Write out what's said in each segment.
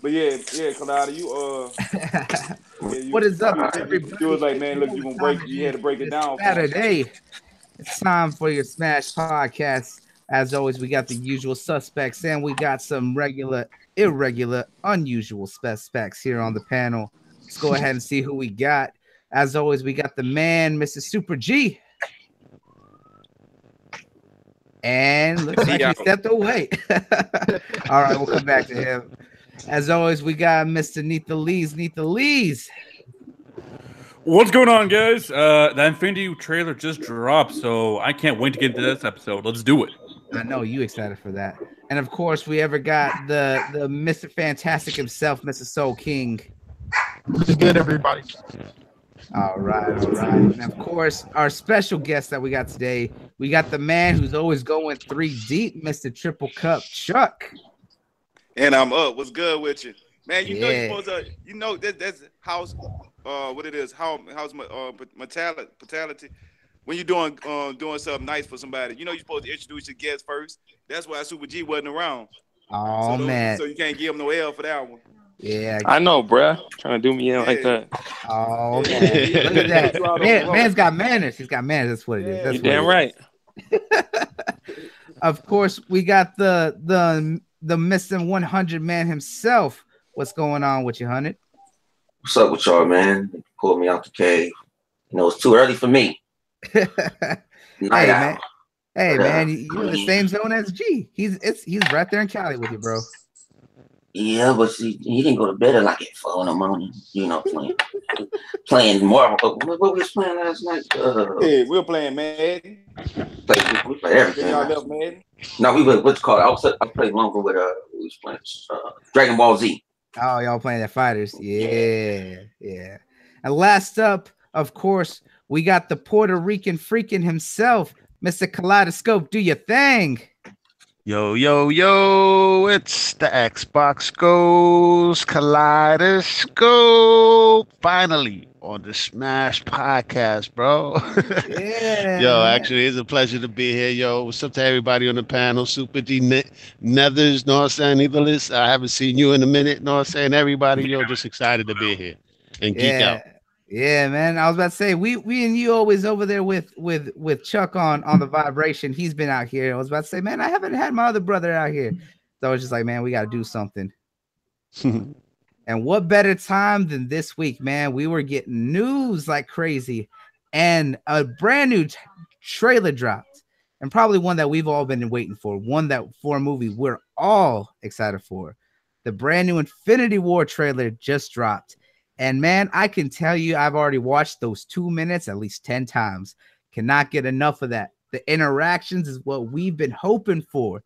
But yeah, Kalada, What is up, you was everybody? like, And man, you look, know what time it you had is. to break it It's down for him. Saturday. It's time for your Smash podcast. As always, we got the usual suspects and we got some regular, irregular, unusual suspects here on the panel. Let's go ahead and see who we got. As always, we got the man, Mr. Super G. And looks like he stepped away. All right, we'll come back to him. As always, we got Mr. Nitha Lees. Nitha Lees. What's going on, guys? The Infinity trailer just dropped, so I can't wait to get into this episode. Let's do it. I know you excited for that. And of course, we ever got the Mr. Fantastic himself, Mr. Soul King. What's good, everybody? All right. And of course, our special guest that we got today, we got the man who's always going 3 deep, Mr. Triple Cup, Chuck. And I'm up. What's good with you, man? You know Yeah. you're supposed to. You know that's house. What it is? House mortality. When you're doing something nice for somebody, you know you're supposed to introduce your guest first. That's why Super G wasn't around. Oh man. So you can't give him no L for that one. Yeah. I know, bruh. Trying to do me in like that. Oh man. Look at that. Man's got manners. He's got manners. That's what it is. That's You're damn right. Of course, we got the missing 100 man himself. What's going on with you, 100? What's up with y'all, man? They pulled me out the cave. You know, it's too early for me. Night out. Hey, man, you're in the same zone as G. He's right there in Cali with you, bro. Yeah, but see, he didn't go to bed at like at 4 in the morning. You know, playing Marvel. What we was playing last night? We were playing Madden. We play everything. Y'all left Madden? No, we were what's called. I played longer with we was playing Dragon Ball Z. Oh, y'all playing that fighters? Yeah. And last up, of course, we got the Puerto Rican freaking himself, Mr. Kaleidoscope. Do your thing. Yo, it's the Xbox Goes Kaleidascope. Finally on the Smash podcast, bro. Yeah. Yo, actually, it's a pleasure to be here. Yo, what's up to everybody on the panel? Super D, Nethers, know what I'm saying? Neitherless, I haven't seen you in a minute, know what I'm saying? Everybody, yo, just excited to be here and geek out. Yeah, man. I was about to say we and you always over there with Chuck on the vibration. He's been out here. I was about to say, man, I haven't had my other brother out here. So I was just like, man, we got to do something. And what better time than this week, man? We were getting news like crazy, and a brand new trailer dropped, and probably one that we've all been waiting for. One that for a movie we're all excited for. The brand new Infinity War trailer just dropped. And man, I can tell you, I've already watched those 2 minutes at least 10 times. Cannot get enough of that. The interactions is what we've been hoping for.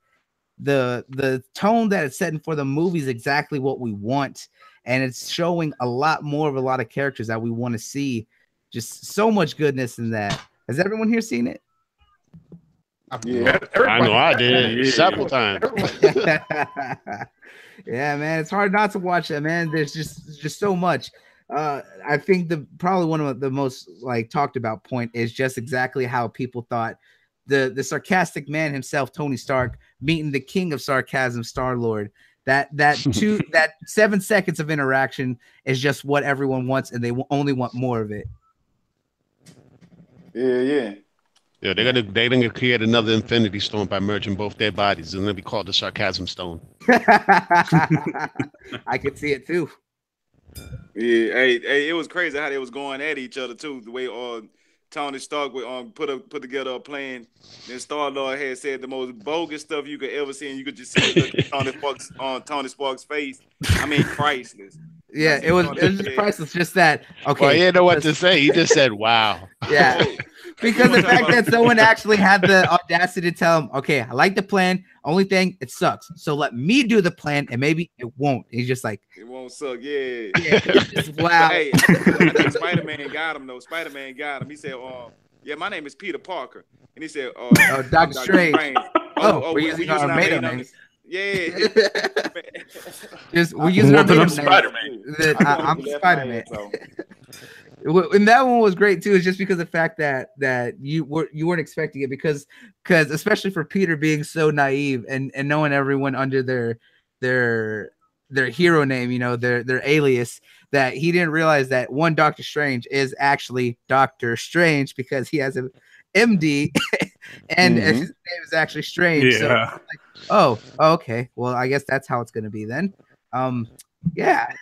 The tone that it's setting for the movie is exactly what we want. And it's showing a lot more of a lot of characters that we want to see. Just so much goodness in that. Has everyone here seen it? Yeah, I know I did several times. Yeah, man, it's hard not to watch that, man. There's just so much. I think probably one of the most like talked about point is just exactly how people thought the sarcastic man himself, Tony Stark, meeting the king of sarcasm, Star-Lord. That 7 seconds of interaction is just what everyone wants, and they only want more of it. Yeah. Yeah, they're gonna create another Infinity Stone by merging both their bodies, and it'll be called the Sarcasm Stone. I could see it too. Yeah, hey, it was crazy how they was going at each other too. The way Tony Stark would put together a plan. Then Star-Lord had said the most bogus stuff you could ever see, and you could just see the look on Tony Sparks' face. I mean, priceless. Yeah, it was just priceless. Just that. Okay, well, he didn't know what to say. He just said, "Wow." Yeah, because the fact that someone actually had the audacity to tell him, "Okay, I like the plan. Only thing, it sucks. So let me do the plan, and maybe it won't." He's just like, "It won't suck." Yeah. Wow. Hey, I think Spider-Man got him though. Spider-Man got him. He said, yeah, my name is Peter Parker," and he said, Dr. Strange. We're using our made-up names. Yeah. We're using our made-up Spider-Man. I'm Spider-Man. And that one was great too. It's just because of the fact that you weren't expecting it because especially for Peter being so naive and knowing everyone under their hero name, you know, their alias, that he didn't realize that one Doctor Strange is actually Doctor Strange because he has a MD and his name is actually Strange. Yeah. So like, oh, okay. Well, I guess that's how it's gonna be then. Yeah.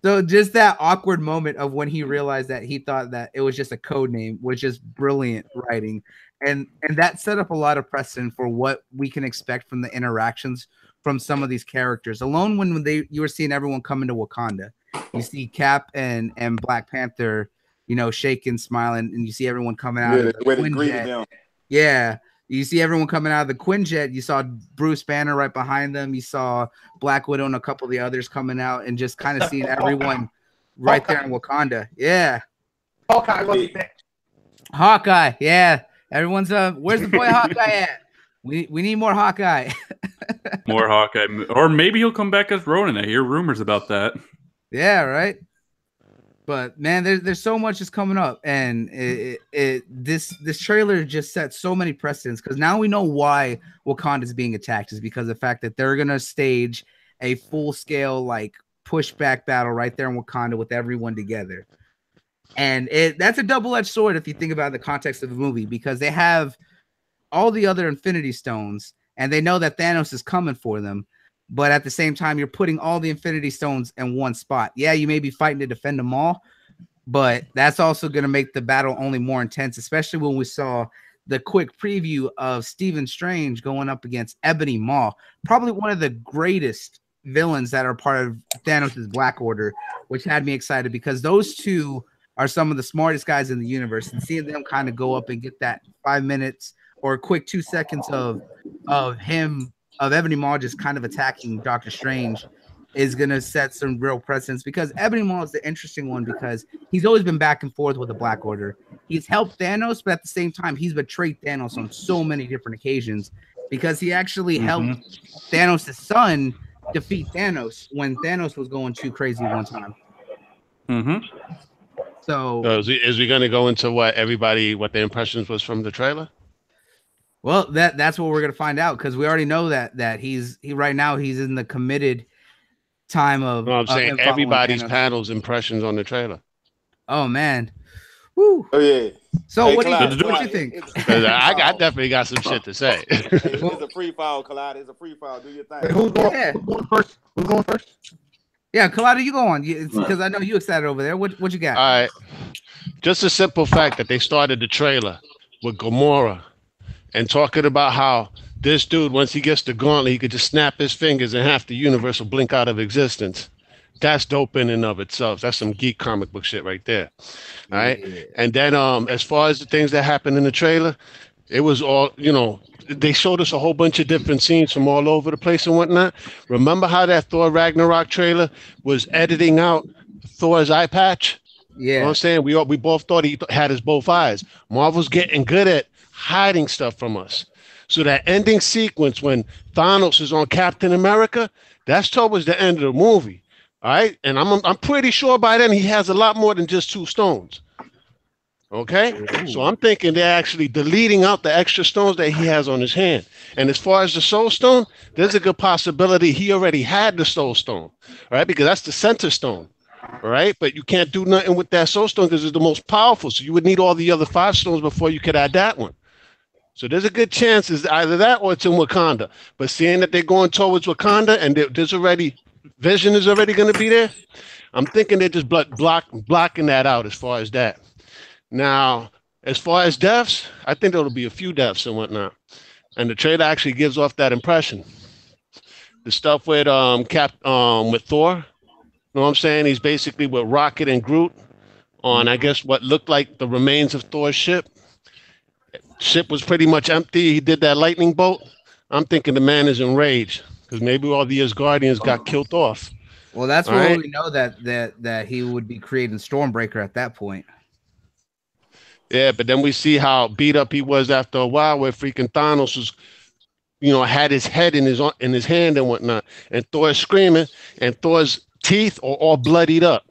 So just that awkward moment of when he realized that he thought that it was just a code name was just brilliant writing. And that set up a lot of precedent for what we can expect from the interactions from some of these characters. Alone when you were seeing everyone come into Wakanda, you see Cap and Black Panther, you know, shaking, smiling, and you see everyone coming out of the Quinjet. Yeah. You see everyone coming out of the Quinjet. You saw Bruce Banner right behind them. You saw Black Widow and a couple of the others coming out, and just kind of seeing everyone right there in Wakanda. Yeah. Hawkeye. Yeah. Everyone's where's the boy Hawkeye at? We need more Hawkeye. More Hawkeye, or maybe he'll come back as Ronin. I hear rumors about that. Yeah, right. But man, there's so much is coming up, and this trailer just sets so many precedents because now we know why Wakanda is being attacked is because of the fact that they're gonna stage a full scale like pushback battle right there in Wakanda with everyone together, and that's a double-edged sword if you think about the context of the movie because they have all the other Infinity Stones and they know that Thanos is coming for them. But at the same time, you're putting all the Infinity Stones in one spot. Yeah, you may be fighting to defend them all, but that's also going to make the battle only more intense, especially when we saw the quick preview of Stephen Strange going up against Ebony Maw, probably one of the greatest villains that are part of Thanos' Black Order, which had me excited because those two are some of the smartest guys in the universe, and seeing them kind of go up and get that 5 minutes or a quick 2 seconds of Ebony Maw just kind of attacking Doctor Strange is going to set some real precedents because Ebony Maw is the interesting one because he's always been back and forth with the Black Order. He's helped Thanos, but at the same time, he's betrayed Thanos on so many different occasions because he actually helped Thanos' son defeat Thanos when Thanos was going too crazy one time. So is we going to go into what the impressions was from the trailer? Well, that's what we're gonna find out because we already know that he right now he's in the committed time of. No, I'm saying everybody's panel's impressions on the trailer. Oh man, woo! Oh yeah. So hey, what do you think? I definitely got some shit to say. It's a free file, Kalaida. It's a free file. Do your thing. Hey, who's going first? Who's going first? Yeah, Kalaida, you go on because I know you excited over there. What you got? All right, just a simple fact that they started the trailer with Gamora. And talking about how this dude, once he gets the gauntlet, he could just snap his fingers and half the universe will blink out of existence. That's dope in and of itself. That's some geek comic book shit right there. All right. Yeah. And then as far as the things that happened in the trailer, it was all, they showed us a whole bunch of different scenes from all over the place and whatnot. Remember how that Thor Ragnarok trailer was editing out Thor's eye patch? Yeah. You know what I'm saying? We both thought he had his both eyes. Marvel's getting good at hiding stuff from us. So that ending sequence when Thanos is on Captain America, that's towards the end of the movie. All right. And I'm pretty sure by then he has a lot more than just 2 stones. Okay. Ooh. So I'm thinking they're actually deleting out the extra stones that he has on his hand. And as far as the Soul Stone, there's a good possibility he already had the Soul Stone. All right. Because that's the center stone. All right. But you can't do nothing with that Soul Stone because it's the most powerful. So you would need all the other 5 stones before you could add that one. So there's a good chance it's either that or it's in Wakanda. But seeing that they're going towards Wakanda and there's already Vision is already going to be there, I'm thinking they're just blocking that out as far as that. Now, as far as deaths, I think there'll be a few deaths and whatnot. And the trailer actually gives off that impression. The stuff with with Thor, you know what I'm saying? He's basically with Rocket and Groot on, I guess, what looked like the remains of Thor's ship. Ship was pretty much empty. He did that lightning bolt. I'm thinking the man is enraged because maybe all the Asgardians got killed off. Well, that's where we know that he would be creating Stormbreaker at that point. Yeah, but then we see how beat up he was after a while, where freaking Thanos was, had his head in his hand and whatnot, and Thor's screaming, and Thor's teeth are all bloodied up.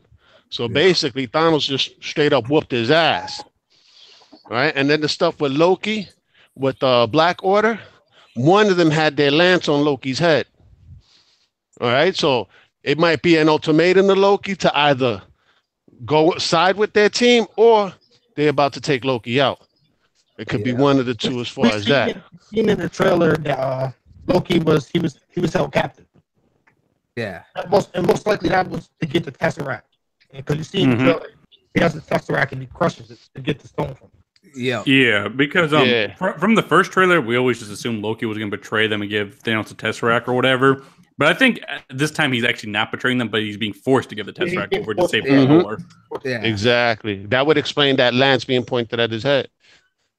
So basically, Thanos just straight up whooped his ass. All right, and then the stuff with Loki, with Black Order, one of them had their lance on Loki's head. All right, so it might be an ultimatum to Loki to either go side with their team or they're about to take Loki out. It could be one of the two as far as that. Seen in the trailer that Loki was held captive. Yeah. Most likely that was to get the Tesseract. Because you see in the trailer, he has the Tesseract and he crushes it to get the stone from it. Yeah, because from the first trailer, we always just assumed Loki was going to betray them and give Thanos a Tesseract or whatever. But I think this time he's actually not betraying them, but he's being forced to give the Tesseract over to save Thor. Yeah, exactly. That would explain that lance being pointed at his head.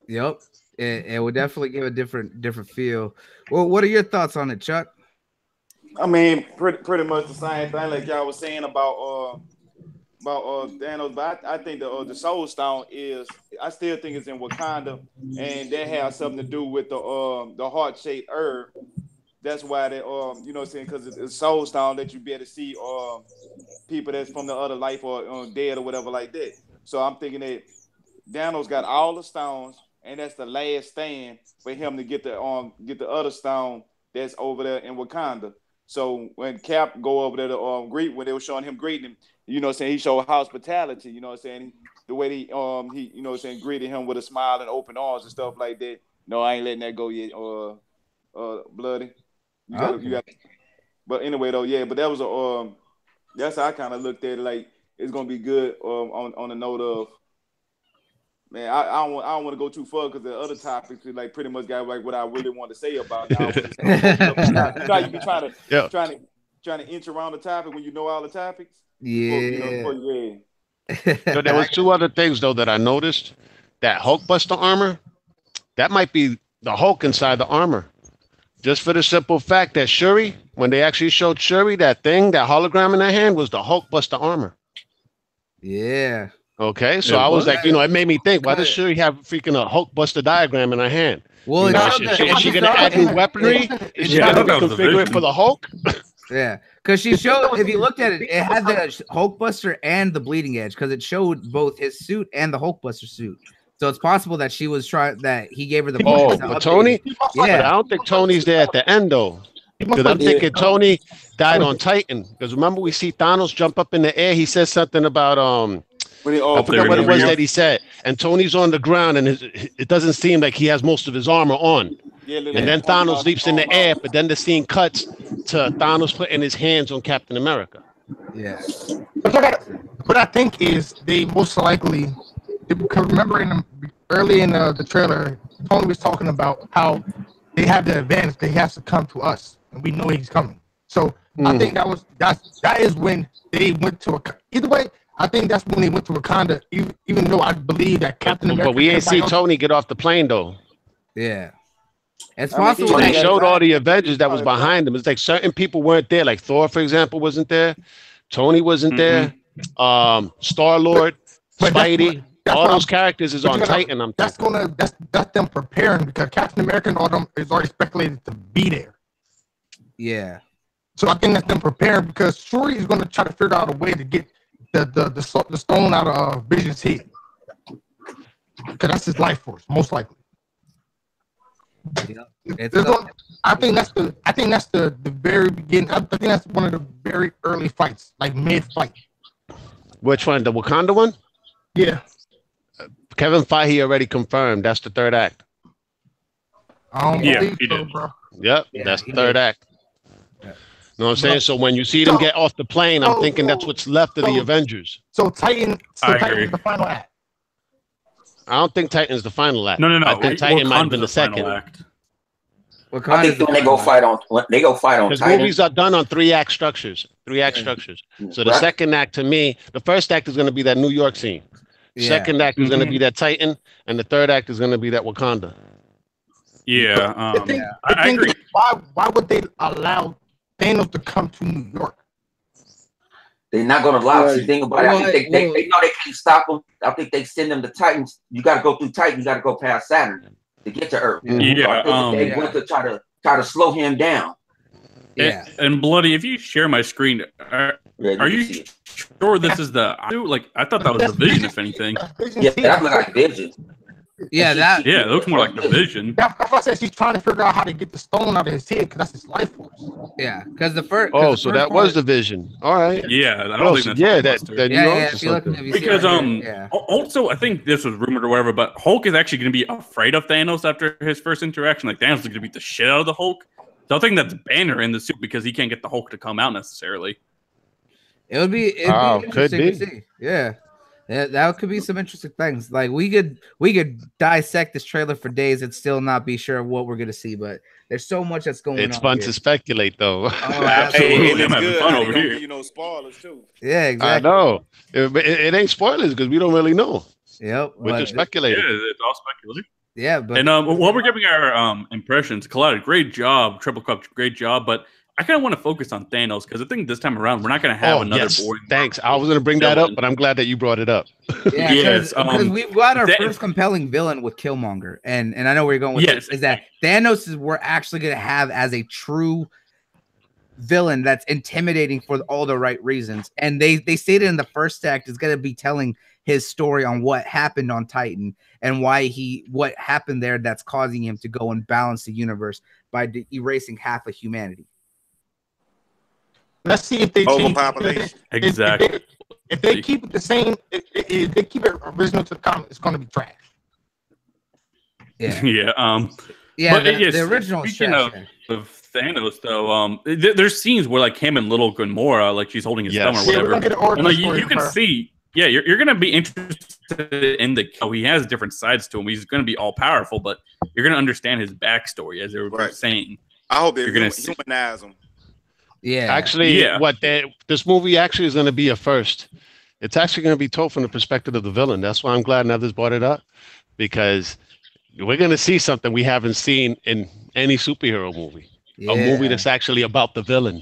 Yep, it would definitely give a different feel. Well, what are your thoughts on it, Chuck? I mean, pretty much the same thing like y'all was saying about Thanos, but I think the Soul Stone I still think it's in Wakanda, and that has something to do with the heart-shaped herb. That's why they you know what I'm saying, because it's Soul Stone that you be able to see people that's from the other life or dead or whatever like that. So I'm thinking that Thanos got all the stones, and that's the last stand for him to get the other stone that's over there in Wakanda. So when Cap go over there to greet, when they were showing him greeting him, you know what I'm saying, he showed hospitality, you know what I'm saying, the way he you know what I'm saying, greeted him with a smile and open arms and stuff like that. No, I ain't letting that go yet. Bloody. You got. But anyway though, yeah, but that was that's how I kind of looked at it, like it's gonna be good on the note of, man, I don't want to go too far because the other topics like pretty much got like what I really want to say about now. You know, you be trying to inch around the topic when you know all the topics. Yeah. So there was two other things though that I noticed. That Hulkbuster armor, that might be the Hulk inside the armor. Just for the simple fact that Shuri, when they actually showed Shuri that hologram in her hand was the Hulkbuster armor. Yeah. Okay, so I was like, it made me think, why does Shuri have freaking a Hulkbuster diagram in her hand? Well, is she going to add new weaponry? Is she going to configure it for the Hulk? Yeah, because she showed, if you looked at it, it had the Hulkbuster and the Bleeding Edge, because it showed both his suit and the Hulkbuster suit. So it's possible that she was that he gave her the. But Tony? Yeah. But I don't think Tony's there at the end, though. Because I'm thinking Tony died on Titan. Because remember, we see Thanos jump up in the air. He says something about I forgot what it was that he said. And Tony's on the ground, and it doesn't seem like he has most of his armor on. And then Thanos leaps in the air, but then the scene cuts to Thanos putting his hands on Captain America. Yeah. What I think is they most likely, because remember early in the trailer, Tony was talking about how they have the advantage that he has to come to us, and we know he's coming. So I think that is when they went to either way. I think that's when they went to Wakanda, even though I believe that Captain America. But we ain't see Tony get off the plane though. Yeah. It's possible they showed all the Avengers that was behind them. It's like certain people weren't there, like Thor, for example, wasn't there. Tony wasn't there. Star-Lord, Spidey, all those characters is on Titan. That's them preparing, because Captain America and all them is already speculated to be there. Yeah. So I think that's them preparing, because Shuri is going to try to figure out a way to get the stone out of Vision's head, because that's his life force, most likely. Yeah. I think that's the very beginning. I think that's one of the very early fights, like mid-fight. Which one? The Wakanda one? Yeah. Kevin Feige already confirmed that's the third act. I don't believe he so, did. bro. Yep, that's the third act. Yeah. Know what I'm saying? So when you see them get off the plane, I'm thinking that's what's left of the Avengers. So Titan is the final act. I don't think Titan's the final act. No. I think Titan might have been the second act. I think when they go fight on Titan. Because movies are done on 3-act structures. 3-act structures. So the second act, to me, the first act is going to be that New York scene. Second act is going to be that Titan, and the third act is going to be that Wakanda. Yeah, I agree. Why would they allow Thanos to come to New York? They're not going to allow us to think about it. I think they know they can't stop them. I think they send them to Titans. You got to go through Titan. You got to go past Saturn to get to Earth. Yeah, they went to try to slow him down. Yeah. And Bloody, if you share my screen, are you sure this is the? I thought that was the Vision. If anything, Yeah, that looks like Vision. Yeah, it looks more like the Vision. That's why I said she's trying to figure out how to get the stone out of his head because that's his life force. Yeah, because the first. Oh, so that was the Vision. All right. Yeah, I don't think that's that you yeah. If you look, because also I think this was rumored or whatever, but Hulk is actually going to be afraid of Thanos after his first interaction. Like Thanos is going to beat the shit out of the Hulk. So I think that's Banner in the suit because he can't get the Hulk to come out necessarily. It'd be interesting to see. Yeah, that could be some interesting things. Like we could dissect this trailer for days and still not be sure what we're gonna see, but there's so much that's going on. It's fun to speculate, though. Oh, absolutely. I'm having fun over here. You know, spoilers too. Yeah, exactly. I know. It ain't spoilers because we don't really know. Yep, we're just speculating. Yeah, it's all speculative. Yeah, but while we're giving our impressions, Kalaida, great job, Triple Cup, great job, but I kind of want to focus on Thanos because I think this time around we're not going to have another boring. Thanks. I was going to bring that up, but I'm glad that you brought it up. Yeah, because we've got our first compelling villain with Killmonger, and I know where you're going with this, is that Thanos we're actually going to have as a true villain that's intimidating for all the right reasons, and they stated in the first act is going to be telling his story on what happened on Titan and what happened there that's causing him to go and balance the universe by erasing half of humanity. Let's see if they change overpopulation. Exactly. If they keep it the same, if they keep it original to the comic, it's going to be trash. Yeah. Yeah. The original. Speaking of Thanos, though, there's scenes where like him and Little Gamora, like she's holding his thumb or whatever, and like you can see. Yeah, you're going to be interested in he has different sides to him. He's going to be all powerful, but you're going to understand his backstory, as they were saying. I hope they're going to humanize him. Yeah, actually, this movie actually is going to be a first. It's actually going to be told from the perspective of the villain. That's why I'm glad Neth brought it up, because we're going to see something we haven't seen in any superhero movie. A movie that's actually about the villain.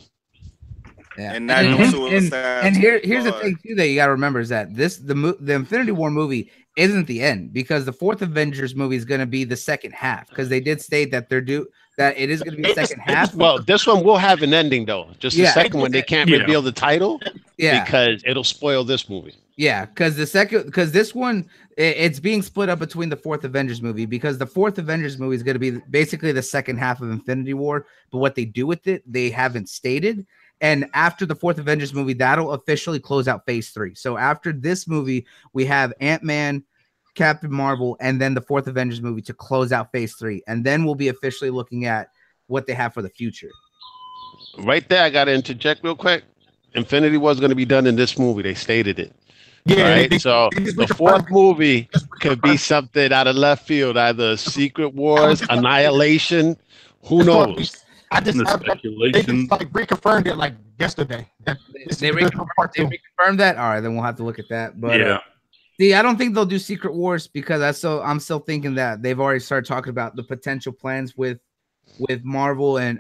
Yeah, and here's the thing too that you got to remember is that the Infinity War movie isn't the end, because the fourth Avengers movie is going to be the second half, because they did state that it is going to be the second half. Well, this one will have an ending though. Just the second one, they can't reveal the title, because it'll spoil this movie. Yeah, because this one it's being split up between the fourth Avengers movie, because the fourth Avengers movie is going to be basically the second half of Infinity War, but what they do with it, they haven't stated. And after the fourth Avengers movie, that'll officially close out phase 3. So after this movie, we have Ant-Man, Captain Marvel, and then the fourth Avengers movie to close out phase 3. And then we'll be officially looking at what they have for the future. Right there, I got to interject real quick. Infinity War is going to be done in this movie. They stated it. Yeah. Right? So the fourth movie could be something out of left field, either Secret Wars, Annihilation, who knows? They just like reconfirmed it like yesterday. They reconfirmed that. All right, then we'll have to look at that. But see, I don't think they'll do Secret Wars, because I'm still thinking that they've already started talking about the potential plans with Marvel and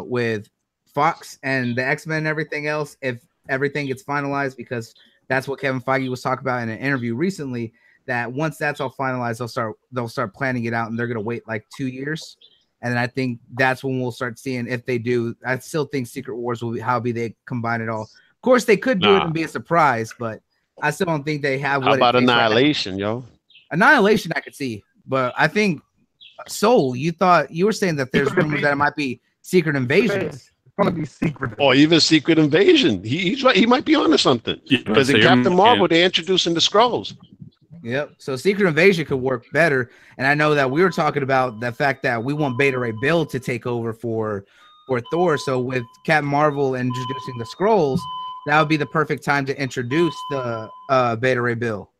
with Fox and the X-Men and everything else, if everything gets finalized, because that's what Kevin Feige was talking about in an interview recently, that once that's all finalized, they'll start planning it out, and they're gonna wait like 2 years. And then I think that's when we'll start seeing if they do. I still think Secret Wars will be how they combine it all. Of course, they could do it and be a surprise, but I still don't think they have. How about Annihilation, yo? Annihilation, I could see, but I think Soul. You were saying that there's rumors that it might be Secret Invasion. It's gonna be Secret. Or even Secret Invasion. He's right. He might be onto something, because in Captain Marvel they're introducing the Skrulls. Yep. So Secret Invasion could work better. And I know that we were talking about the fact that we want Beta Ray Bill to take over for Thor. So with Captain Marvel introducing the Skrulls, that would be the perfect time to introduce the Beta Ray Bill.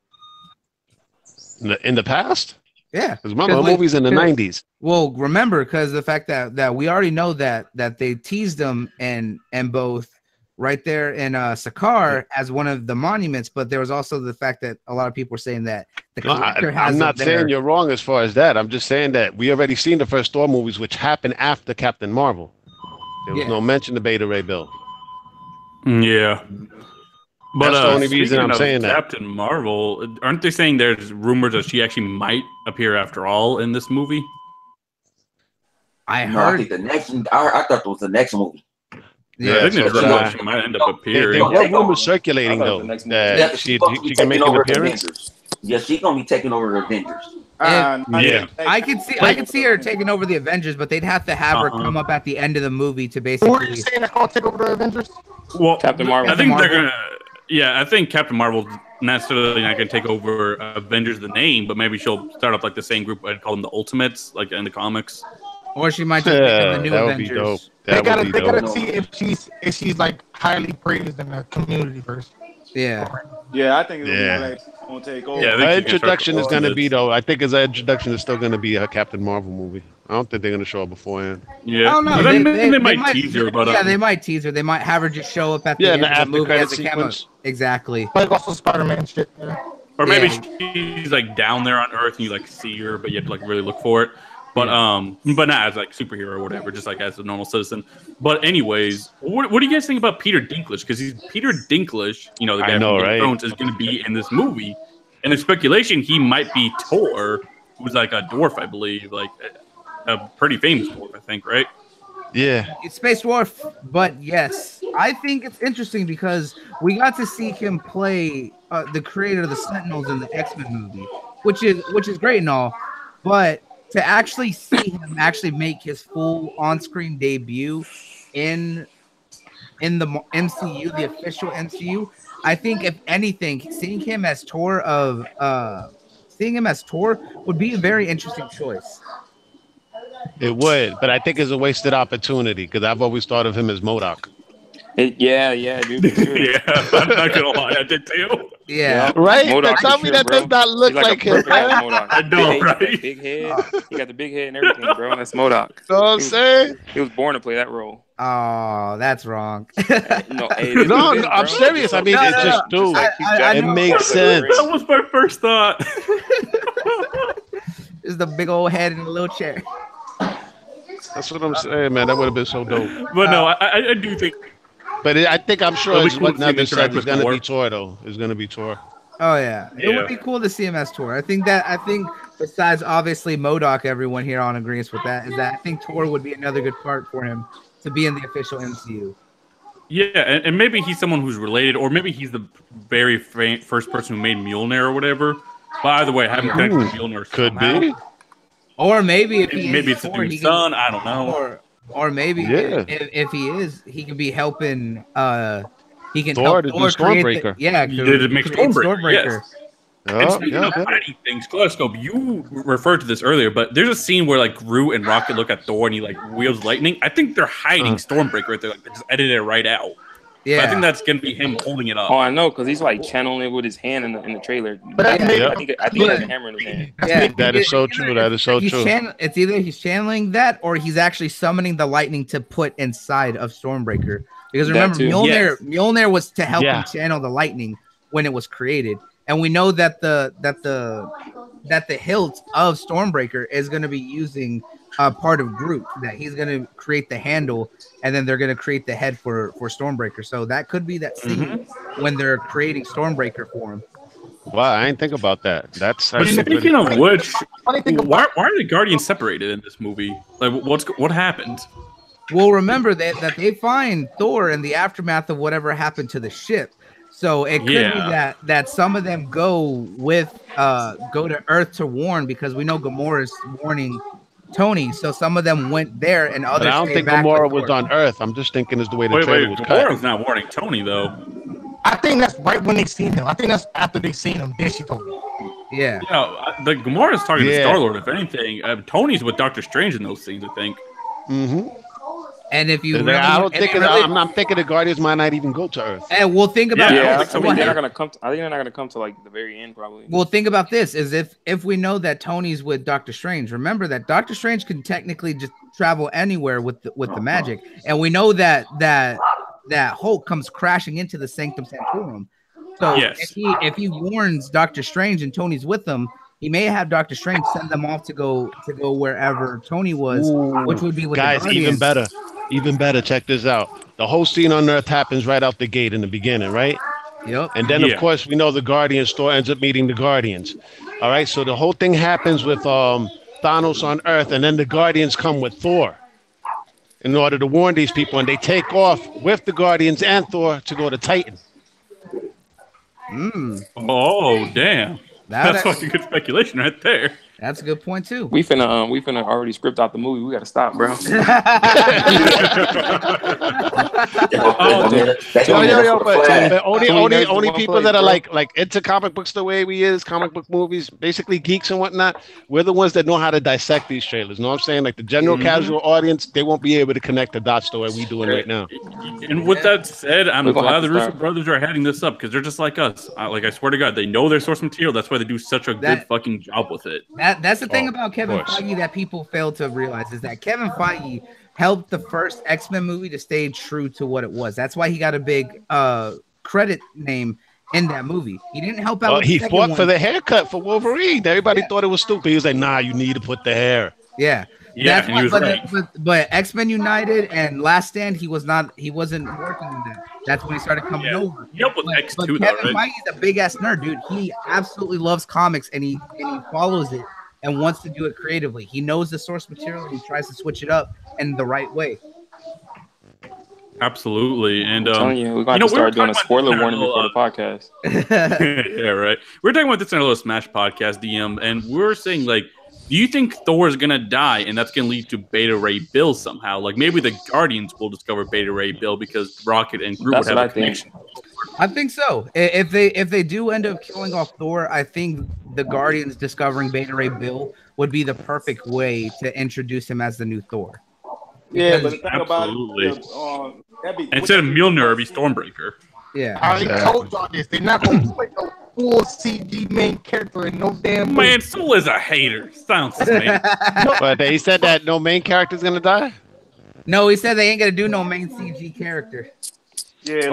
In the past? Yeah. Because remember, the movie's in the 90s. Well, remember, because the fact that we already know that they teased them and both right there in Sakaar as one of the monuments, but there was also the fact that a lot of people were saying that the collector has. I'm not saying you're wrong as far as that. I'm just saying that we already seen the first Thor movies, which happened after Captain Marvel. There was no mention of Beta Ray Bill. Yeah, but that's the only reason I'm saying that. Captain Marvel, aren't they saying there's rumors that she actually might appear after all in this movie? I heard. I think the next. I thought it was the next movie. Yeah, I think she might end up appearing. There were rumors circulating though that she can make an appearance. Yeah, she's gonna be taking over the Avengers. I could see her taking over the Avengers, but they'd have to have her come up at the end of the movie to basically. Who are you saying that's gonna take over the Avengers? Well, Captain Marvel. I think they're gonna. Yeah, I think Captain Marvel's necessarily not gonna take over Avengers the name, but maybe she'll start up like the same group. I'd call them the Ultimates, like in the comics. Or she might just become the new that Avengers. Would be dope. They gotta see if she's like highly praised in the community first. Yeah. Yeah, I think it's gonna take over. Yeah, her introduction is gonna be though. I think his introduction is still gonna be a Captain Marvel movie. I don't think they're gonna show her beforehand. Yeah, I don't know. They might tease her, but they might tease her. They might have her just show up at the end of the movie as a cameo. Exactly. Like also Spider-Man shit. Yeah. Or maybe she's like down there on Earth and you like see her, but you have to like really look for it. But not as like superhero or whatever, just like as a normal citizen. But anyways, what do you guys think about Peter Dinklage? Because Peter Dinklage, you know, the guy from Game of Thrones, is going to be in this movie, and the speculation he might be Thor, who's like a dwarf, I believe, like a pretty famous dwarf, I think, right? Yeah, it's Space Dwarf, but yes, I think it's interesting because we got to see him play the creator of the Sentinels in the X-Men movie, which is great and all, but to actually see him actually make his full on-screen debut in the MCU, the official MCU, I think if anything, seeing him as Thor would be a very interesting choice. it would, but I think it's a wasted opportunity because I've always thought of him as MODOK. Yeah, dude. Yeah, I'm not gonna lie, I did too. Yeah, right. Tell me that does not look like him. I know, right? Big head. He got the big head and everything, bro. That's MODOK. You know what I'm saying? He was born to play that role. Oh, that's wrong. No, I'm serious. I mean, it makes sense. That was my first thought. It's the big old head in a little chair. That's what I'm saying, man. That would have been so dope. But no, I do think. But I'm sure it's what Neth said. It's going to Thor. be Thor, though. It's going to be Thor. Oh yeah, it would be cool to see him as Thor. I think besides obviously MODOK, everyone here on agrees with that. Is that I think Thor would be another good part for him to be in the official MCU. Yeah, and maybe he's someone who's related, or maybe he's the very first person who made Mjolnir or whatever. But either way, having connected to Mjolnir could be. Or maybe if it's a dude's son. I don't know. Or maybe if he is, he can be helping. He can Thor help to Thor do Stormbreaker. To make Stormbreaker. Yes. And speaking of fighting things, Kalaidascope, you referred to this earlier, but there's a scene where like Groot and Rocket look at Thor and he like wields lightning. I think they're hiding Stormbreaker right there. Like they just edited it right out. Yeah, but I think that's gonna be him holding it up. Oh, I know, because he's like channeling it with his hand in the trailer. But I think he has a hammer in his hand. Yeah, that is so true. That is so true. It's either he's channeling that or he's actually summoning the lightning to put inside of Stormbreaker. Because remember, Mjolnir was to help him channel the lightning when it was created, and we know that the hilt of Stormbreaker is going to be using part of Groot. That he's going to create the handle, and then they're going to create the head for Stormbreaker. So that could be that scene when they're creating Stormbreaker for him. Wow, I didn't think about that. That's speaking of which, why are the Guardians separated in this movie? Like, what happened? Well, remember that they find Thor in the aftermath of whatever happened to the ship. So it could be that some of them go to Earth to warn, because we know Gamora is warning Tony. So some of them went there and others. But I don't think Gamora was on Earth. I'm just thinking is the way the trailer was cut. Gamora's not warning Tony though. I think that's right when they seen him. I think that's after they seen him. Then she told me. Yeah. The Gamora's talking to Star-Lord. If anything, Tony's with Doctor Strange in those scenes, I think. And if you, I'm thinking the Guardians might not even go to Earth. And we'll think about. I think they're not gonna come. I think they're not gonna come to like the very end, probably. Well, think about this: is if we know that Tony's with Doctor Strange, remember that Doctor Strange can technically just travel anywhere with the magic, and we know that Hulk comes crashing into the Sanctum Sanctorum. So if he warns Doctor Strange and Tony's with them, he may have Doctor Strange send them off to go wherever Tony was, which would be with guys. The Guardians. Even better. Check this out. The whole scene on Earth happens right out the gate in the beginning, right? Yep. And then of course we know the Guardians. Thor ends up meeting the Guardians. All right. So the whole thing happens with Thanos on Earth, and then the Guardians come with Thor in order to warn these people, and they take off with the Guardians and Thor to go to Titan. Oh damn. That's fucking good speculation right there. That's a good point too. We finna already script out the movie. We gotta stop, bro. But only people that are like into comic books the way we is, comic book movies, basically geeks and whatnot. We're the ones that know how to dissect these trailers. You know what I'm saying? Like the general casual audience, they won't be able to connect the dots the way we doing right now. And with that said, I'm glad the Russo brothers are heading this up because they're just like us. I swear to God, they know their source material. That's why they do such a good fucking job with it. That's the thing about Kevin Feige that people fail to realize is that Kevin Feige helped the first X-Men movie to stay true to what it was. That's why he got a big credit name in that movie. He didn't help out. He fought for the haircut for Wolverine. Everybody thought it was stupid. He was like, "Nah, you need to put the hair." Yeah. Yeah, that's why, but X-Men United and Last Stand, he wasn't working on that. That's when he started coming over. Yep, with X2 Kevin Feige's a big ass nerd, dude. He absolutely loves comics and he follows it and wants to do it creatively. He knows the source material and he tries to switch it up in the right way. Absolutely, and I'm telling you, we're going to start doing a spoiler warning before the podcast. Yeah, right. We're talking about this in our little Smash podcast DM, and we're saying like, do you think Thor is gonna die, and that's gonna lead to Beta Ray Bill somehow? Like maybe the Guardians will discover Beta Ray Bill because Rocket and Groot would have a connection. I think so. If they do end up killing off Thor, I think the Guardians discovering Beta Ray Bill would be the perfect way to introduce him as the new Thor. Yeah, but the thing absolutely. about it, instead of Mjolnir, it'd be Stormbreaker. Yeah, I already told y'all this. They're not gonna put no full CG main character in no damn. Man, Soul is a hater. Sounds man. But he said that no main character is gonna die. No, he said they ain't gonna do no main CG character. Yeah,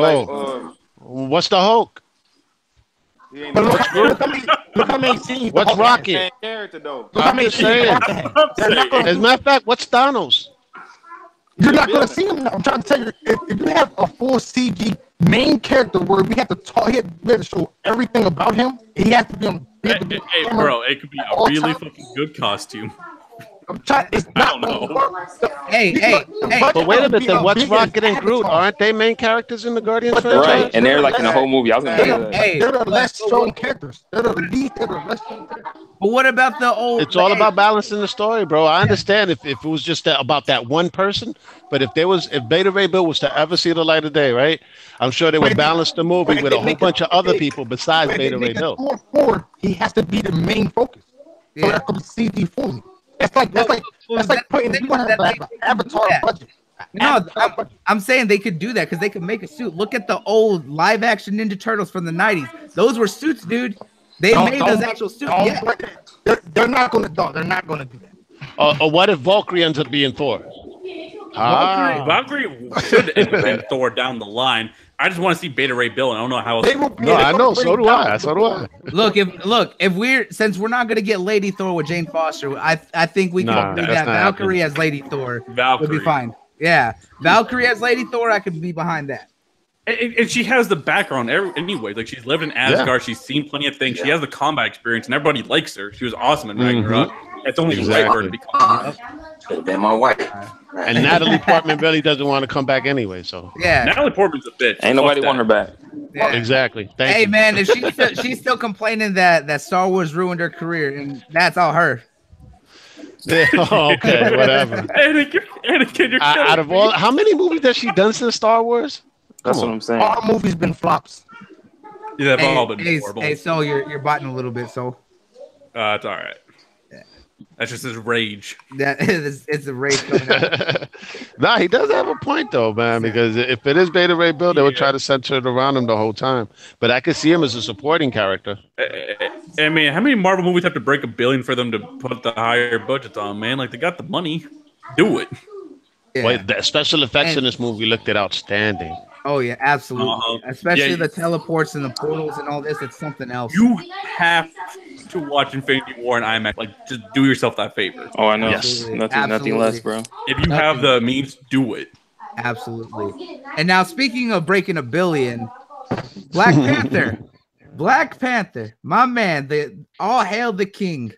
what's the Hulk? But look how many scenes. What's Rocket? Character though. Look how many scenes. As a matter of fact, what's Thanos? You're not gonna see him now. I'm trying to tell you, if you have a full CG main character where we have to talk, we have to show everything about him, he has to be on. Hey, bro, it could be a really fucking good costume. It's not Hey. But wait a minute, then what's Rocket and Groot? Aren't they main characters in the Guardians franchise? Right, and they're like in the whole movie. I was gonna say that. They're the less strong characters. They're the least. They're the less strong characters. But what about the old? It's all about balancing the story, bro. I understand if it was just about that one person, but if Beta Ray Bill was to ever see the light of day, right? I'm sure they would balance the movie with a whole bunch of other people besides Beta Ray Bill. Forward, he has to be the main focus. So that could be CG fully. That's like putting Avatar budget. No, I'm saying they could do that because they could make a suit. Look at the old live action Ninja Turtles from the 90s. Those were suits, dude. They made those actual suits. They're not gonna do that. Or what if Valkyrie ends up being Thor? Valkyrie should end up being Thor down the line. I just want to see Beta Ray Bill, and I don't know how else. No, I know. So do I. So do I. Look, since we're not gonna get Lady Thor with Jane Foster, I think we can do that. Valkyrie as Lady Thor would be fine. Yeah, Valkyrie as Lady Thor, I could be behind that. And she has the background anyway. Like she's lived in Asgard, yeah. She's seen plenty of things. Yeah. She has the combat experience, and everybody likes her. She was awesome in Ragnarok. It's only right for her to become. Should have been my wife. And Natalie Portman really doesn't want to come back anyway. So yeah, Natalie Portman's a bitch. Ain't nobody want her back. Yeah. Exactly. Hey man, if she's still complaining that Star Wars ruined her career, and that's all her. Okay, whatever. Anakin, you're out of all, how many movies has she done since Star Wars? That's what I'm saying. All movies been flops. Yeah, they've all been horrible. Hey, so you're botting a little bit, so. It's all right. Yeah. That's just his rage. It's a rage coming out. Nah, he does have a point though, man. Because if it is Beta Ray Bill, they would try to center it around him the whole time. But I could see him as a supporting character. I mean, how many Marvel movies have to break $1 billion for them to put the higher budgets on? Man, like they got the money, do it. Yeah. Wait, the special effects in this movie looked outstanding. Oh yeah, absolutely. Especially the teleports and the portals and all this. It's something else. You have to watch Infinity War in IMAX. Like, just do yourself that favor. Oh, I know. Yes. Nothing less, bro. If you have the means, do it. Absolutely. And now, speaking of breaking $1 billion, Black Panther, my man, the all hail the king,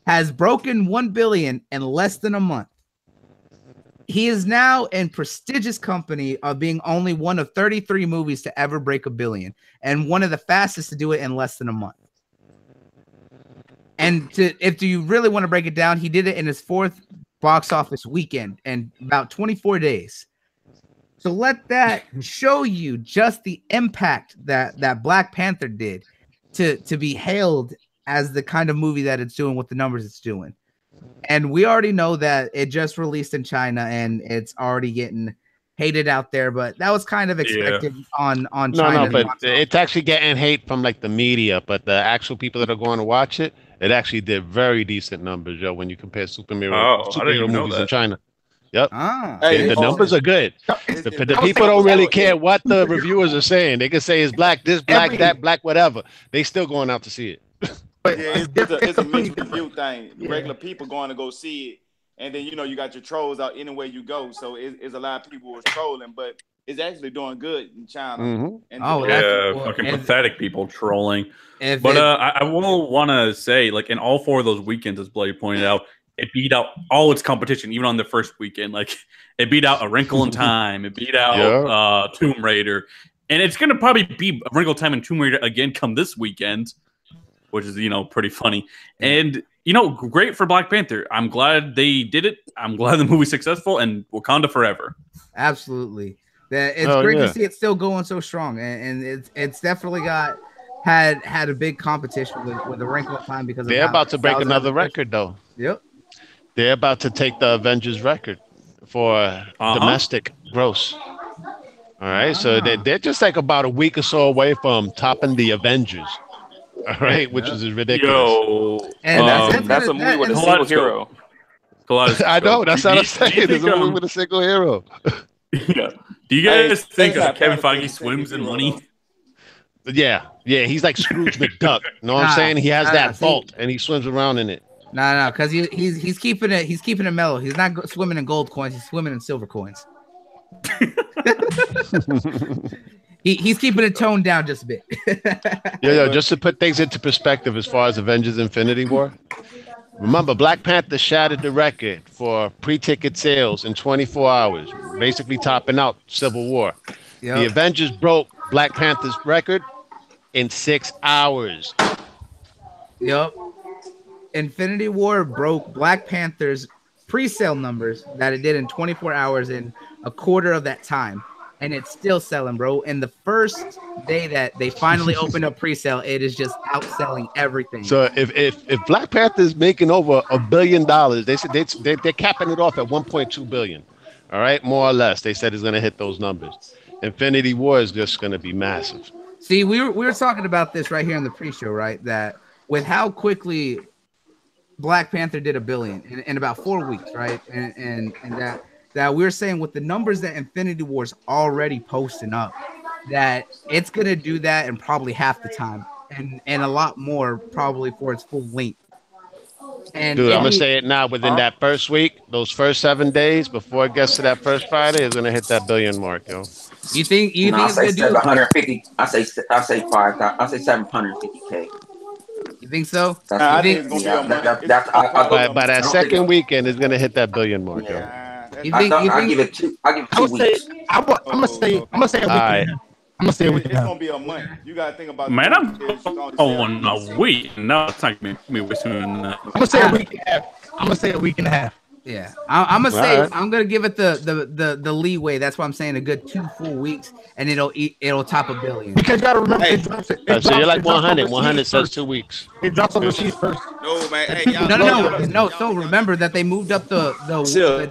has broken $1 billion in less than a month. He is now in prestigious company of being only one of 33 movies to ever break $1 billion, and one of the fastest to do it in less than a month. And if you really want to break it down, he did it in his 4th box office weekend and about 24 days. So let that show you just the impact that Black Panther did to be hailed as the kind of movie that it's doing with the numbers it's doing. And we already know that it just released in China and it's already getting hated out there, but that was kind of expected on China. No, but it's actually getting hate from like the media, but the actual people that are going to watch it, it actually did very decent numbers, yo, when you compare superhero movies in China. Yep. The numbers are good. The people don't really care what the reviewers are saying. They can say it's black, this, black, that, black, whatever. They still going out to see it. But yeah, it's a mixed review thing. Regular people going to go see it, and then you got your trolls out anywhere you go. So it's a lot of people who are trolling, but it's actually doing good in China. And fucking pathetic people trolling. But I will want to say, like, in all 4 of those weekends, as Bloodie pointed out, it beat out all its competition, even on the first weekend. Like, it beat out A Wrinkle in Time. It beat out Tomb Raider. And it's going to probably be A Wrinkle in Time and Tomb Raider again come this weekend, which is, pretty funny. And, great for Black Panther. I'm glad they did it. I'm glad the movie's successful, and Wakanda forever. Absolutely. It's great to see it still going so strong. And it's definitely had a big competition with A Wrinkle in Time because they're about to break another record, though. Yep. They're about to take the Avengers record for domestic gross. All right, so they're just like about a week or so away from topping the Avengers. All right, which is ridiculous. Yo, and that's a movie with a single hero. I know, that's what I'm saying. It's a movie with a single hero. Yeah. Do you guys think Kevin Feige swims in money? Yeah, he's like Scrooge McDuck. You know what I'm saying? He has that vault and he swims around in it. No, because he's keeping it mellow. He's not swimming in gold coins. He's swimming in silver coins. He's keeping it toned down just a bit. Yo, just to put things into perspective as far as Avengers Infinity War. Remember, Black Panther shattered the record for pre-ticket sales in 24 hours, basically topping out Civil War. Yep. The Avengers broke Black Panther's record in 6 hours. Yep. Infinity War broke Black Panther's pre-sale numbers that it did in 24 hours in a quarter of that time. And it's still selling, bro. And the first day that they finally opened up pre-sale, it is just outselling everything. So if Black Panther is making over $1 billion, they said they're capping it off at 1.2 billion. All right, more or less. They said it's going to hit those numbers. Infinity War is just going to be massive. See, we were talking about this right here in the pre-show, right? That with how quickly Black Panther did $1 billion in about 4 weeks, right? And that we're saying with the numbers that Infinity War's already posting up, that it's gonna do that in probably half the time, and a lot more probably for its full length. And dude, I'm gonna say it now. Within that first week, those first 7 days before it gets to that first Friday, it's gonna hit that billion mark, yo. You think I say 750? I say 5,000. I say 750K. You think so? By that second weekend, it's gonna hit that billion mark, yo. I'll give it 2 weeks. I'm gonna say a week. I'm gonna say a week. It's gonna be a month. You gotta think about. Man, I'm on a week. No, it's not gonna be way sooner than that. I'm gonna say a week and a half. I'm gonna say a week and a half. Yeah, I'm gonna say I'm gonna give it the leeway. That's why I'm saying a good 2 full weeks, and it'll top $1 billion. Because you gotta remember, so you're like 100. 100 says 2 weeks. It drops on the sheet first. No, man. Hey, no. So remember that they moved up the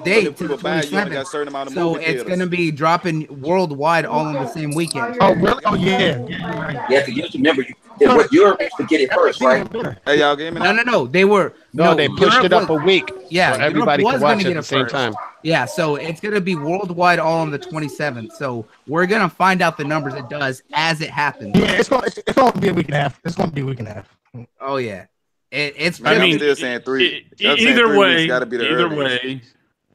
date to the 27th. So it's gonna be dropping worldwide all on the same weekend. Oh really? Oh yeah. Yeah, because you remember Europe used to get it first, right? Hey, y'all gave me No. They were they pushed it up a week. Yeah, so everybody can watch it at the same time. Yeah, so it's gonna be worldwide all on the 27th. So we're gonna find out the numbers it does as it happens. Yeah, it's gonna be a week and a half. It's gonna be a week and a half. Oh yeah, it's. I mean, still saying 3. Either way.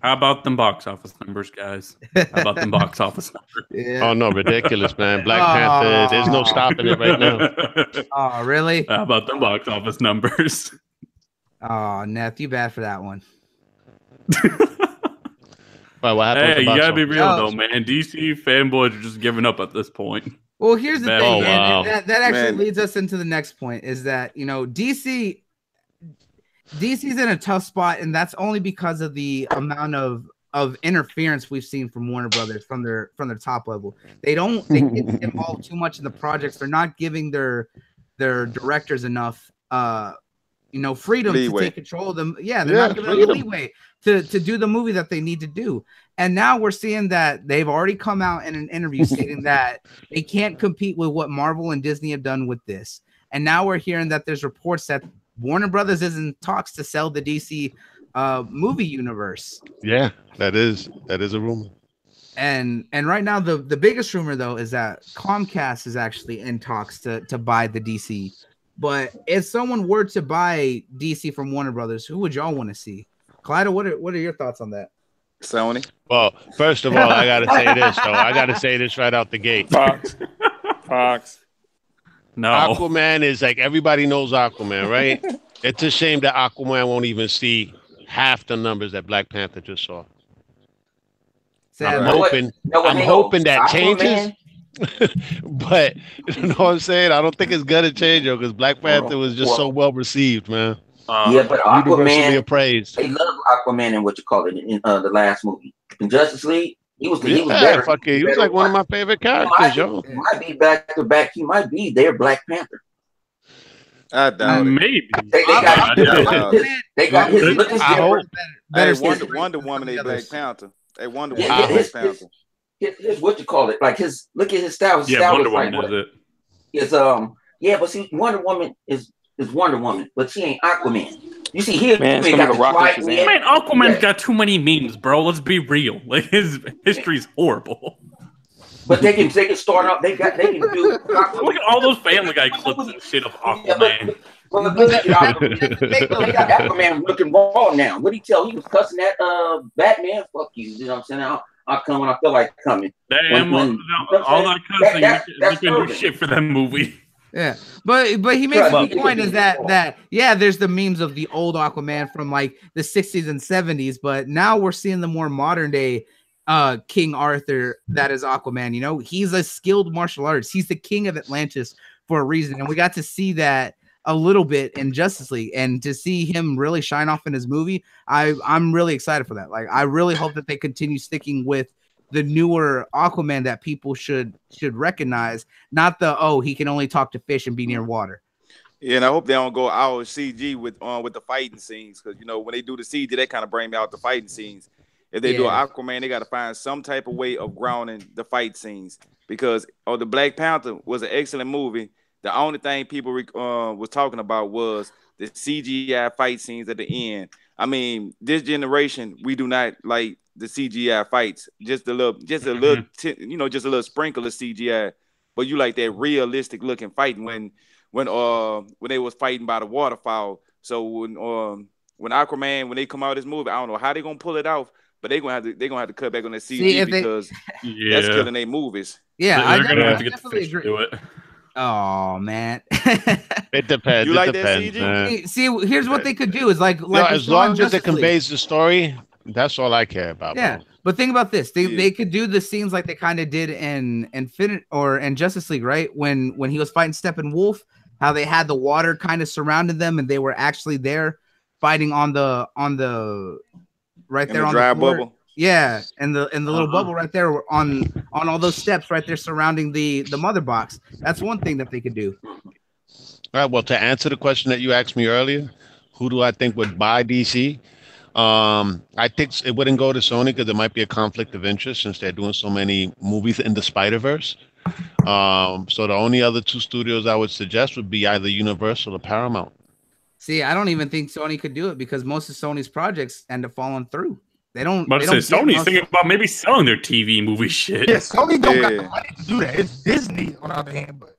How about them box office numbers, guys? How about them box office numbers? Yeah. Oh no, ridiculous, man! Black Panther, there's no stopping it right now. Oh really? How about them box office numbers? Oh, Neth, you bad for that one. Right, what happened? Hey, you gotta be real though, man. DC fanboys are just giving up at this point. Well, here's the thing, man. That actually leads us into the next point: is that DC DC's in a tough spot, and that's only because of the amount of interference we've seen from Warner Brothers from their top level. They get involved too much in the projects. They're not giving their directors enough freedom to take control of them. Yeah, they're not giving them leeway to do the movie that they need to do. And now we're seeing that they've already come out in an interview stating that they can't compete with what Marvel and Disney have done with this. And now we're hearing that there's reports that Warner Brothers is in talks to sell the DC movie universe. Yeah, that is a rumor. And right now the biggest rumor though is that Comcast is actually in talks to buy the DC. But if someone were to buy DC from Warner Brothers, who would y'all want to see? Kaleido, what are your thoughts on that? Sony. Well, first of all, I gotta say this though. I gotta say this right out the gate. Fox. No. Aquaman is like, everybody knows Aquaman, right? It's a shame that Aquaman won't even see half the numbers that Black Panther just saw. I'm hoping that changes. But you know what I'm saying? I don't think it's gonna change, though, because Black Panther was just so well received, man. Yeah, but Aquaman, appraised. they love Aquaman in in the last movie. In Justice League, he was better. He was like one of my favorite characters, yo. He might be back to back. He might be their Black Panther. I doubt it. Maybe. They got his. Look at Wonder Woman, a Black Panther. Hey, Wonder Woman, Black Panther. His what you call it? Like his look at his style. His style Wonder is Woman like does it. Is but see, Wonder Woman is Wonder Woman, but she ain't Aquaman. You see here, man, Aquaman's got too many memes, bro. Let's be real. Like his history's horrible. But they can start up. They can do. Look at all those Family Guy clips and shit of Aquaman. They got Aquaman looking raw now. What did he tell? He was cussing at Batman. Fuck you. You know what I'm saying? I'll come when I feel like coming. Damn, all that cussing, you can do shit for that movie. Yeah, but he makes a good point is that there's the memes of the old Aquaman from like the 60s and 70s, but now we're seeing the more modern day King Arthur that is Aquaman. You know, he's a skilled martial artist. He's the king of Atlantis for a reason, and we got to see that a little bit in Justice League, and to see him really shine off in his movie, I'm really excited for that. Like, I really hope that they continue sticking with the newer Aquaman that people should recognize, not the he can only talk to fish and be near water. Yeah, and I hope they don't go out CG with the fighting scenes, because when they do the CG, they kind of bring out the fighting scenes. If they do an Aquaman, they got to find some type of way of grounding the fight scenes, because the Black Panther was an excellent movie. The only thing people was talking about was the CGI fight scenes at the end. I mean, this generation, we do not like the CGI fights, just a little sprinkle of CGI, but you like that realistic looking fighting when they was fighting by the waterfowl. So when Aquaman, when they come out of this movie, I don't know how they're gonna pull it off, but they're gonna have to cut back on that CG because that's killing their movies. Yeah, they're gonna have to get the fish to do it. Oh man, it depends. You like that CG? Man. See, here's what they could do is like as long as it conveys the story. That's all I care about. Yeah, bro. But think about this: they could do the scenes like they kind of did in Justice League, right? When he was fighting Steppenwolf, how they had the water kind of surrounded them, and they were actually there fighting on the right there on dry the floor. Bubble. Yeah, and the little bubble right there on all those steps right there surrounding the mother box. That's one thing that they could do. All right. Well, to answer the question that you asked me earlier, who do I think would buy DC? I think it wouldn't go to Sony because there might be a conflict of interest since they're doing so many movies in the Spider-Verse. So the only other two studios I would suggest would be either Universal or Paramount. See, I don't even think Sony could do it because most of Sony's projects end up falling through. They don't. But Sony's thinking about maybe selling their TV movie shit. Yeah, Sony don't got the money to do that. It's Disney on the other hand, but.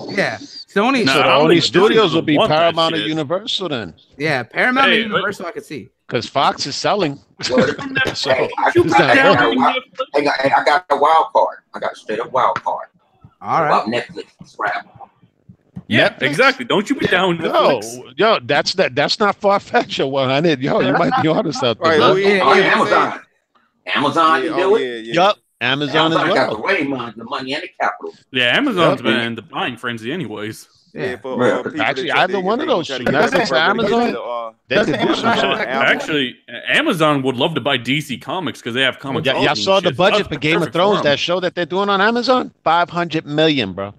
Yeah, Sony. So the only studios will be Paramount or Universal then. Yeah, Paramount and Universal I could see. Because Fox is selling. I got a wild card. I got a straight up wild card. All right. About Netflix. Scrap. Yeah, Netflix? Exactly. Don't you be down with Netflix. Yo, that's not far-fetched, yo, 100. Yo, you might be onto something. Right, Amazon. Amazon can do it. Yup. Amazon as well. got the money and the capital. Yeah, Amazon's been in the buying frenzy anyways. Yeah, actually, either one of those two, Netflix or Amazon, they could do some shit. Actually, Amazon would love to buy DC Comics because they have comics. Y'all saw the budget for Game of Thrones, that show that they're doing on Amazon? $500 million, bro.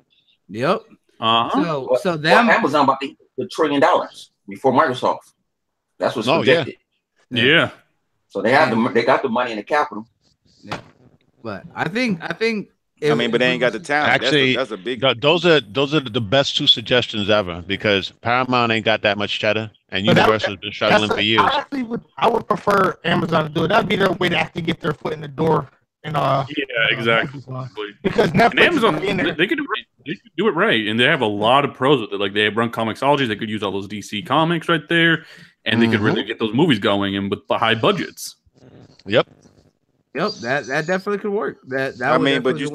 Yep. So Amazon about $1 trillion before Microsoft. That's what's projected. Yeah. So they have they got the money and the capital. Yeah. But I think but they ain't got the talent. Actually, that's a big. Those are the best two suggestions ever, because Paramount ain't got that much cheddar, and Universal's been struggling for years. I would prefer Amazon to do it. That'd be their way to actually get their foot in the door. Yeah, exactly. Because Netflix, and Amazon, they could do it. They could do it right, and they have a lot of pros with it. Like they run Comixology, they could use all those DC comics right there, and they could really get those movies going, and with the high budgets. Yep, that definitely could work. But you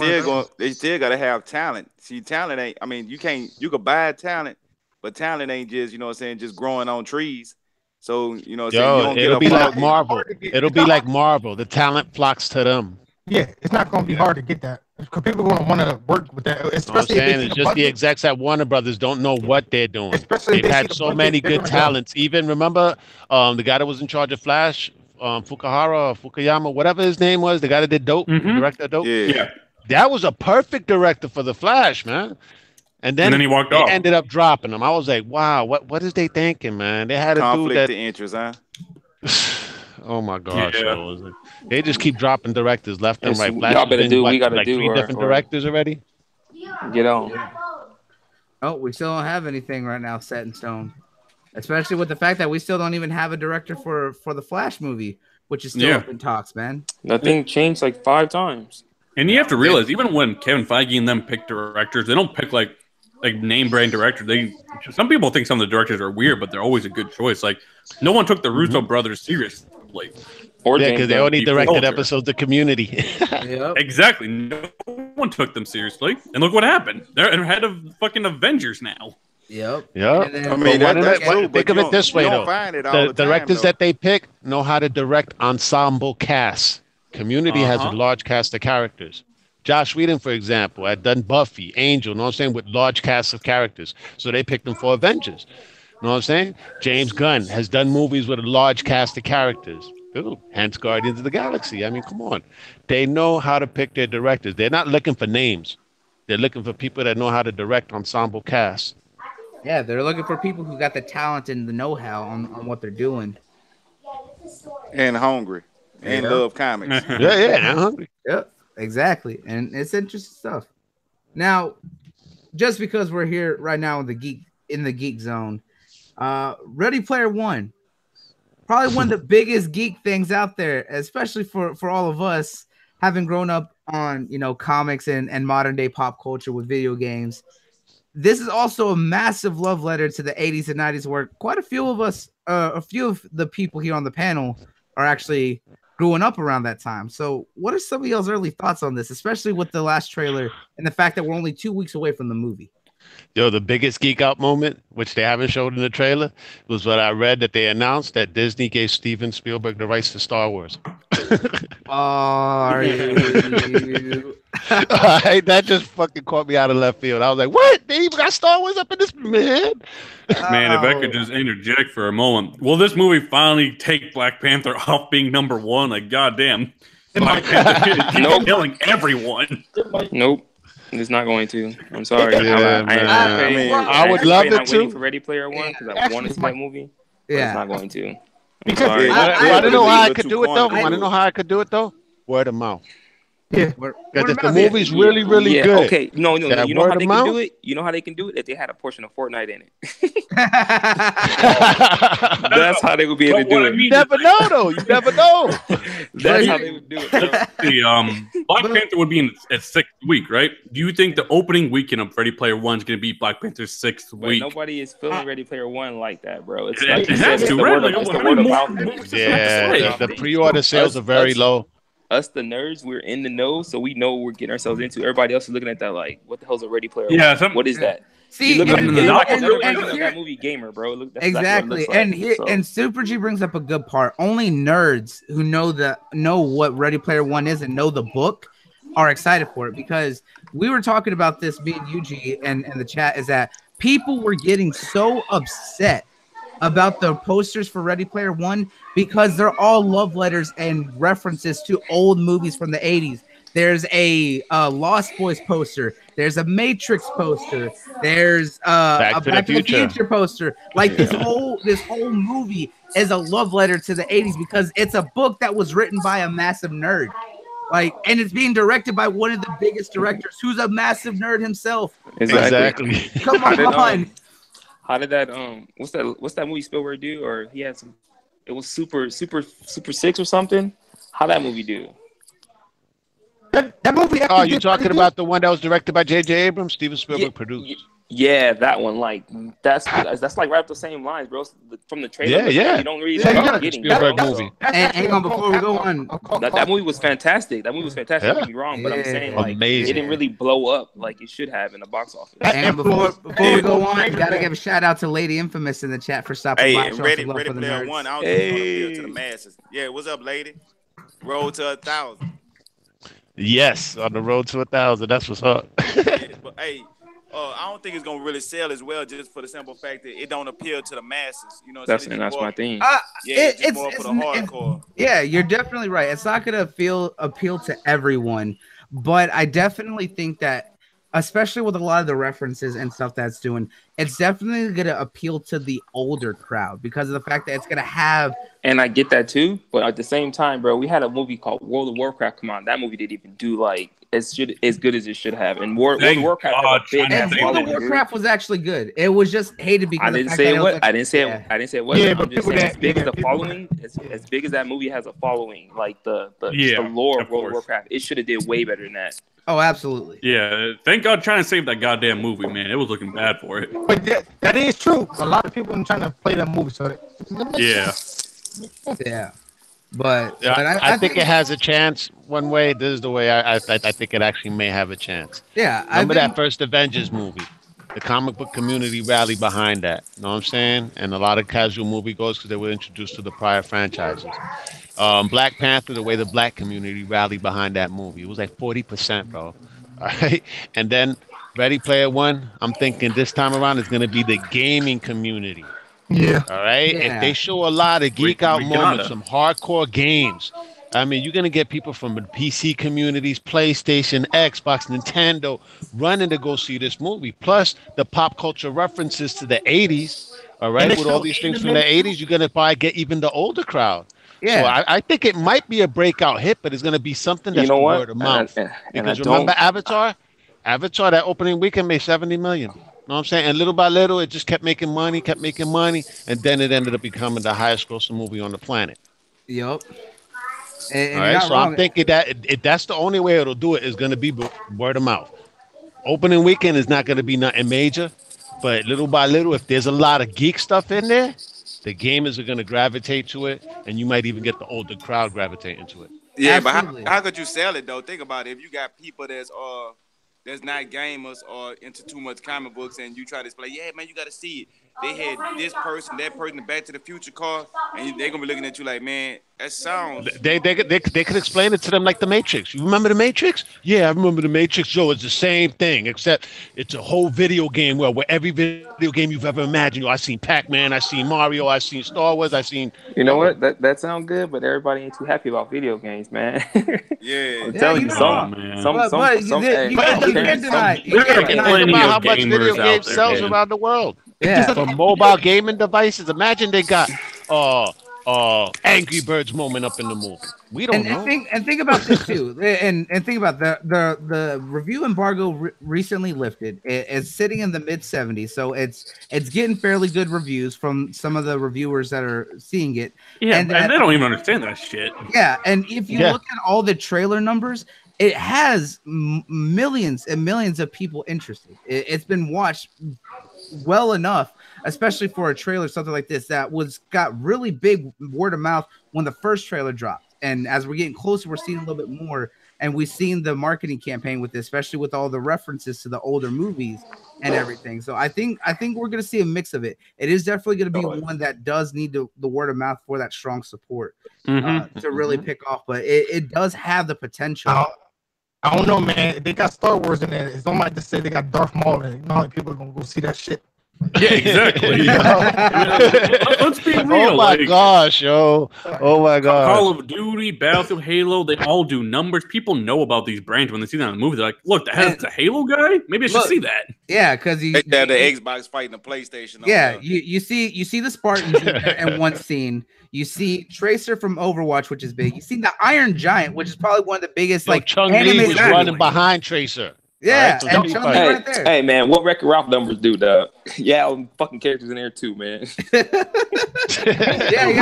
they still got to have talent. See, talent ain't. You could buy talent, but talent ain't just just growing on trees. So it'll be like Marvel. It'll be like Marvel. The talent flocks to them. Yeah, it's not going to be hard to get that because people don't want to work with that. Especially it's just the execs at Warner Brothers don't know what they're doing. They've had so many good talents. Even remember the guy that was in charge of Flash, Fukuyama, whatever his name was, the guy that did Dope, director of Dope. Yeah, that was a perfect director for the Flash, man. And then he walked off. Ended up dropping him. I was like, wow, what is they thinking, man? They had a conflict dude that of interest, huh? Oh my gosh, they just keep dropping directors left and right. Y'all better do. We gotta do 3 different directors already. Get on. Oh, we still don't have anything right now set in stone, especially with the fact that we still don't even have a director for the Flash movie, which is still up in talks, man. That thing changed like 5 times. And you have to realize, even when Kevin Feige and them pick directors, they don't pick like name brand directors. Some people think some of the directors are weird, but they're always a good choice. Like no one took the Russo brothers seriously. Because they only directed episodes of Community. Exactly. No one took them seriously. And look what happened. They're head of fucking Avengers now. Yep. Think of it this way, though. The directors that they pick know how to direct ensemble casts. Community has a large cast of characters. Josh Whedon, for example, had done Buffy, Angel, you know what I'm saying, with large casts of characters. So they picked them for Avengers. You know what I'm saying? James Gunn has done movies with a large cast of characters. Ooh, hence Guardians of the Galaxy. I mean, come on. They know how to pick their directors. They're not looking for names. They're looking for people that know how to direct ensemble casts. Yeah, they're looking for people who got the talent and the know-how on what they're doing. And hungry. And love comics. and hungry. Yep, exactly. And it's interesting stuff. Now, just because we're here right now in the geek zone, Ready Player One, probably one of the biggest geek things out there, especially for all of us having grown up on comics and modern day pop culture with video games. This is also a massive love letter to the 80s and 90s, where quite a few of us, a few of the people here on the panel are actually growing up around that time. So what are some of y'all's early thoughts on this, especially with the last trailer and the fact that we're only 2 weeks away from the movie? Yo, the biggest geek out moment, which they haven't showed in the trailer, was what I read that they announced that Disney gave Steven Spielberg the rights to Star Wars. Are you? That just fucking caught me out of left field. I was like, what? They even got Star Wars up in this, man? Man, if I could just interject for a moment. Will this movie finally take Black Panther off being number 1? Like, goddamn. Black Panther is killing everyone. Nope. It's not going to. I'm sorry. I would love it too. For Ready Player One, because I want to see that movie. Yeah, it's not going to. I'm sorry. I don't know how I could do it though. I don't know how I could do it though. Word of mouth. Yeah, because if the movie's really good. Okay, no. You know how they can do it. You know how they can do it if they had a portion of Fortnite in it. That's how they would be able to do it. You never know, though. You never know. That's how they would do it. Black Panther would be in its 6th week, right? Do you think the opening weekend of Ready Player One is going to be Black Panther's 6th week? Nobody is feeling Ready Player One like that, bro. It's like the word of mouth. Yeah, the pre-order sales are very low. Us, the nerds, we're in the know, so we know what we're getting ourselves into. Everybody else is looking at that like, what the hell's a Ready Player One? What is that? See, that movie gamer, bro. Look, that's exactly. And Super G brings up a good part. Only nerds who know what Ready Player One is and know the book are excited for it, because we were talking about this, me and Yuji and the chat, is that people were getting so upset about the posters for Ready Player One because they're all love letters and references to old movies from the 80s. There's a Lost Boys poster. There's a Matrix poster. There's a Back to the Future poster. Like this whole movie is a love letter to the 80s because it's a book that was written by a massive nerd. Like, and it's being directed by one of the biggest directors who's a massive nerd himself. Exactly. Come on. How did that what's that movie Spielberg do? Or he had some, it was Super 6 or something. How that movie do? That movie. Oh, you talking about the one that was directed by J.J. Abrams? Steven Spielberg produced. Yeah, that one. Like that's like right up the same lines, bro. From the trailer. Yeah. You don't really know what you're getting. Spielberg movie. And hang on, before we go on, that movie was fantastic. Don't get me wrong, but I'm saying like it didn't really blow up like it should have in the box office. And before we go on, gotta give a shout out to Lady Infamous in the chat for stopping by. Ready Player One. I don't think it's gonna appeal to the masses. Yeah, what's up, lady? Road to 1,000. Yes, on the road to 1,000. That's what's up. But hey, I don't think it's gonna really sell as well, just for the simple fact that it don't appeal to the masses. You know, that's my thing. It's more for the hardcore. Yeah, you're definitely right. It's not gonna appeal to everyone, but I definitely think that, especially with a lot of the references and stuff that's doing, it's definitely gonna appeal to the older crowd because of the fact that it's gonna have. And I get that too, but at the same time, bro, we had a movie called World of Warcraft come out. That movie didn't even do like as good as it should have. And World of Warcraft was actually good. It was just hated because I didn't say what. I didn't say it was. Yeah, I'm just saying, as big as the following, as big as that movie has a following, like the lore of World of Warcraft, it should have did way better than that. Oh, absolutely. Yeah, thank God trying to save that goddamn movie, man. It was looking bad for it. But that is true. A lot of people are trying to play that movie, so yeah. But I think it has a chance one way. This is the way I think it actually may have a chance. Yeah. Remember that first Avengers movie? The comic book community rallied behind that. You know what I'm saying? And a lot of casual moviegoers because they were introduced to the prior franchises. Black Panther, the way the black community rallied behind that movie. It was like 40%, bro. All right. And then Ready Player One, I'm thinking this time around it's going to be the gaming community. Yeah. All right. Yeah. If they show a lot of geek out moments, some hardcore games, I mean, you're going to get people from the PC communities, PlayStation, Xbox, Nintendo, running to go see this movie. Plus the pop culture references to the 80s. All right. With all these things from the 80s, you're going to probably get even the older crowd. Yeah. So I think it might be a breakout hit, but it's going to be something that's word of mouth. Because remember Avatar? Avatar, that opening weekend made $70 million. You know what I'm saying? And little by little, it just kept making money, and then it ended up becoming the highest grossing movie on the planet. Yep. And all right, so I'm thinking that that's the only way it'll do it is going to be word of mouth. Opening weekend is not going to be nothing major, but little by little, if there's a lot of geek stuff in there, the gamers are going to gravitate to it, and you might even get the older crowd gravitating to it. Yeah, absolutely. But how could you sell it though? Think about it. If you got people that's not gamers or into too much comic books, and you try to display, yeah, man, you got to see it. They had this person, that person, the Back to the Future car, and they're gonna be looking at you like, man, that sounds. They could explain it to them like the Matrix. You remember the Matrix? Yeah, I remember the Matrix. Joe, it's the same thing, except it's a whole video game where every video game you've ever imagined. I seen Pac-Man, I seen Mario, I seen Star Wars, I seen. You know what? That sounds good, but everybody ain't too happy about video games, man. Yeah, I'm telling you, some. Think about how much video games sells around the world. Yeah, for mobile gaming devices. Imagine they got Angry Birds moment up in the movie. We don't know. And think about this too. and think about the review embargo recently lifted. It's sitting in the mid-70s, so it's getting fairly good reviews from some of the reviewers that are seeing it. Yeah, and they don't even understand that shit. Yeah, and if you look at all the trailer numbers, it has millions and millions of people interested. It's been watched well enough, especially for a trailer, something like this that got really big word of mouth when the first trailer dropped. And as we're getting closer, we're seeing a little bit more, and we've seen the marketing campaign with this, especially with all the references to the older movies and everything. So I think we're going to see a mix of it. It is definitely going to be one that does need the word of mouth for that strong support to really pick off, but it does have the potential. I don't know, man. They got Star Wars in there. It's don't like to say they got Darth Maul in it. You know how many people are gonna go see that shit? Yeah, exactly. Let's be real. Oh my gosh, yo! Oh my god! Call of Duty, Battlefield, Halo, they all do numbers. People know about these brands when they see that in the movie. They're like, "Look, that has a Halo guy. Maybe I should see that." Yeah, because they have the Xbox fighting the PlayStation. Yeah, you see the Spartans in one scene. You see Tracer from Overwatch, which is big. You see the Iron Giant, which is probably one of the biggest Chun-Li was running behind Tracer. Yeah, right, and Chun-Li right there. Hey man, what Wreck-It Ralph numbers do? Yeah, fucking characters in there too, man. Yeah,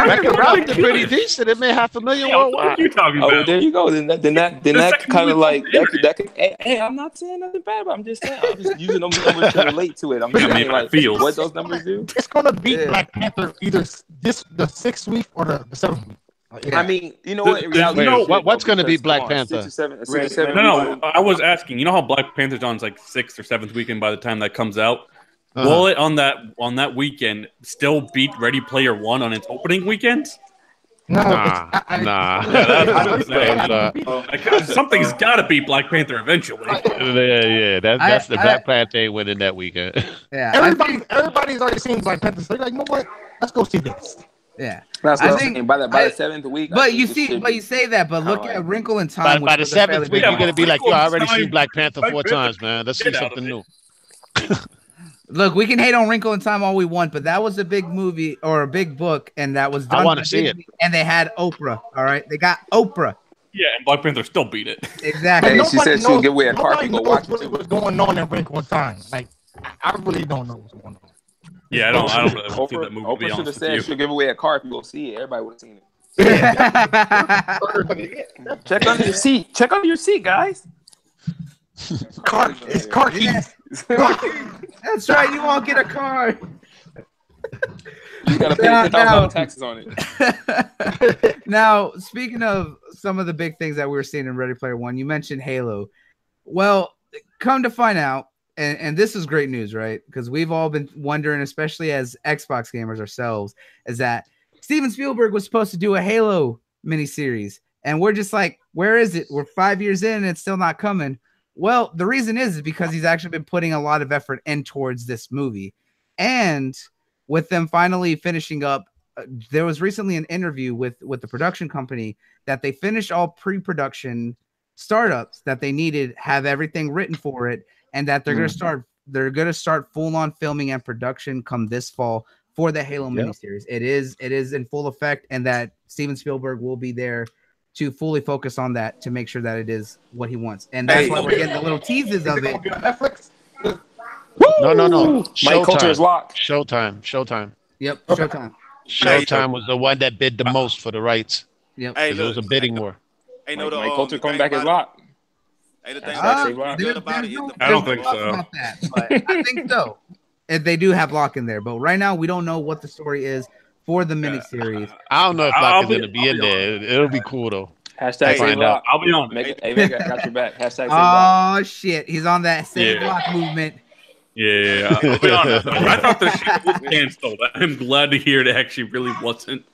Wreck-It Ralph is pretty decent. It made $500,000 worldwide. What are you talking about? Oh, there you go. Then that kind of like that could. Hey, I'm not saying nothing bad, but I'm just saying I'm just using those numbers to relate to it. I'm just saying like what those numbers do. It's gonna beat Black Panther either the 6th week or the 7th week. Yeah. I mean, you know what? What's going to be Black Panther? 6 or 7 No, I was asking. You know how Black Panther's on like 6th or 7th weekend by the time that comes out. Will it on that weekend still beat Ready Player One on its opening weekend? No, something's got to beat Black Panther eventually. Yeah, that's the Black Panther ain't winning that weekend. Yeah, everybody's already seen Black Panther. So they're like, you know what? Let's go see this. Yeah, that's what I think by the 7th week. But you say that, but look at Wrinkle in Time. By the 7th week, you're gonna be like, yo, I already seen Black Panther 4 times, man. Let's see something new. Look, we can hate on Wrinkle in Time all we want, but that was a big movie or a big book, and that was done. I want to see it. And they had Oprah. All right, they got Oprah. Yeah, and Black Panther still beat it. Exactly. Hey, she said she would give away a car to go watch what was going on in Wrinkle in Time. Like, I really don't know what's going on. Yeah, I don't see that movie. Oprah should have said she'll give away a car if you go see it. Everybody would have seen it. Check under your seat. Check under your seat, guys. It's car keys. That's right. You won't get a car. You gotta pay $10,000 taxes on it. Now, speaking of some of the big things that we were seeing in Ready Player One, you mentioned Halo. Well, come to find out, and this is great news, right? Because we've all been wondering, especially as Xbox gamers ourselves, is that Steven Spielberg was supposed to do a Halo miniseries, and we're just like, where is it? We're 5 years in, and it's still not coming. Well, the reason is because he's actually been putting a lot of effort in towards this movie, and with them finally finishing up, there was recently an interview with the production company that they finished all pre-production startups that they needed, have everything written for it, and that they're gonna start full-on filming and production come this fall for the Halo miniseries. It is in full effect, and that Steven Spielberg will be there to fully focus on that to make sure that it is what he wants. And that's why we're getting the little teases of it. Netflix. No. My culture is locked. Showtime. Yep, Showtime. Showtime was the one that bid the most for the rights. Yep. It was a bidding war. My culture coming back is locked. Hey, the thing I don't think so. But I think so. And they do have Locke in there, but right now we don't know what the story is for the miniseries. I don't know if Locke is going to be in there. It'll be cool though. Hashtag find out. I'll be on. Hey, got your back. Hashtag oh shit, he's on that save Locke movement. Yeah, I'll be honest. I thought the shit was canceled. I'm glad to hear it actually really wasn't.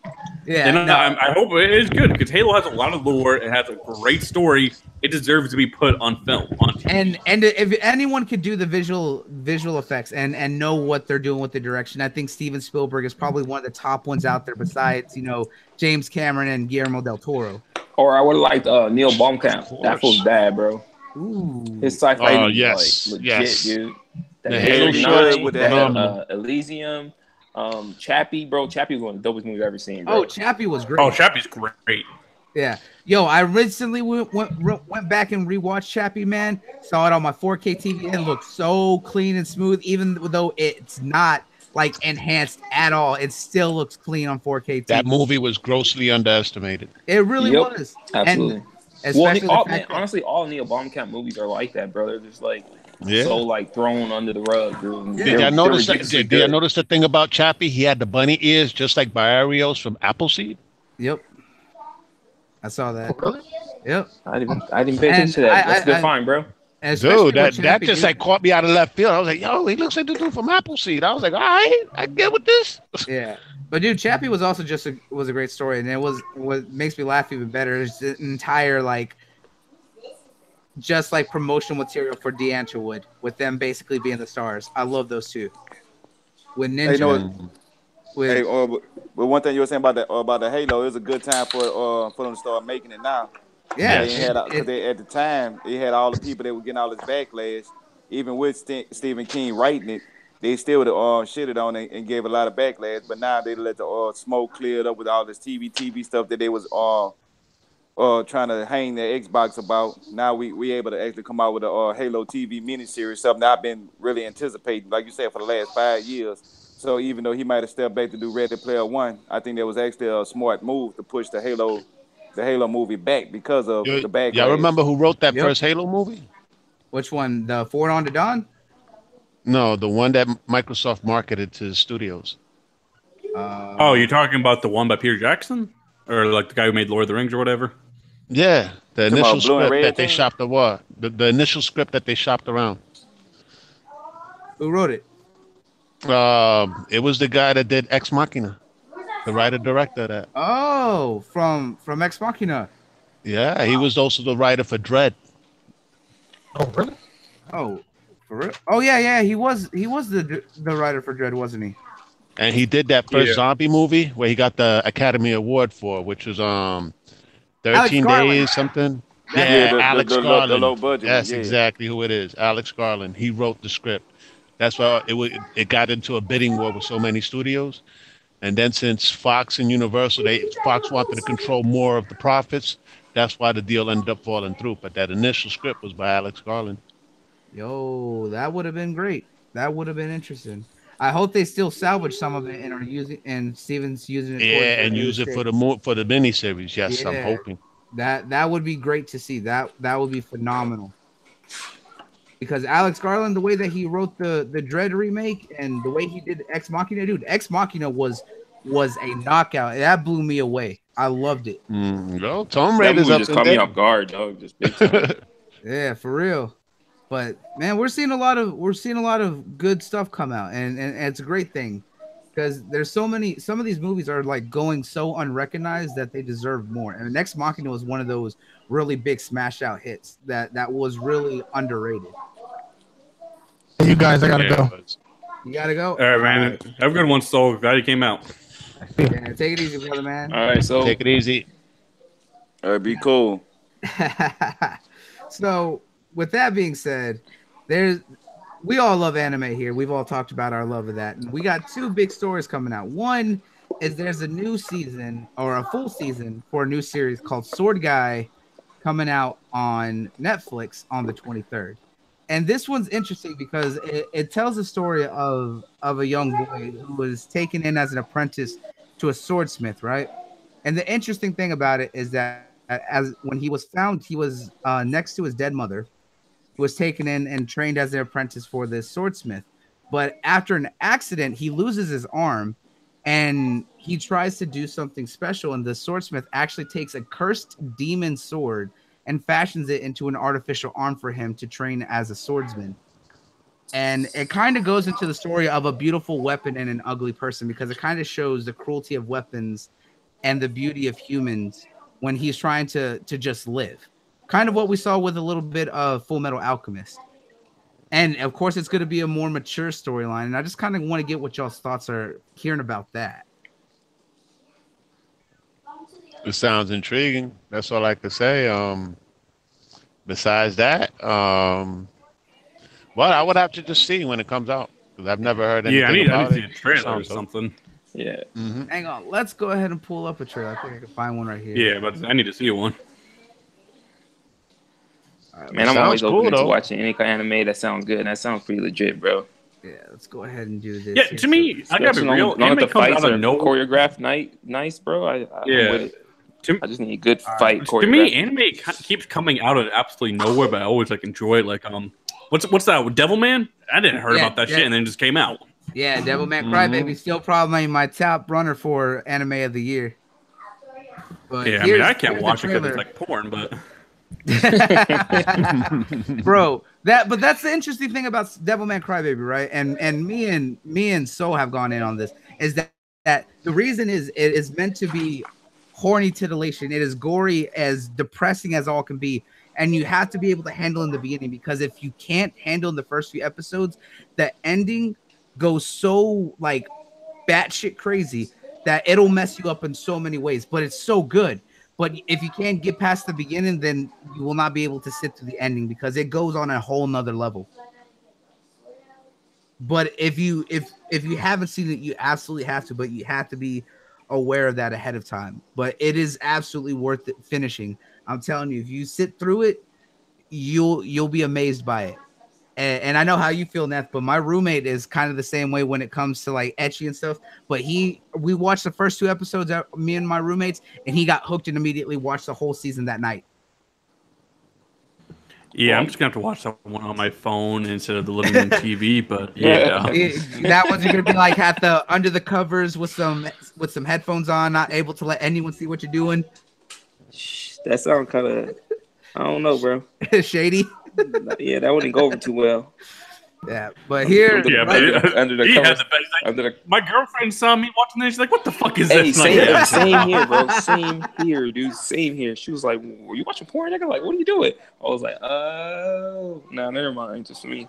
Yeah, and I hope it is good because Halo has a lot of lore. It has a great story. It deserves to be put on film. And if anyone could do the visual effects and know what they're doing with the direction, I think Steven Spielberg is probably one of the top ones out there. Besides, James Cameron and Guillermo del Toro. Or I would have liked Neil Blomkamp. That was bad, bro. Ooh. His sci-fi legit, dude. The Halo show with Elysium, Chappie, bro. Chappie was one of the dopest movies I've ever seen, bro. Oh, Chappie was great. Oh, Chappie's great. Yeah. Yo, I recently went back and rewatched Chappie, man. Saw it on my 4K TV. It looked so clean and smooth, even though it's not like enhanced at all. It still looks clean on 4K TV. That movie was grossly underestimated. It really was. Absolutely. Honestly, all Neil Blomkamp movies are like that, bro. They're just like so thrown under the rug, dude. Yeah. Did I notice the thing about Chappie? He had the bunny ears just like Barrios from Appleseed. Yep. I saw that. Oh, really? Yep. I didn't pay attention to that. That's good fine, bro. Dude, that just caught me out of left field. I was like, yo, he looks like the dude from Appleseed. I was like, all right, I get with this. Yeah. But dude, Chappie was also was a great story, and it was what makes me laugh even better is the entire just like promotional material for D'Angelo Wood, with them basically being the stars. I love those two. With Ninja, but one thing you were saying about the Halo, it was a good time for them to start making it now. Yeah, because at the time they had all the people that were getting all this backlash. Even with Stephen King writing it, they still would shitted on it and gave a lot of backlash. But now they let the smoke cleared up with all this TV stuff that they was trying to hang their Xbox about. Now we able to actually come out with a Halo TV miniseries, something I've been really anticipating, like you said, for the last 5 years. So even though he might have stepped back to do Ready Player One, I think that was actually a smart move to push the Halo movie back because of the backlash. Y'all remember who wrote that first Halo movie? Which one? The Forward Unto Dawn? No, the one that Microsoft marketed to studios. You're talking about the one by Peter Jackson? Or like the guy who made Lord of the Rings or whatever? Yeah, the initial script that they shopped the initial script that they shopped around. Who wrote it? It was the guy that did Ex Machina, the writer-director of that. Oh, from Ex Machina. Yeah, he was also the writer for Dread. Oh, really? Oh, for real? Oh, yeah. He was the writer for Dread, wasn't he? And he did that first zombie movie where he got the Academy Award for, which was 13 Days something. Alex Garland. The low budget. That's exactly who it is. Alex Garland. He wrote the script. That's why it got into a bidding war with so many studios. And then since Fox and Universal, Fox wanted to control more of the profits. That's why the deal ended up falling through. But that initial script was by Alex Garland. Yo, that would have been great. That would have been interesting. I hope they still salvage some of it and are using, and Steven's using it. Yeah, and use it for the miniseries. Yes, I'm hoping. That would be great to see. That would be phenomenal. Because Alex Garland, the way that he wrote the Dread remake and the way he did Ex Machina, dude, Ex Machina was a knockout. That blew me away. I loved it. No, Tomb Raider's up just caught me off guard, dog. Just big time. Yeah, for real. But man, we're seeing a lot of good stuff come out, and it's a great thing because there's some of these movies are like going so unrecognized that they deserve more. And Ex Machina was one of those really big smash out hits that was really underrated. You guys, I gotta go. You gotta go. All right, man. Have a good one, Soul. Glad you came out. Yeah, take it easy, brother, man. All right, so take it easy. All right, be cool. So, with that being said, we all love anime here. We've all talked about our love of that, and we got two big stories coming out. One is there's a new season or a full season for a new series called Sword Guy coming out on Netflix on the 23rd. And this one's interesting because it tells the story of a young boy who was taken in as an apprentice to a swordsmith, right? And the interesting thing about it is that when he was found, he was next to his dead mother, who was taken in and trained as an apprentice for this swordsmith. But after an accident, he loses his arm and he tries to do something special. And the swordsmith actually takes a cursed demon sword and fashions it into an artificial arm for him to train as a swordsman. And it kind of goes into the story of a beautiful weapon and an ugly person, because it kind of shows the cruelty of weapons and the beauty of humans when he's trying to just live. Kind of what we saw with a little bit of Full Metal Alchemist. And of course, it's going to be a more mature storyline. And I just kind of want to get what y'all's thoughts are hearing about that. It sounds intriguing. That's all I could say. Besides that, well, I would have to just see when it comes out, because I've never heard anything about it. I need to see a trailer or something. Yeah. Mm-hmm. Hang on. Let's go ahead and pull up a trailer. I think I can find one right here. Yeah, but I need to see one. Right, man, I'm always open to watching any kind of anime that sounds good. That sounds pretty legit, bro. Yeah, let's go ahead and do this. Yeah, to me, I gotta be real. Anime comes out of choreographed nice, bro. I'm with it. I just need a good fight. To me, anime keeps coming out of absolutely nowhere, but I always like enjoy it. Like, what's that? Devilman? I didn't heard about that shit, and then it just came out. Yeah, Devilman Crybaby still probably my top runner for anime of the year. But yeah, I mean, I can't watch it because it's like porn, but. Bro, that's the interesting thing about Devilman Crybaby, right? And me and So have gone in on this, is that the reason is it is meant to be horny titillation. It is gory, as depressing as all can be, and you have to be able to handle in the beginning, because if you can't handle in the first few episodes, the ending goes so like batshit crazy that it'll mess you up in so many ways. But it's so good. But if you can't get past the beginning, then you will not be able to sit through the ending, because it goes on a whole nother level. But if you haven't seen it, you absolutely have to. But you have to be aware of that ahead of time. But it is absolutely worth it finishing. I'm telling you, if you sit through it, you'll be amazed by it. And I know how you feel, Neth, but my roommate is kind of the same way when it comes to like ecchi and stuff. But we watched the first 2 episodes, me and my roommates, and he got hooked and immediately watched the whole season that night. Yeah, I'm just gonna have to watch that one on my phone instead of the living room TV. But yeah, that one's gonna be like at the under the covers with some headphones on, not able to let anyone see what you're doing. That sounds kind of, I don't know, bro. Shady. Yeah, that wouldn't go over too well. Yeah, but here, under the covers, my girlfriend saw me watching this. She's like, "What the fuck is this?" Like, same here, bro. Same here, dude. Same here. She was like, "Were you watching porn?" Nigga, like, "What are you doing?" I was like, "Oh, no, never mind. Just me."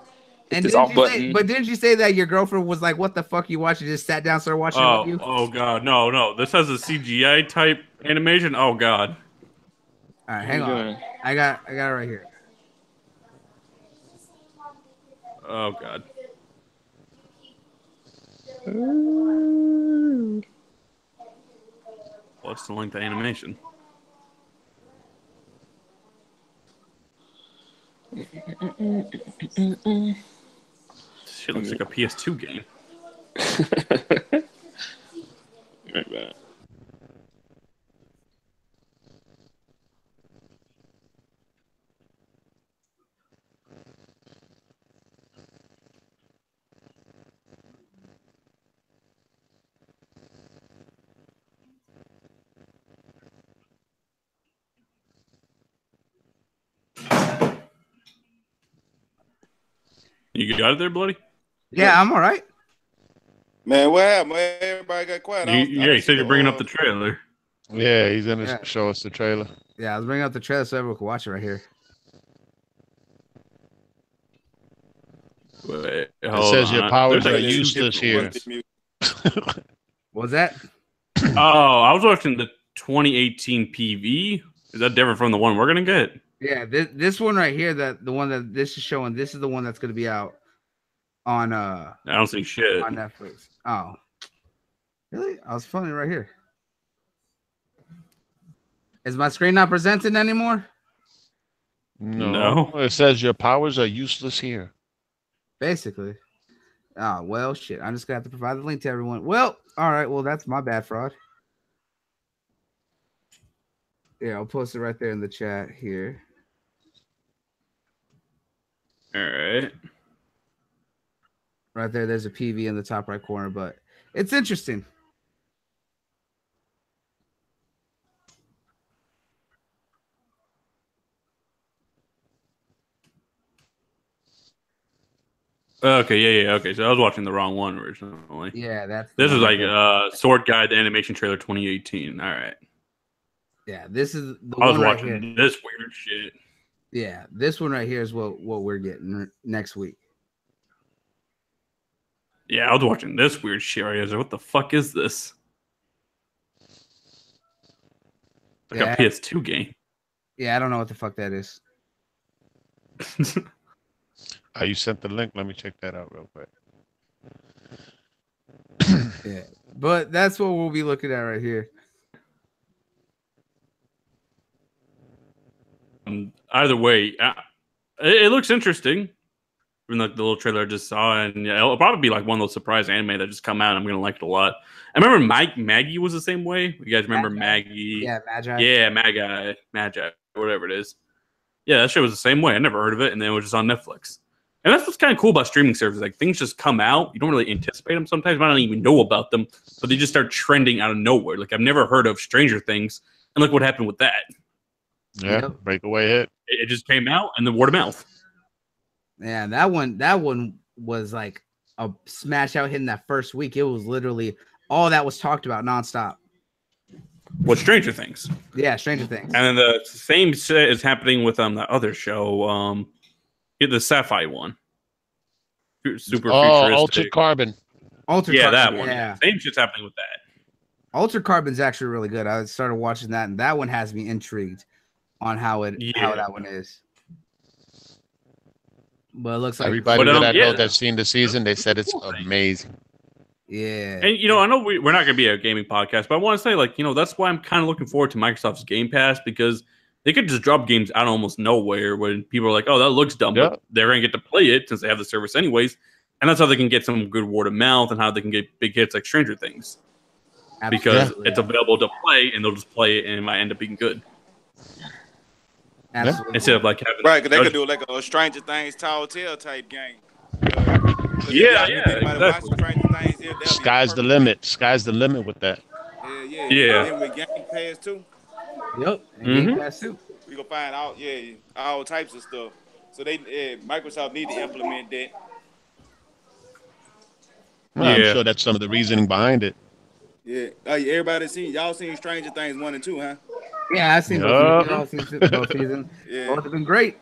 And didn't you say that your girlfriend was like, "What the fuck you watching?" Just sat down, started watching it with you? Oh god, no. This has a CGI type animation. Oh god. All right, hang on. I got it right here. Oh god. What's the length of animation? Shit looks like a PS2 game. Right back. You got it there, Bloodie? Yeah, I'm all right. Man, what happened? Everybody got quiet. You said you're bringing up the trailer. Yeah, he's gonna show us the trailer. Yeah, I was bringing up the trailer so everyone can watch it right here. Wait, it says your powers are useless here. What was that? Oh, I was watching the 2018 PV. Is that different from the one we're gonna get? Yeah, this one right here, the one that this is showing, this is the one that's gonna be out on I don't see shit on Netflix. Oh, really? I was funny right here. Is my screen not presented anymore? No. It says your powers are useless here. Basically. Oh, well, shit. I'm just gonna have to provide the link to everyone. Well, all right. Well, that's my bad, fraud. Yeah, I'll post it right there in the chat here. All right. Right there, there's a PV in the top right corner, but it's interesting. Okay, yeah. Okay, so I was watching the wrong one originally. Yeah, this was like Sword Guide, the animation trailer 2018. All right. Yeah, this is the I was one watching right here. this weird shit. Yeah, this one right here is what we're getting next week. Yeah, I was watching this weird shit right here. I was like, what the fuck is this? Like a PS2 game. Yeah, I don't know what the fuck that is. You sent the link. Let me check that out real quick. Yeah, but that's what we'll be looking at right here. Either way, it looks interesting. Even like the little trailer I just saw, and yeah, it'll probably be like one of those surprise anime that just come out. And I'm gonna like it a lot. I remember Maggie was the same way. You guys remember Maggie? Yeah, Magi. Yeah, Magi, whatever it is. Yeah, that shit was the same way. I never heard of it, and then it was just on Netflix. And that's what's kind of cool about streaming services. Like things just come out. You don't really anticipate them sometimes. I don't even know about them, but they just start trending out of nowhere. Like I've never heard of Stranger Things, and look what happened with that. Yeah, breakaway hit. It just came out, and then word of mouth. Yeah, that one was like a smash out hit in that first week. It was literally all that was talked about nonstop. with Stranger Things. Yeah, Stranger Things. And then the same shit is happening with the other show, the sci-fi one. Super futuristic. Altered Carbon. Altered Carbon, that one. Yeah. Same shit's happening with that. Altered Carbon's actually really good. I started watching that, and that one has me intrigued on how that one is. But it looks like everybody that I know that's seen the season, they said it's amazing. Yeah. And I know we're not going to be a gaming podcast, but I want to say, like, that's why I'm kind of looking forward to Microsoft's Game Pass, because they could just drop games out of almost nowhere when people are like, oh, that looks dumb, but they're going to get to play it since they have the service anyways. And that's how they can get some good word of mouth and how they can get big hits like Stranger Things. Because it's available to play, and they'll just play it, and it might end up being good. Absolutely. Instead of like having because they could do like a Stranger Things Telltale type game. Exactly. Sky's the limit. Sky's the limit with that. Yeah. And with Game Pass too. Yep. Game Pass too. We gonna find out. All types of stuff. So Microsoft need to implement that. Well, I'm sure that's some of the reasoning behind it. Yeah. Everybody y'all seen Stranger Things 1 and 2, huh? Yeah, I've seen both seasons. Both have been great.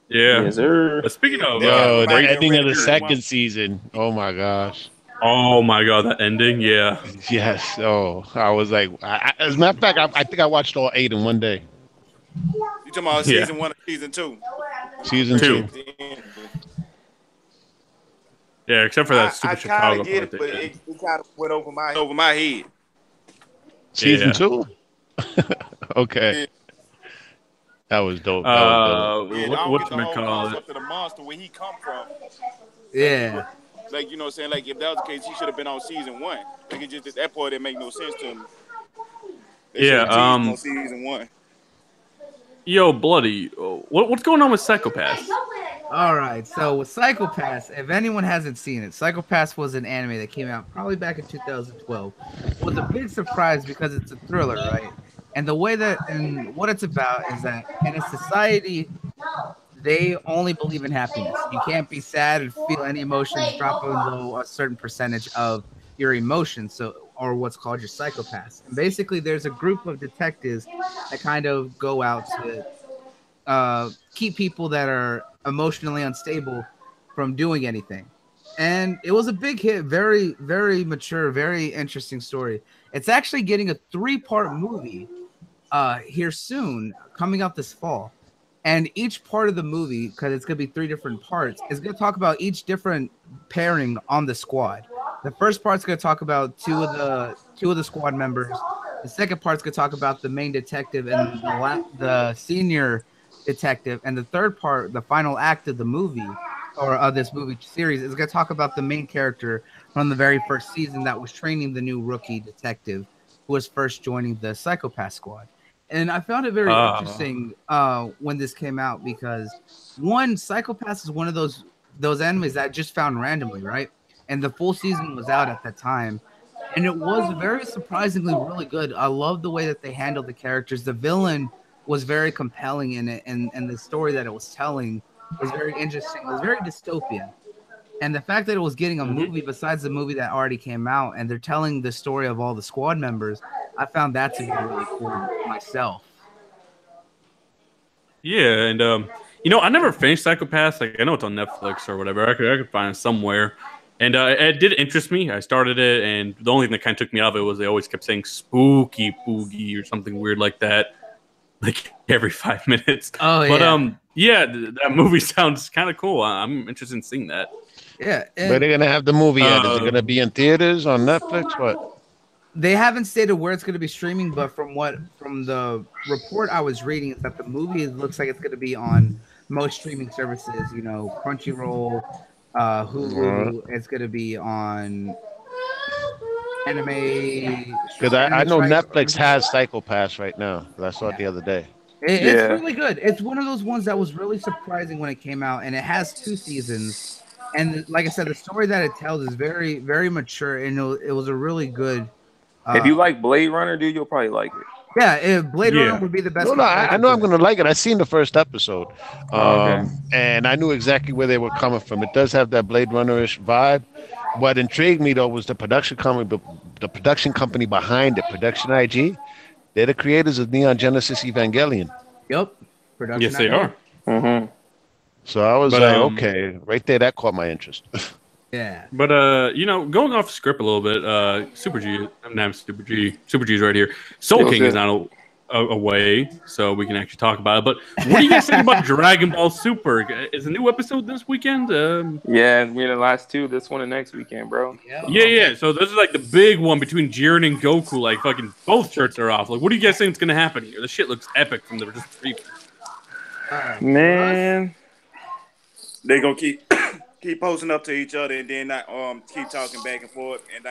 Yeah. Yes, sir. But speaking of the ending of the second season. Oh my gosh. Oh my god, that ending, yeah. Yes. Oh, I was like, as a matter of fact, I think I watched all 8 in one day. You talking about season 1 or season 2? Season 2. Yeah, except for that stupid Chicago part. It, but it kind of went over my head. Season 2? Okay. Yeah. That was dope. What's the concept of the monster, where he come from? Yeah. Like, you know what I'm saying? Like, if that was the case, he should have been on season 1. Like, it just, at that point, it make no sense to him. On season 1. Yo, Bloodie, what's going on with Psycho-Pass? All right, so with Psycho-Pass, if anyone hasn't seen it, Psycho-Pass was an anime that came out probably back in 2012. It was a big surprise because it's a thriller, right? And the way and what it's about is that in a society, they only believe in happiness. You can't be sad and feel any emotions, drop below a certain percentage of your emotions, or what's called your psychopaths. And basically, there's a group of detectives that kind of go out to keep people that are emotionally unstable from doing anything. And it was a big hit, very, very mature, very interesting story. It's actually getting a 3-part movie here soon, coming out this fall. And each part of the movie, because it's going to be 3 different parts, is going to talk about each different pairing on the squad. The first part's going to talk about two of the squad members. The second part's going to talk about the main detective and the senior detective. And the third part, the final act of the movie, or of this movie series, is going to talk about the main character from the very first season that was training the new rookie detective who was first joining the Psycho-Pass squad. And I found it very interesting when this came out because, one, Psycho-Pass is one of those animes that I just found randomly, right? And the full season was out at that time. And it was very surprisingly really good. I love the way that they handled the characters. The villain was very compelling in it, and the story that it was telling was very interesting. It was very dystopian. And the fact that it was getting a movie besides the movie that already came out, and they're telling the story of all the squad members, I found that to be really cool myself. Yeah, and I never finished Psycho-Pass. Like, I know it's on Netflix or whatever. I could find it somewhere. And it did interest me. I started it, and the only thing that kind of took me out of it was they always kept saying spooky boogie or something weird like that, like every 5 minutes. Oh, yeah. But that movie sounds kind of cool. I'm interested in seeing that. Yeah. Where they gonna have the movie at? Is it gonna be in theaters, on Netflix? What? They haven't stated where it's gonna be streaming, but from the report I was reading, is that the movie looks like it's gonna be on most streaming services. You know, Crunchyroll, Hulu. It's gonna be on anime. Because I know Netflix has Psycho-Pass right now. I saw it the other day. It's really good. It's one of those ones that was really surprising when it came out, and it has 2 seasons. And like I said, the story that it tells is very, very mature, and it was a really good. If you like Blade Runner, dude, you'll probably like it. Yeah, Blade Runner would be the best. No, I know I'm going to like it. I seen the first episode, and I knew exactly where they were coming from. It does have that Blade Runner-ish vibe, what intrigued me though was the production company behind it, Production IG. They're the creators of Neon Genesis Evangelion. Yep. Production yes, they are. Mm-hmm. So I was like, okay, right there, that caught my interest. Yeah. But going off script a little bit, Super G is right here. Soul King is not away, so we can actually talk about it. But what do you guys think about Dragon Ball Super? Is a new episode this weekend? Yeah, we're the last two. This one and next weekend, bro. Yeah. So this is like the big one between Jiren and Goku. Like fucking both shirts are off. Like, what do you guys think is gonna happen here? The shit looks epic from the just preview. Man, they gonna keep posting up to each other and then not keep talking back and forth and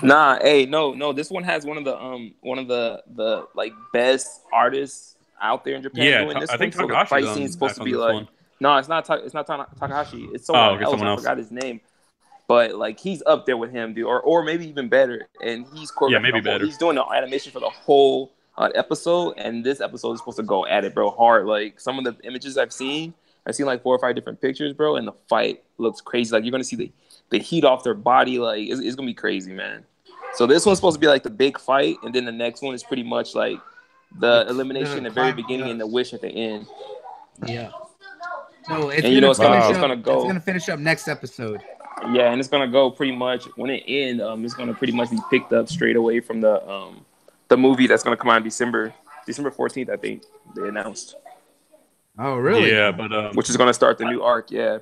no. This one has one of the like best artists out there in Japan doing this. I think so the fight scene is supposed to be like. No, it's not Takahashi. It's someone else. I forgot his name. But like he's up there with him, dude, or maybe even better. And he's maybe better. He's doing the animation for the whole episode, and this episode is supposed to go at it, bro, hard. Like some of the images I've seen like 4 or 5 different pictures, bro, and the fight looks crazy. Like you're gonna see the heat off their body. Like it's gonna be crazy, man. So this one's supposed to be like the big fight, and then the next one is pretty much like the elimination at the very beginning and the wish at the end. Yeah. So it's gonna finish up next episode. Yeah, and it's gonna go pretty much when it ends. It's gonna pretty much be picked up straight away from the movie that's gonna come out in December 14th, I think they announced. Oh, really? Yeah, but which is gonna start the new arc. Yeah.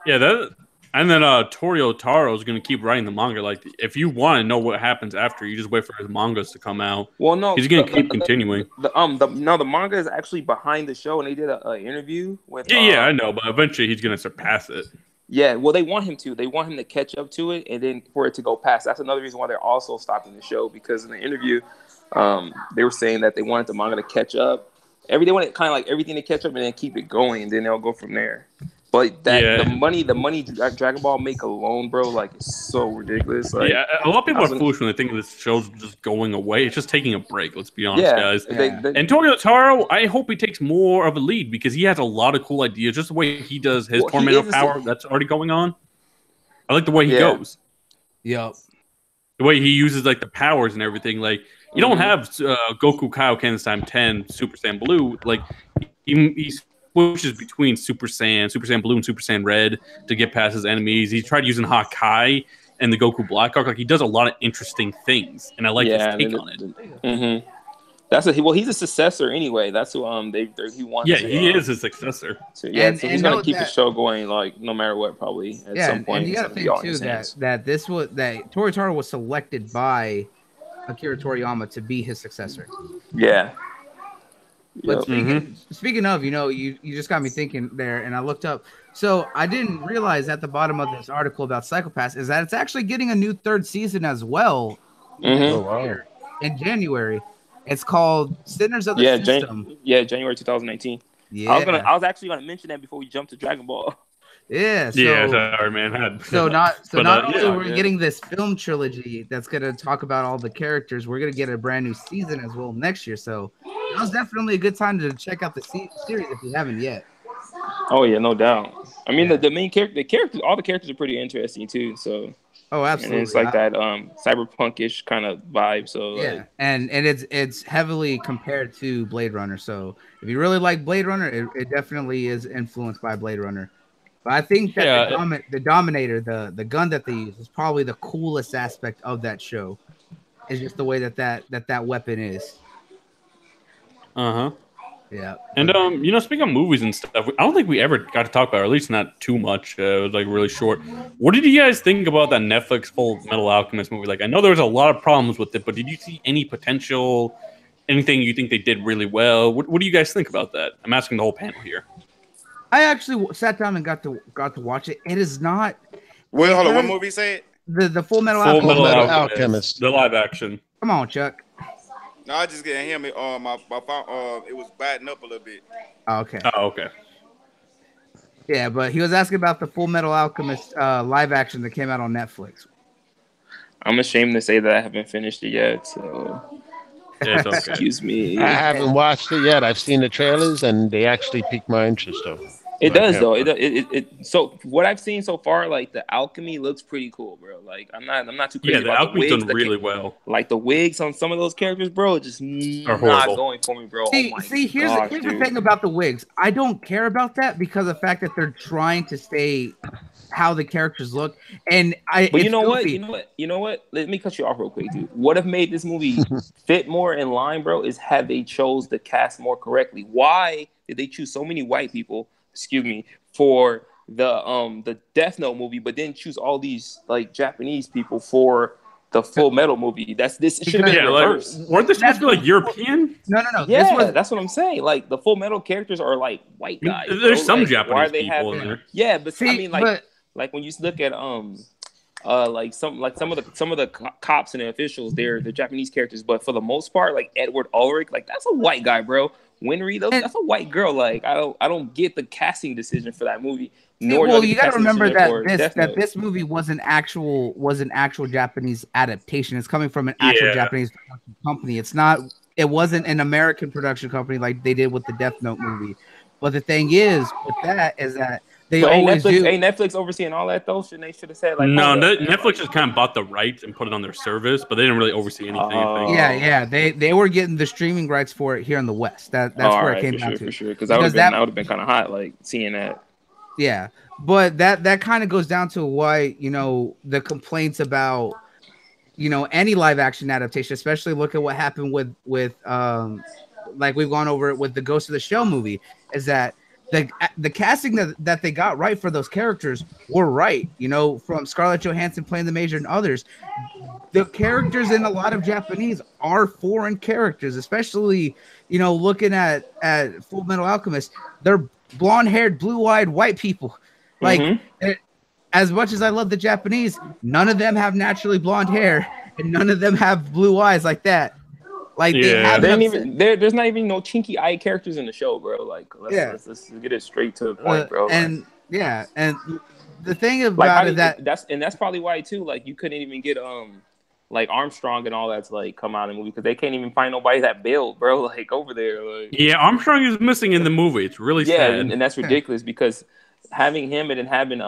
Yeah, and then Torio Taro is gonna keep writing the manga. Like, if you want to know what happens after, you just wait for his mangas to come out. Well, no, he's gonna keep continuing. The manga is actually behind the show, and they did an interview with. Yeah, I know, but eventually he's gonna surpass it. Yeah, well, they want him to. They want him to catch up to it, and then for it to go past. That's another reason why they're also stopping the show, because in the interview, they were saying that they wanted the manga to catch up. They wanted kind of like everything to catch up and then keep it going, and then they'll go from there. But the money Dragon Ball make alone, bro, like it's so ridiculous. Like, a lot of people are foolish when they think this show's just going away. It's just taking a break. Let's be honest, guys. And Torio Taro, I hope he takes more of a lead because he has a lot of cool ideas. Just the way he does his tornado power that's already going on. I like the way he goes. Yep. The way he uses like the powers and everything. Like you don't have Goku Kaioken time 10 Super Saiyan Blue. Like he's switches between Super Saiyan Blue, and Super Saiyan Red to get past his enemies. He tried using Hakai and the Goku Black Arc. Like he does a lot of interesting things, and I like his take on it. Mm-hmm. He's a successor anyway. That's who he wants. Yeah, he is a successor. So he's gonna keep the show going, like no matter what, probably at some point. And you gotta think too that Torio Taro was selected by Akira Toriyama to be his successor. Yeah. But speaking of, you just got me thinking there, and I looked up. So I didn't realize at the bottom of this article about Psycho-Pass is that it's actually getting a new 3rd season as well. In January. It's called Sinners of the System. January 2019. Yeah. I was actually gonna mention that before we jump to Dragon Ball. Yeah. Sorry, man. Not only are we getting this film trilogy that's gonna talk about all the characters, we're gonna get a brand new season as well next year. So that was definitely a good time to check out the series if you haven't yet. Oh yeah, no doubt. I mean, the main character, all the characters are pretty interesting too. So. Oh, absolutely. And it's like that cyberpunkish kind of vibe. So yeah, and it's heavily compared to Blade Runner. So if you really like Blade Runner, it definitely is influenced by Blade Runner. But I think that the Dominator, the gun that they use, is probably the coolest aspect of that show. It's just the way that weapon is. Yeah. And speaking of movies and stuff, I don't think we ever got to talk about it, or at least not too much. It was like really short. What did you guys think about that Netflix Full Metal Alchemist movie? Like, I know there was a lot of problems with it, but did you see any potential, anything you think they did really well? What do you guys think about that? I'm asking the whole panel here. I actually sat down and got to watch it. It is not. Wait, hold on. What movie say it? The Full Metal Alchemist. The live action. Come on, Chuck. No, I just getting him. My phone. It was batting up a little bit. Oh, okay. Oh, okay. Yeah, but he was asking about the Full Metal Alchemist live action that came out on Netflix. I'm ashamed to say that I haven't finished it yet. So, okay. Excuse me. I haven't watched it yet. I've seen the trailers, and they actually piqued my interest, though. It does though. So what I've seen so far, like the alchemy looks pretty cool, bro. Like I'm not too crazy. Yeah, the about alchemy's the wigs, done really well. Like the wigs on some of those characters, bro, just are not going for me, bro. Here's the thing about the wigs. I don't care about that because of the fact that they're trying to stay how the characters look. And But you know what? Let me cut you off real quick, dude. What have made this movie fit more in line, bro, is had they chose the cast more correctly. Why did they choose so many white people? Excuse me, for the Death Note movie, but then choose all these like Japanese people for the Full Metal movie? This should have been reversed. Like, weren't they supposed to be like European? No. Yeah, that's what I'm saying. Like the Full Metal characters are like white guys. There's some like, Japanese people in there. Yeah, but see, I mean, like when you look at like some of the cops and the officials, they're Japanese characters, but for the most part, like Edward Ulrich, like that's a white guy, bro. Winry, that's a white girl. Like I don't get the casting decision for that movie. Well, you got to remember that this movie was an actual Japanese adaptation. It's coming from an actual Japanese production company. It wasn't an American production company like they did with the Death Note movie. But the thing is with that is that they always do. Ain't Netflix overseeing all that though? They should have said like no. Netflix just kind of bought the rights and put it on their service, but they didn't really oversee anything. Yeah. They were getting the streaming rights for it here in the West. That's where it came down to. For sure, because that would have been kind of hot, like seeing that. Yeah, but that kind of goes down to why the complaints about any live action adaptation, especially look at what happened with like we've gone over it with the Ghost of the Shell movie, is that the casting that they got right for those characters were right. From Scarlett Johansson playing the Major and others, the characters in a lot of Japanese are foreign characters, especially looking at Full Metal Alchemist. They're blonde-haired, blue-eyed white people. Like as much as I love the Japanese, none of them have naturally blonde hair, and none of them have blue eyes like that. Like there's not even no chinky eye characters in the show, bro. Like let's get it straight to the point, bro. And the thing about it that's probably why too. Like you couldn't even get like Armstrong and all that to like come out in the movie because they can't even find nobody that built, bro. Like over there, like Armstrong is missing in the movie. It's really sad, and that's ridiculous because having him and then having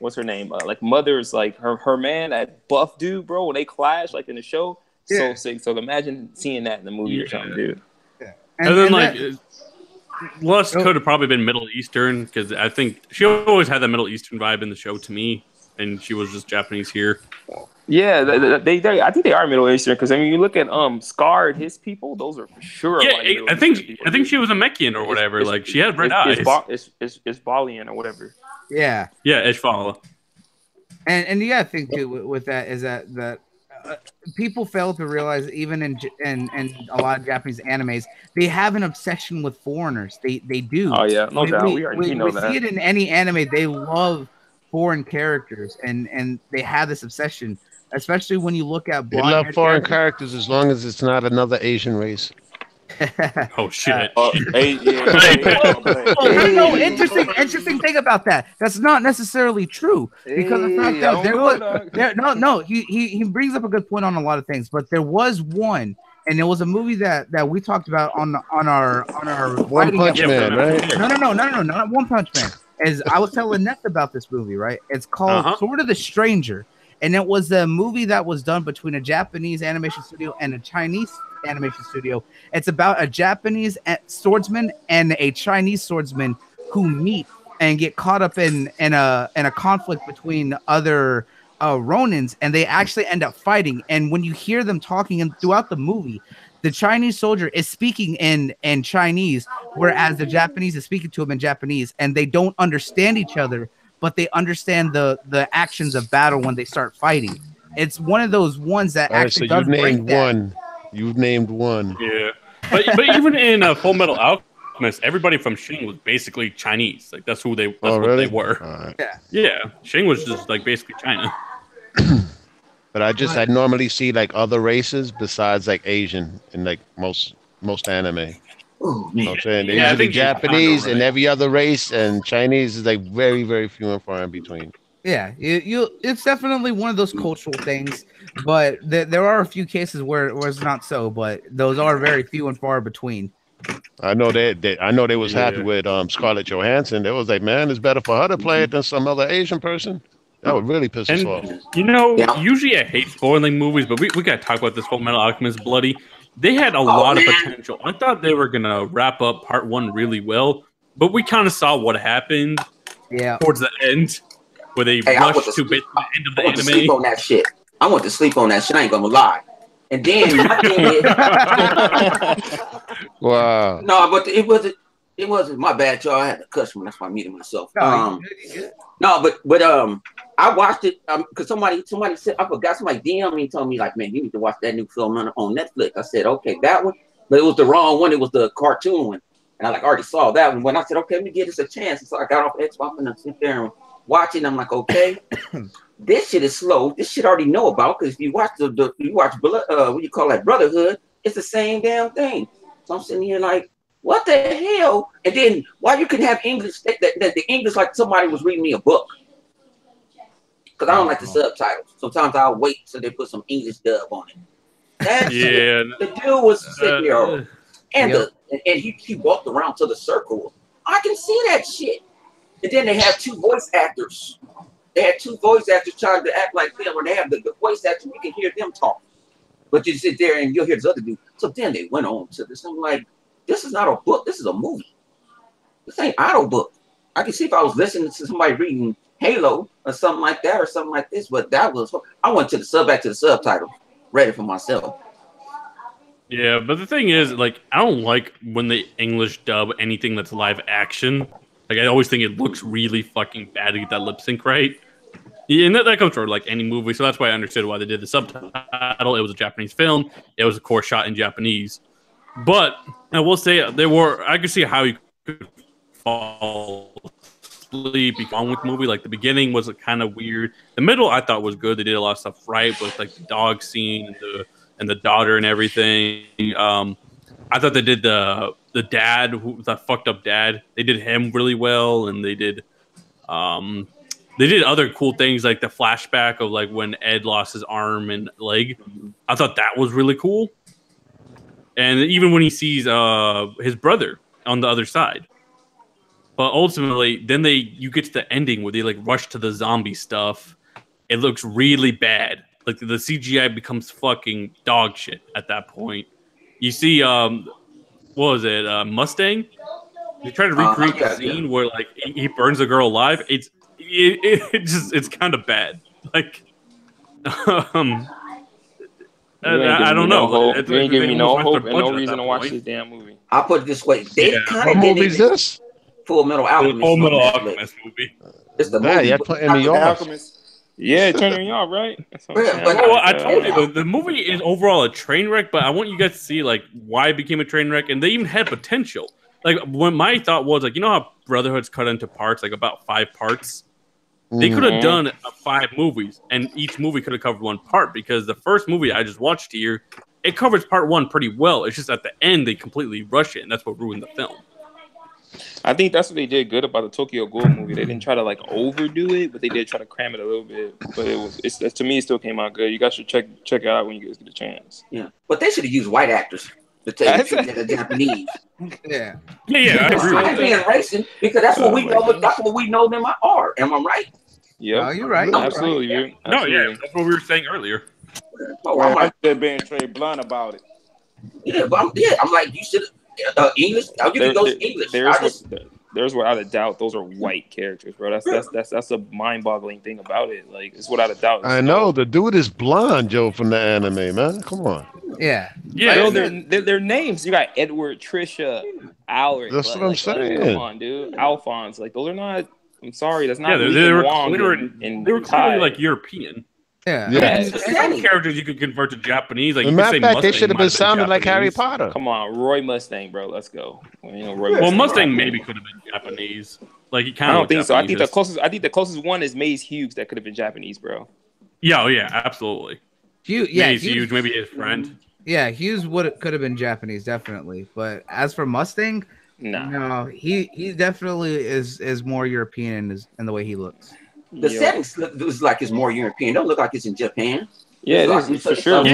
what's her name like Mother's like her man, that buff dude, bro. When they clash like in the show. So sick. So imagine seeing that in the movie or something, dude. Yeah. And then Lust could have probably been Middle Eastern because I think she always had that Middle Eastern vibe in the show to me, and she was just Japanese here. Yeah, they I think they are Middle Eastern because I mean you look at Scarred, his people, those are for sure. Yeah, I think she was a Mekian or whatever. Like she had red eyes. It's Balian or whatever. Yeah. Yeah, Ishvala. And you gotta think too with that is that people fail to realize even in a lot of Japanese animes, they have an obsession with foreigners. They do. Oh yeah, no doubt. We know that. We see it in any anime. They love foreign characters and they have this obsession, especially when you look at they love foreign characters as long as it's not another Asian race. Oh shit! Interesting thing about that. That's not necessarily true because the fact that he brings up a good point on a lot of things. But there was one, and it was a movie that we talked about on our One Punch Man, right? No, not One Punch Man. As I was telling Neth about this movie, right? It's called Sword of the Stranger, and it was a movie that was done between a Japanese animation studio and a Chinese animation studio. It's about a Japanese swordsman and a Chinese swordsman who meet and get caught up in a conflict between other Ronins, and they actually end up fighting. And when you hear them talking and throughout the movie, the Chinese soldier is speaking in Chinese, whereas the Japanese is speaking to him in Japanese, and they don't understand each other, but they understand the actions of battle when they start fighting. It's one of those ones that actually does break that. You've named one. Yeah, but even in Full Metal Alchemist, everybody from Shing was basically Chinese. Like that's who they. That's what they were. Right. Yeah. Shing was just like basically China. But I normally see like other races besides like Asian in like most anime. Oh, you know what I'm saying? They're usually Japanese and every other race, and Chinese is like very, very few and far in between. Yeah, it's definitely one of those cultural things, but there are a few cases where it's not so, but those are very few and far between. I know they was happy with Scarlett Johansson. They was like, man, it's better for her to play it than some other Asian person. That would really piss us off. You know, usually I hate spoiling movies, but we got to talk about this Full Metal Alchemist Bloody. They had a lot of potential. I thought they were going to wrap up part 1 really well, but we kind of saw what happened towards the end, where they rushed to the end of the anime. Sleep on that shit. I want to sleep on that shit. I ain't going to lie. And then my thing is, wow. No, but it wasn't my bad, y'all. I had a customer. That's why I'm muting myself. No, but I watched it because somebody said, I forgot, somebody DM'd me and told me, like, man, you need to watch that new film on Netflix. I said, okay, that one, but it was the wrong one. It was the cartoon one, and I already saw that one. When I said, okay, let me give this a chance, and so I got off Xbox and I sit there and watch it. And I'm like, okay. This shit is slow. This shit I already know about, because if you watch what do you call that, Brotherhood, it's the same damn thing. So I'm sitting here like, what the hell? And then why you can have English that the English like somebody was reading me a book? Because I don't like the subtitles. Sometimes I'll wait till they put some English dub on it. That shit, the dude was sitting there, and he walked around to the circle. I can see that shit. And then they have 2 voice actors. They had 2 voice actors trying to act like them, or they have the voice actors, you can hear them talk. But you sit there and you'll hear this other dude. So then they went on to this. I'm like, this is not a book, this is a movie. This ain't auto book. I can see if I was listening to somebody reading Halo or something like that or something like this, but that was, I went to the back to the subtitle, read it for myself. Yeah, but the thing is, like, I don't like when they English dub anything that's live action. Like, I always think it looks really fucking bad to get that lip sync right. Yeah, and that comes from like any movie, so that's why I understood why they did the subtitle. It was a Japanese film. It was, of course, shot in Japanese. But I will say I could see how you could fall asleep on with the movie. Like the beginning was kind of weird. The middle I thought was good. They did a lot of stuff right with like the dog scene and the daughter and everything. I thought they did the dad, the fucked up dad. They did him really well, and they did other cool things like the flashback of like when Ed lost his arm and leg. I thought that was really cool. And even when he sees his brother on the other side. But ultimately, then you get to the ending where they like rush to the zombie stuff. It looks really bad. Like the CGI becomes fucking dog shit at that point. You see, what was it, Mustang? They try to recreate the scene where like he burns a girl alive. It's kind of bad. Like, I don't know. You ain't giving me no hope and no reason to watch this damn movie. I'll put it this way: they kind of what movie is this? Full Metal Alchemist. Full Metal Alchemist movie. It's the movie. Yeah, putting me off. Yeah, turning me off, right? I told you the movie is overall a train wreck, but I want you guys to see like why it became a train wreck, and they even had potential. Like when my thought was like, you know how Brotherhood's cut into parts, like about 5 parts. They could have done 5 movies, and each movie could have covered 1 part, because the first movie I just watched here, it covers part 1 pretty well. It's just at the end they completely rush it, and that's what ruined the film. I think that's what they did good about the Tokyo Ghoul movie. They didn't try to like overdo it, but they did try to cram it a little bit. But it's to me, it still came out good. You guys should check it out when you guys get a chance. Yeah, but they should have used white actors to take the Japanese. Yeah. I agree. I'm being racist because that's what we know. That's what we know them are. Am I right? Yeah, no, you're right. Absolutely, right. No, yeah, that's what we were saying earlier. I'm just being straight blunt about it. Yeah, but I'm like, you should English. I'll give you those English. There's without a doubt those are white characters, bro. That's a mind-boggling thing about it. Like it's without a doubt. I know the dude is blonde, Joe, from the anime, man. Come on. Yeah. Bro, their names. You got Edward, Trisha, Alric. That's what I'm saying. Come on, dude. Alphonse. Like those are not. I'm sorry, that's not. Yeah, they were clearly like European. Yeah. Some characters you could convert to Japanese. Like, matter of fact, they should have been sounding like Harry Potter. Come on, Roy Mustang, bro. Let's go. Mustang maybe could have been Japanese. Like he kind of. I don't think so. I think the closest one is Maze Hughes that could have been Japanese, bro. Yeah, absolutely. Maze Hughes, maybe his friend. Yeah, Hughes could have been Japanese, definitely. But as for Mustang, no, he definitely is more European in the way he looks. The settings looks like it's more European. Don't look like it's in Japan. Yeah, it is for sure.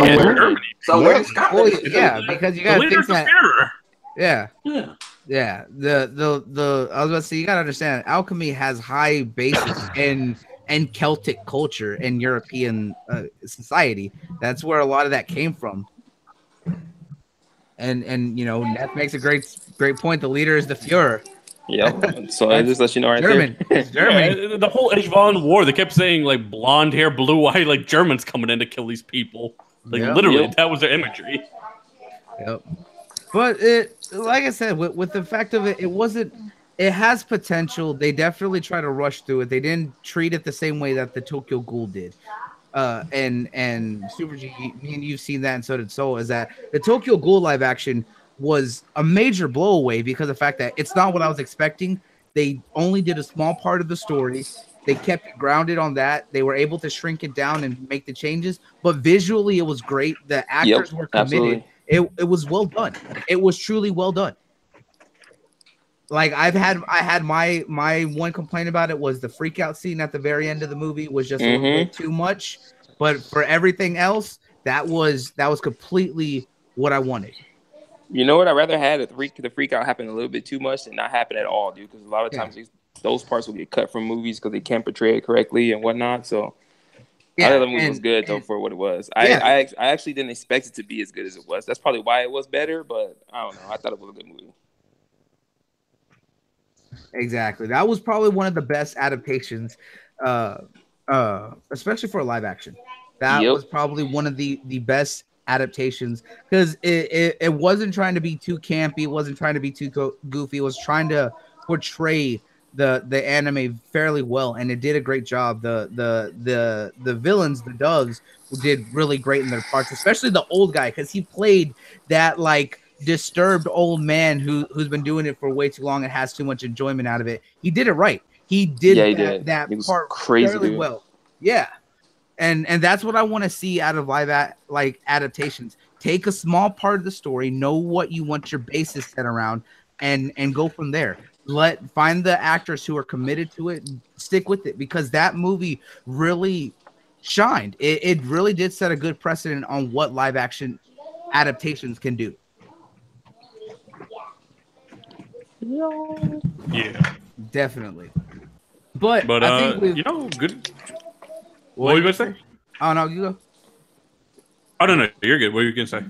Somewhere in Scotland. Yeah, because you got to think that. Yeah. The I was about to say, you gotta understand, alchemy has high basis in Celtic culture and European society. That's where a lot of that came from. And you know, Neth makes a great point. The leader is the Fuhrer. Yep. So I just let you know right German. there. It's Germany. Yeah, the whole Ashvalan War, they kept saying like blonde hair, blue eye, like Germans coming in to kill these people. Like literally, that was their imagery. Yep. But it, like I said, with the fact of it, it wasn't. It has potential. They definitely try to rush through it. They didn't treat it the same way that the Tokyo Ghoul did. And Super G, me and you've seen that, and so did Soul. Is that the Tokyo Ghoul live action was a major blowaway because of the fact that it's not what I was expecting. They only did a small part of the story. They kept it grounded on that. They were able to shrink it down and make the changes, but visually it was great. The actors were committed. Absolutely. It was well done. It was truly well done. Like I had my one complaint about it was the freak out scene at the very end of the movie was just a little bit too much. But for everything else, that was completely what I wanted. You know what? I'd rather had the freak out happen a little bit too much than not happen at all, dude. Because a lot of times those parts will get cut from movies because they can't portray it correctly and whatnot. So I thought the movie was good though for what it was. I actually didn't expect it to be as good as it was. That's probably why it was better. But I don't know. I thought it was a good movie. Exactly. That was probably one of the best adaptations, especially for a live action. That was probably one of the best adaptations because it wasn't trying to be too campy. It wasn't trying to be too goofy. It was trying to portray the anime fairly well, and it did a great job. The villains, the doves, did really great in their parts, especially the old guy because he played that like disturbed old man who's been doing it for way too long and has too much enjoyment out of it. He did it right. He did that part fairly well. Yeah. And that's what I want to see out of like adaptations. Take a small part of the story, know what you want your basis set around, and go from there. Find the actors who are committed to it, and stick with it, because that movie really shined. It really did set a good precedent on what live action adaptations can do. Yeah, definitely. But I think you know, good. What were you gonna say? Oh no, you go. Oh no, you're good. What are you gonna say?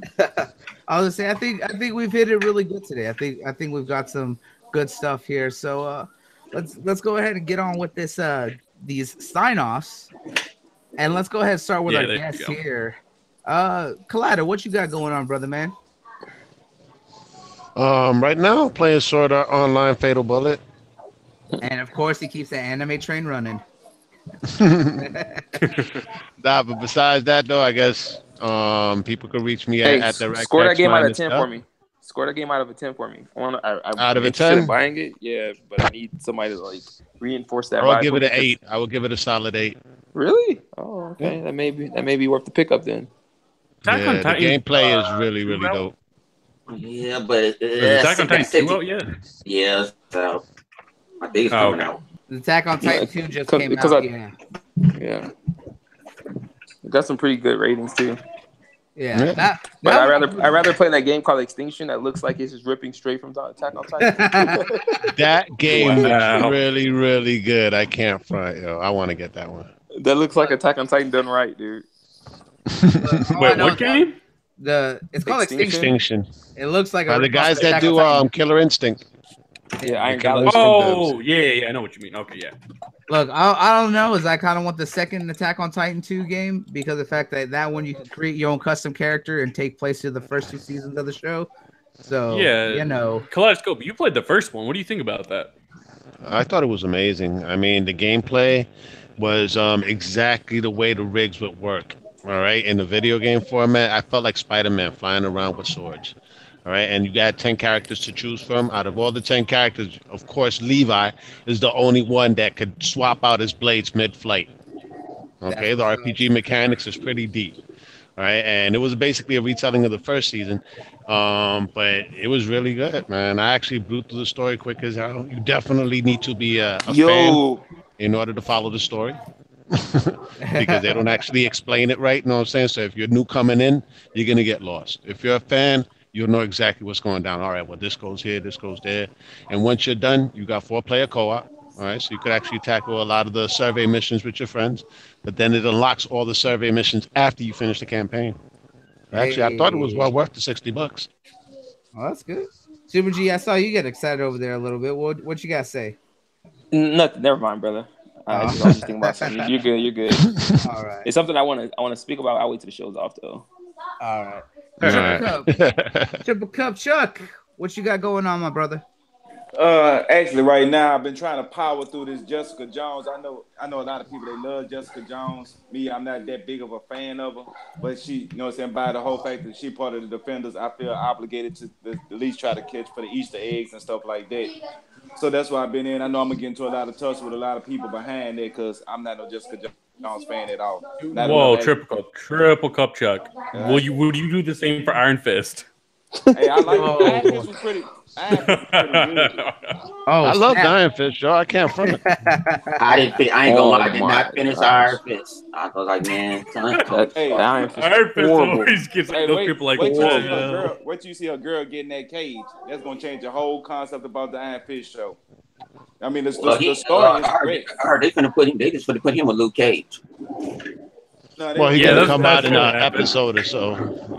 I was gonna say I think we've hit it really good today. I think we've got some good stuff here. So let's go ahead and get on with this these sign-offs. And let's go ahead and start with our guest here. Kaleido, what you got going on, brother man? Right now playing Sword Art Online Fatal Bullet. And of course he keeps the anime train running. Nah, but besides that though, I guess people could reach me at the score that game out of 10 for me. Score that game out of a 10 for me. Out of a 10? Buying it, yeah, but I need somebody to like reinforce that. I'll give it an 8. I will give it a solid 8. Really? Oh, okay. Yeah. That may be worth the pickup then. Yeah, the gameplay is really dope. Yeah, but Attack on Titan 2 out yet? Yeah, so I think it's coming out. Attack on Titan 2 just came out. Yeah. It got some pretty good ratings too. Yeah. But I'd rather play that game called Extinction that looks like it's just ripping straight from Attack on Titan. That game looks really good. I can't front, yo. I want to get that one. That looks like Attack on Titan done right, dude. Wait, what game? It's called Extinction. It looks like the guys that do Killer Instinct. Yeah, Iron Galaxy. Oh, yeah, I know what you mean. Okay, yeah. Look, I don't know. I kind of want the second Attack on Titan 2 game because of the fact that one you can create your own custom character and take place to the first 2 seasons of the show. So yeah, you know, Kaleidoscope. You played the first one. What do you think about that? I thought it was amazing. I mean, the gameplay was exactly the way the rigs would work. All right, in the video game format, I felt like Spider-Man flying around with swords. All right, and you got 10 characters to choose from. Out of all the 10 characters, of course, Levi is the only one that could swap out his blades mid-flight. Okay, the RPG mechanics is pretty deep. All right, and it was basically a retelling of the first season, but it was really good, man. I actually blew through the story quick as hell. You definitely need to be a fan in order to follow the story. Because they don't actually explain it right, you know what I'm saying? So if you're new coming in, you're going to get lost. If you're a fan, you'll know exactly what's going down. All right, well, this goes here, this goes there. And once you're done, you got 4-player co-op. All right, so you could actually tackle a lot of the survey missions with your friends, but then it unlocks all the survey missions after you finish the campaign. Actually, I thought it was well worth the $60. Oh, that's good. Super G, I saw you get excited over there a little bit. What you got to say? Nothing. Never mind, brother. I just always think about something. You're good. You're good. All right. It's something I want to speak about. I'll wait till the show's off though. All right. Triple Cup Chuck, what you got going on, my brother? Actually, right now I've been trying to power through this Jessica Jones. I know a lot of people, they love Jessica Jones. Me, I'm not that big of a fan of her, but she, you know what I'm saying, by the whole fact that she part of the Defenders, I feel obligated to at least try to catch for the Easter eggs and stuff like that. So that's why I've been in. I know I'm gonna get into a lot of touch with a lot of people behind there because I'm not no Jessica Jones fan at all. Whoa, triple cup Chuck. Would you do the same for Iron Fist? Hey, I like Iron Fist was pretty. Iron Fist was pretty good. I love Iron Fist, y'all. I can't front it. I ain't gonna lie. I did not finish Iron Fist. I was like, man, Iron Fist always gives those people like, wait till you see a girl get in that cage. That's gonna change the whole concept about the Iron Fist show. I mean, the story is great. I heard they just gonna put him with Luke Cage. Well, he gonna come out in an episode or so.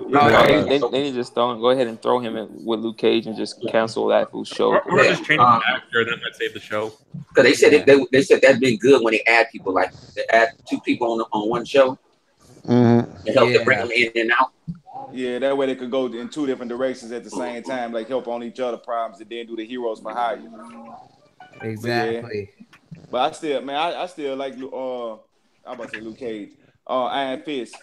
They need to just go ahead and throw him in with Luke Cage and just cancel that whole show. Or just change the actor, that might save the show. Because they said they said that'd been good when they add people, like they add 2 people on one show. Mm-hmm. To help to bring them in and out. Yeah, that way they could go in 2 different directions at the same time, like help on each other problems and then do the heroes for hire. Exactly. But I still like I'm about to say Luke Cage. Iron Fist.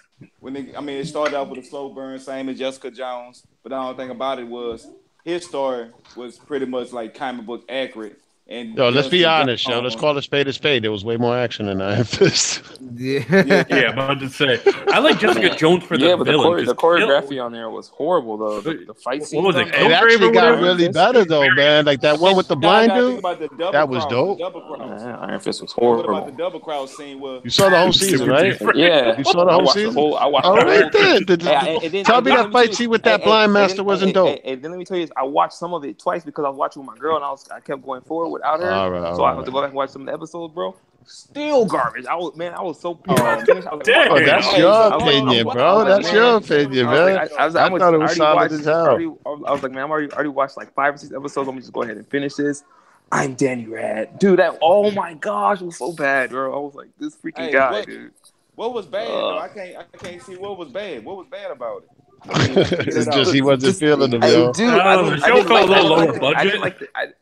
It started out with a slow burn, same as Jessica Jones. But the only thing about it was his story was pretty much like comic book accurate. And let's be honest, let's call a spade a spade. There was way more action than Iron Fist. Yeah, about to say. I like Jessica Jones for the villain. The choreography on there was horrible, though. The fight scene. What was it? It actually got really better, though, man. Like that one with the blind dude. That was dope. Iron Fist was horrible. What about the double cross scene? You saw the whole season, right? Yeah. You saw the whole season? I watched all right, then. Tell me that that fight scene with that blind master wasn't dope. And then let me tell you this. I watched some of it twice because I was watching with my girl and I kept going forward without her. All right. So I have to go back and watch some of the episodes, bro. Still garbage. I was so pissed. That's your opinion, bro. That's your opinion, man. I thought it was solid as hell. I was like, man, I already watched like 5 or 6 episodes. Let me just go ahead and finish this. I'm Danny Rad. Dude, oh my gosh, it was so bad, bro. I was like, this freaking guy, dude. What was bad, though? I can't see what was bad. What was bad about it? It's just he wasn't feeling them, yo. Dude, the show felt a little lower budget. I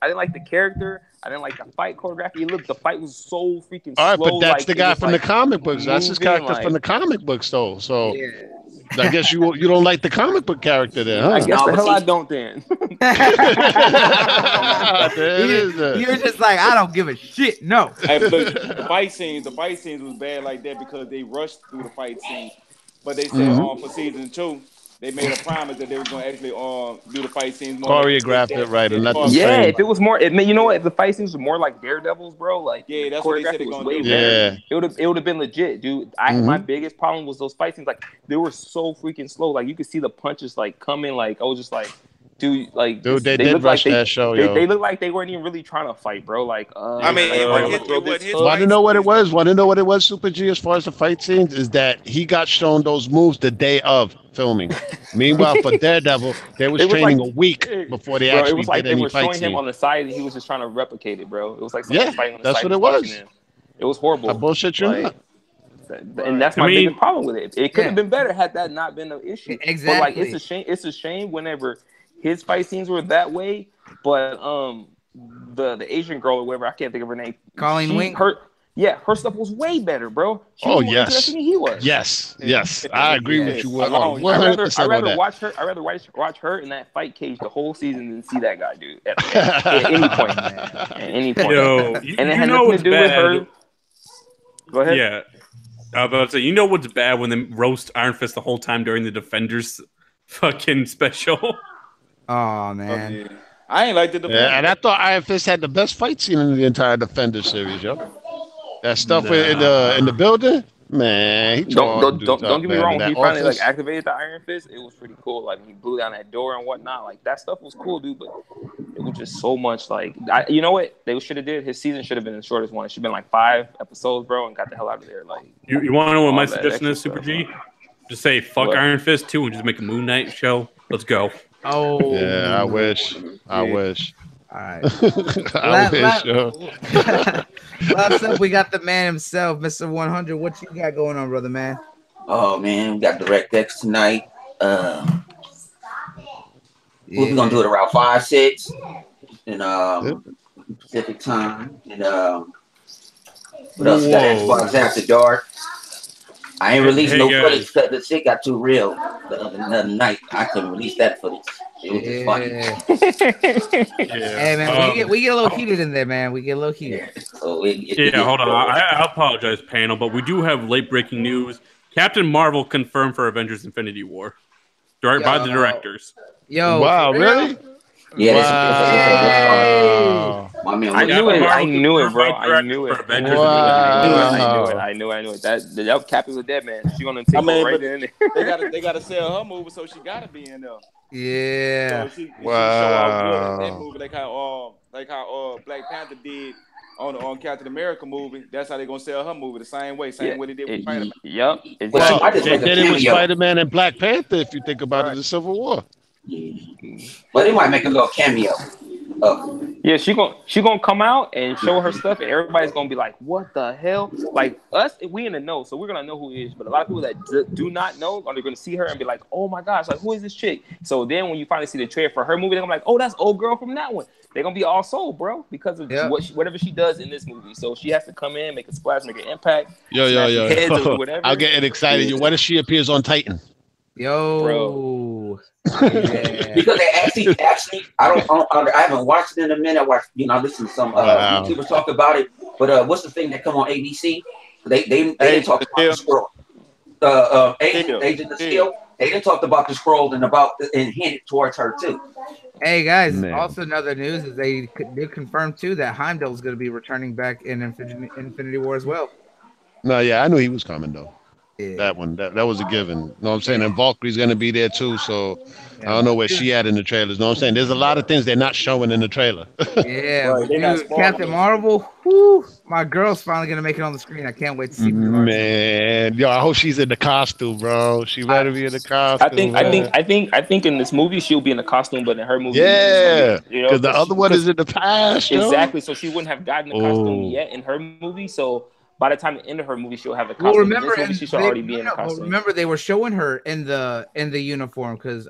didn't like the character. I didn't like the fight choreography. The fight was so freaking slow. All right, but that's like, the guy from the comic books. That's his character from the comic books, though. So I guess you don't like the comic book character then, huh? I guess the hell I don't then. You're just like, I don't give a shit. No. Hey, look, the fight scenes was bad like that because they rushed through the fight scene. But they said for season 2, they made a promise that they were going to actually do the fight scenes more. Choreographed it right and let them if it was more, you know what? If the fight scenes were more like Daredevils, bro, like that's what they said they're going to do. Yeah, it would have been legit, dude. My biggest problem was those fight scenes. Like they were so freaking slow. Like you could see the punches like coming. Like I was just like, dude, they did rush that show, yo. They looked like they weren't even really trying to fight, bro. Like, want to know what it was? Want to know what it was, Super G? As far as the fight scenes, is that he got shown those moves the day of filming. Meanwhile, for Daredevil, they was training a week before they actually did any fight scene. It was like they were showing him on the side, and he was just trying to replicate it, bro. It was like fighting on the that's side what it was. It was horrible. I bullshit you not. And that's my biggest problem with it. It could have been better had that not been an issue. Exactly. But like, it's a shame whenever his fight scenes were that way, but the Asian girl or whatever, I can't think of her name. Colleen Wing. Her stuff was way better, bro. She was more interesting than he was. Yes. I agree with you. I'd rather watch her. I'd rather watch her in that fight cage the whole season than see that guy, dude. At any point. At any point. Yo, and it had nothing to do with her. Go ahead. Yeah. I was about to say, you know what's bad when they roast Iron Fist the whole time during the Defenders fucking special? Oh man, I ain't like the Defenders. Yeah, and I thought Iron Fist had the best fight scene in the entire Defender series, yo. That stuff in the building, Man, he don't get me wrong. When he finally office. like activated the Iron Fist, it was pretty cool. Like when he blew down that door and whatnot, like that stuff was cool, dude. But it was just so much. Like, you know what they should have did? His season should have been the shortest one. It should have been like 5 episodes, bro, and got the hell out of there. Like, you want to know what my suggestion is, Super G? Just say fuck what? Iron Fist 2 and just make a Moon Knight show. Let's go. Oh yeah, I wish. I wish. All right. Last up, we got the man himself, Mr. 100. What you got going on, brother, man? Oh man, we got DirectX tonight. We're gonna do it around 5, 6, and Pacific time. And what else? We got Xbox After Dark. I ain't released no footage because the shit got too real the other night. I couldn't release that footage. It was just funny. Hey man, we get a little heated in there, man. We get a little heated. Hold on. I apologize, panel, but we do have late breaking news. Captain Marvel confirmed for Avengers: Infinity War, by the directors. Wow, really? Yeah. Wow. I knew it, bro. I knew it. I knew it. That Cap is a dead man. She's gonna take right in there. They gotta sell her movie, so she gotta be in there. Yeah. So she show off good in that movie, like how Black Panther did on Captain America movie. That's how they gonna sell her movie the same way they did with Spider-Man. Yep. Well, they did it with Spider-Man and Black Panther. If you think about it, the Civil War. But they might make a little cameo. Yeah, she gonna come out and show her stuff, and everybody's gonna be like, "What the hell?" Like us, we in the know, so we're gonna know who it is. But a lot of people that do not know are gonna see her and be like, "Oh my gosh, like who is this chick?" So then when you finally see the trailer for her movie, they're gonna be like, "Oh, that's old girl from that one." They're gonna be all sold, bro, because of whatever she does in this movie. So she has to come in, make a splash, make an impact. Yo. I'm getting excited. What if she appears on Titan? Yo, bro. Yeah. Because they actually, I haven't watched it in a minute. I listened to some YouTubers talk about it. But what's the thing that come on ABC? They didn't talk about the scroll. Agent of Steel. They didn't talk about the scroll and hinted towards her too. Hey guys, also another news is they confirmed too that Heimdall is going to be returning back in Infinity War as well. No, yeah, I knew he was coming though. Yeah. That one, that was a given. You know what I'm saying? And Valkyrie's going to be there too. So I don't know where she at in the trailers. You know what I'm saying? There's a lot of things they're not showing in the trailer. Yeah, dude, Captain Marvel. Whew, my girl's finally going to make it on the screen. I can't wait to see. Man, yo, I hope she's in the costume, bro. She better be in the costume. I think in this movie she'll be in the costume, but in her movie, because the other one is in the past. Exactly. So she wouldn't have gotten the costume yet in her movie. So by the time the end of her movie, she'll have the costume. Well, remember, she should already be in the costume. Remember, they were showing her in the uniform because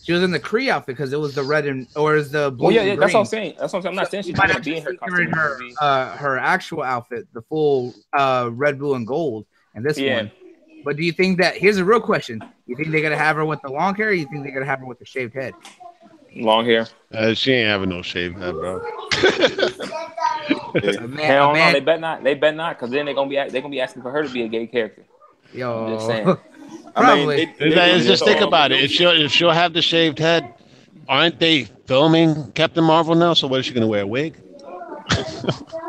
she was in the Kree outfit because it was the red is the blue. Oh yeah, that's what I'm saying. I'm not saying she's going to be in her costume. Her actual outfit, the full red, blue, and gold, and this one. But do you think that? Here's a real question: you think they're gonna have her with the long hair, or you think they're gonna have her with the shaved head? Long hair. She ain't having no shaved head, bro. Hell no, they bet not. They bet not, because then they're gonna be asking for her to be a gay character. Yo, I'm just saying. Probably. Just think about it. If she'll have the shaved head, aren't they filming Captain Marvel now? So what is she gonna wear? A wig?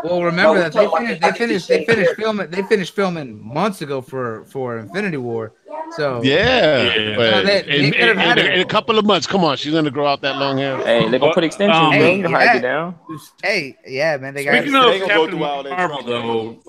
Well, remember that they finished filming months ago for Infinity War. So in a couple of months, come on, she's gonna grow out that long hair. Hey, they're gonna put extensions, bro. You know how to get down. Hey, yeah, man. Speaking of Captain Marvel, though.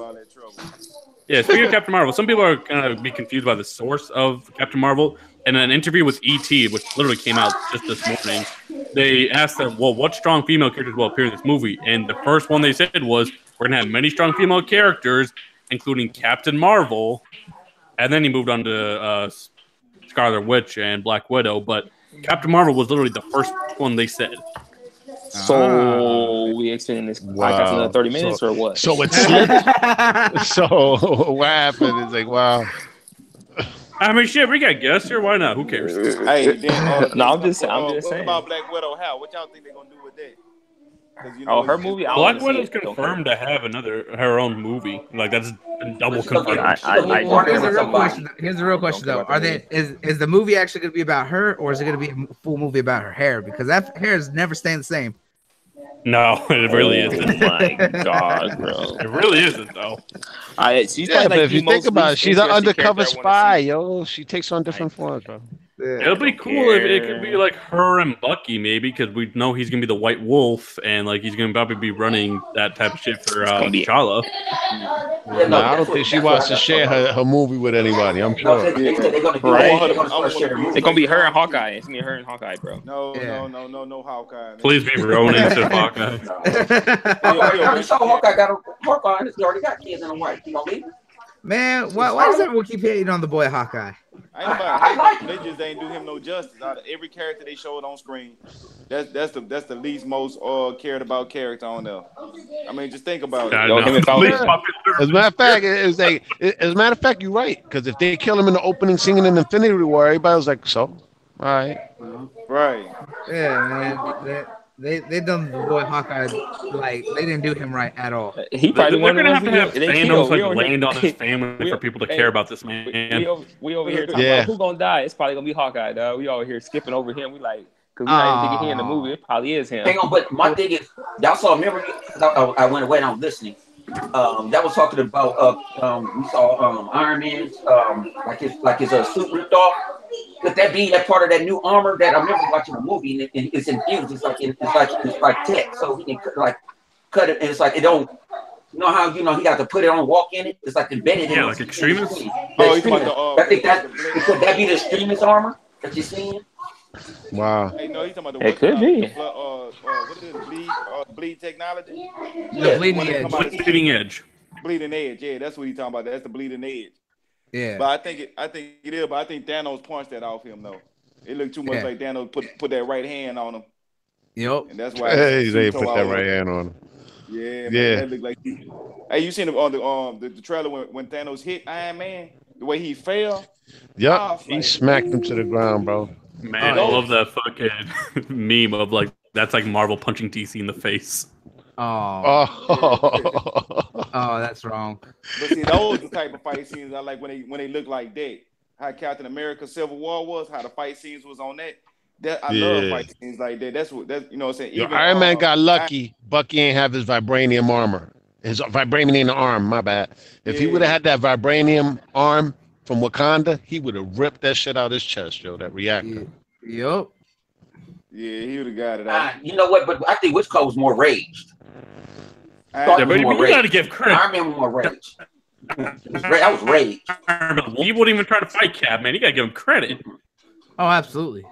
Yeah, speaking of Captain Marvel, some people are gonna be confused by the source of Captain Marvel. In an interview with E.T., which literally came out just this morning, they asked them, well, what strong female characters will appear in this movie? And the first one they said was, we're going to have many strong female characters, including Captain Marvel. And then he moved on to Scarlet Witch and Black Widow. But Captain Marvel was literally the first one they said. So we extending this podcast another 30 minutes or what? So it slipped? So what happened? It's like, wow. I mean, shit, we got guests here. Why not? Who cares? Hey, then, no, I'm just saying. What about Black Widow? How? What y'all think they're gonna do with that? Her movie. Black Widow's confirmed to have her own movie. Like that's double confirmed. Here's the real question though: is the movie actually going to be about her, or is it going to be a full movie about her hair? Because that hair is never staying the same. No, it really isn't. Oh my God, bro. It really isn't, though. She's Yeah, like but if you think about it, she's an undercover spy, see. yo. She takes on different forms, bro. Yeah. It'll be cool if it could be like her and Bucky, maybe, because we know he's gonna be the White Wolf, and like he's gonna probably be running that type of shit for T'Challa. No, I don't think she wants to share her movie with anybody. I'm sure. They're gonna It's gonna be her and Hawkeye. It's gonna be her and Hawkeye, bro. No Hawkeye. Please be Ronan to Hawkeye. I saw Hawkeye got a Hawkeye. He already got kids in a wife. You know what I mean? Man, why does everyone keep hating on the boy Hawkeye? I like they just ain't do him no justice. Out of every character they showed on screen, that's the least most cared about character on there. I mean, just think about it. As a matter of fact, as a matter of fact, you're right. Because if they kill him in the opening singing in Infinity War, everybody was like, "So, all right, right." Yeah, man. They done the boy Hawkeye like they didn't do him right at all. He probably they're gonna have Thanos like land on his family for people to care about this man. We over here talking about who's gonna die. It's probably gonna be Hawkeye, dog. We over here skipping over him. We like because we not even thinking he in the movie. It probably is him. Hang on, but my thing is, y'all saw. Remember, I went away and I was listening. That was talking about we saw Iron Man's like his suit ripped off. Could that be that part of that new armor that I remember watching the movie and it's infused? It's like tech, so he can cut it and it's like it don't. You know how he got to put it on, walk in it. It's like embedded. Yeah, like Extremis. I think could that be the Extremis armor that you're seeing? Wow. Hey, no, he's talking about it could be. What is it? Bleed technology? The bleeding edge. Bleeding edge. Yeah, that's what he's talking about. That's the bleeding edge. Yeah. But I think it is. But I think Thanos punched that off him though. It looked too much like Thanos put that right hand on him. Yep. And that's why they put that right hand on him. Yeah, man, that looked like. Hey, you seen him on the trailer when Thanos hit Iron Man? The way he fell. Yep, he smacked him to the ground, bro. Man, I love that fucking meme of like that's like Marvel punching DC in the face. Oh, that's wrong. But see, those the type of fight scenes I like when they look like that. How Captain America Civil War was, how the fight scenes was on that. I love fight scenes like that. That's what you know what I'm saying. Even, Iron Man got lucky. Bucky ain't have his vibranium armor. His vibranium arm, my bad. If he would have had that vibranium arm from Wakanda, he would have ripped that shit out his chest, yo. That reactor. Yep. Yeah, he would have got it. You know what? But I think which code was more raged. But you got to give credit. Iron Man was more raged. That was rage. He wouldn't even try to fight Cap, man. You got to give him credit. Oh, absolutely.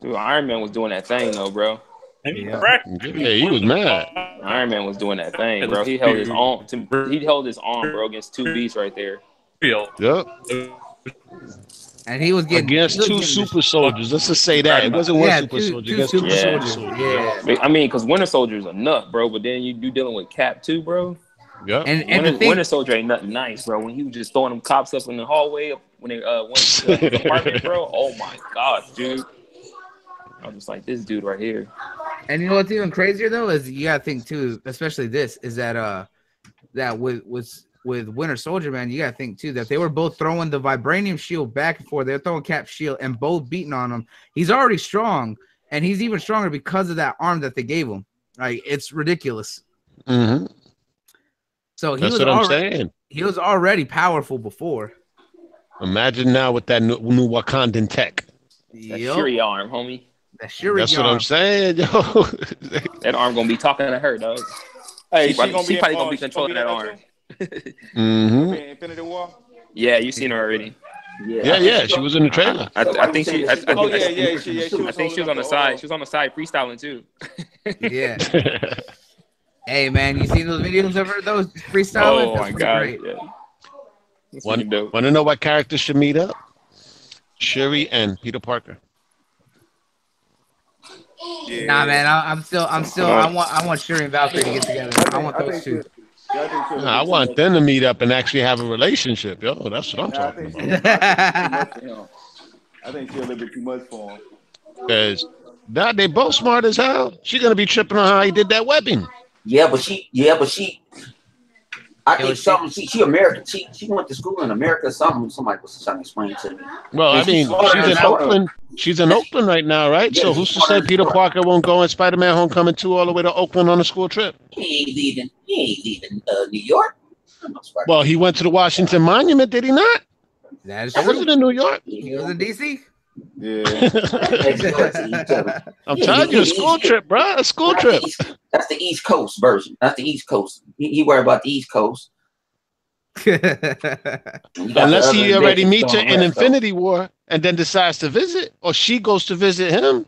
Dude, Iron Man was doing that thing though, bro. Yeah, he was mad. Iron Man was doing that thing, bro. He held his arm. He held his arm, bro, against two beasts right there. Yep. And he was getting against two super soldiers. Let's just say that it wasn't one super soldier. Against two super soldiers. Yeah. I mean, because Winter Soldier's a nut, bro. But then you dealing with Cap too, bro. Yeah. And Winter Soldier ain't nothing nice, bro. When he was just throwing them cops up in the hallway when they went to his apartment, bro. Oh my god, dude. I was just like, this dude right here. And you know what's even crazier though is you gotta think too, especially this, is that that with Winter Soldier, man, you gotta think too that they were both throwing the vibranium shield back and forth. They're throwing Cap's shield and both beating on him. He's already strong, and he's even stronger because of that arm that they gave him. Like it's ridiculous. Mm-hmm. So that's what I'm saying. He was already powerful before. Imagine now with that new Wakandan tech. That Shuri arm, homie. That's what I'm saying, yo. That arm gonna be talking to her, dog. Hey, she probably gonna be controlling that arm. Mm-hmm. Infinity War. Yeah, you seen her already. Yeah. She was in the trailer. I think she. I think she was on the side. side. She was on the side freestyling too. Yeah. Hey man, you seen those videos of her? Those freestyling? Oh my god! Yeah. Want to know what characters should meet up? Shuri and Peter Parker. Yeah. Nah, man, I'm still. I want Shuri and Valkyrie to get together. I want those two. I want them to meet up and actually have a relationship, yo. That's what I'm talking about. I think she's a little bit too much for him. Because now they both smart as hell. She's gonna be tripping on how he did that webbing. Yeah, but she I think something. She American. She went to school in America. Somebody was trying to explain to me. Well, I mean, she's in Oakland. She's in Oakland right now, right? Yeah, so who's to say Peter Parker won't go in Spider-Man: Homecoming 2 all the way to Oakland on a school trip? He ain't leaving New York. Well, he went to the Washington Monument, did he not? That is true. Was it in New York? He was in DC. Yeah. I'm telling you, a school trip, bro. A school trip. That's the East Coast version. That's the East Coast. He worry about the East Coast. Unless he already meets her in Infinity War and then decides to visit, or she goes to visit him.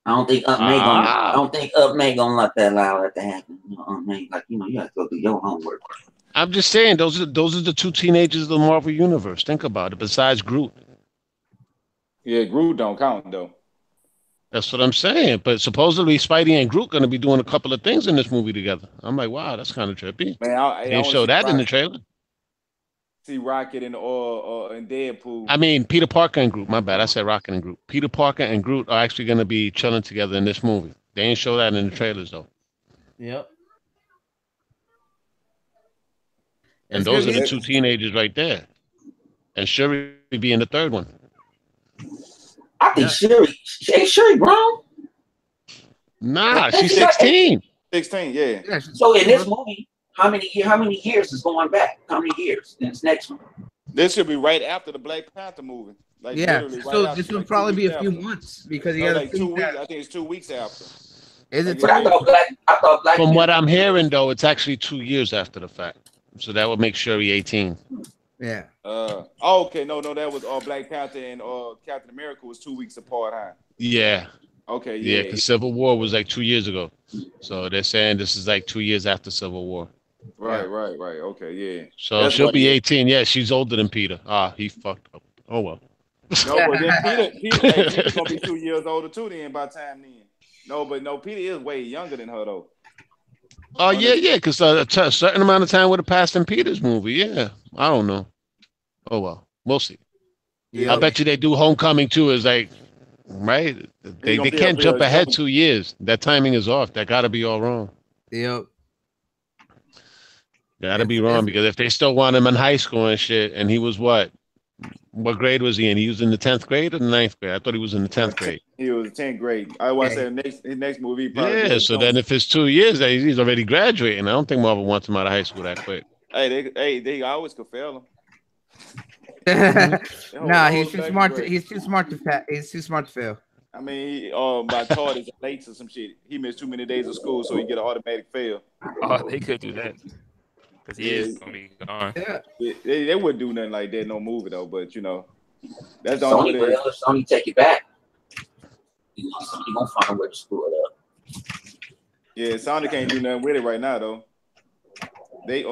I don't think Up May gonna let that happen. Aunt May, like, you have to go do your homework. I'm just saying, those are the two teenagers of the Marvel Universe. Think about it. Besides Groot. Yeah, Groot don't count though. That's what I'm saying. But supposedly Spidey and Groot going to be doing a couple of things in this movie together. I'm like, wow, that's kind of trippy. Man, I didn't show that in the trailer. See Rocket and Deadpool. I mean, Peter Parker and Groot. My bad. I said Rocket and Groot. Peter Parker and Groot are actually going to be chilling together in this movie. They ain't show that in the trailers though. Yep. And those are the two teenagers right there. And Shuri be in the third one. I think Shuri grown? Nah, she's 16. 16, yeah. So in this movie, how many years is going back? How many years in this next one? This should be right after the Black Panther movie. Like, so this will probably be a few months because you got like 2 weeks. I think it's 2 weeks after. Is it? I thought Black. From what I'm hearing, though, it's actually 2 years after the fact. So that would make Shuri 18. Yeah. Okay. No, that was Black Panther and Captain America was 2 weeks apart, huh? Yeah. Okay. Yeah. Because Civil War was like 2 years ago. So they're saying this is like 2 years after Civil War. Right. Okay, yeah. So that's she'll be 18. Yeah, she's older than Peter. He fucked up. Oh well. No, but then Peter's gonna be 2 years older too. Then by the time then. No, Peter is way younger than her though. Oh yeah, because a certain amount of time would have passed in Peter's movie. Yeah, I don't know. Oh well, we'll see. Yep. I bet you they do Homecoming too. Is like, right? They can't jump ahead 2 years. That timing is off. That got to be all wrong. Yep. Got to be wrong because if they still want him in high school and shit, and he was what grade was he in? He was in the 10th grade or the 9th grade? I thought he was in the 10th grade. He was 10th grade. I want to say his next movie. Yeah, so then if it's 2 years, he's already graduating. I don't think Marvel wants him out of high school that quick. They always could fail him. Nah, he's too smart. He's too smart to fail. I mean, by taught is late or some shit. He missed too many days of school, so he get an automatic fail. Oh, they could do that. Because he is going to be gone. Yeah. They wouldn't do nothing like that in no movie, though. But, that's the only way. Sony take it back. Sony going to find a way to screw it up. Yeah, Sony can't do nothing with it right now, though. They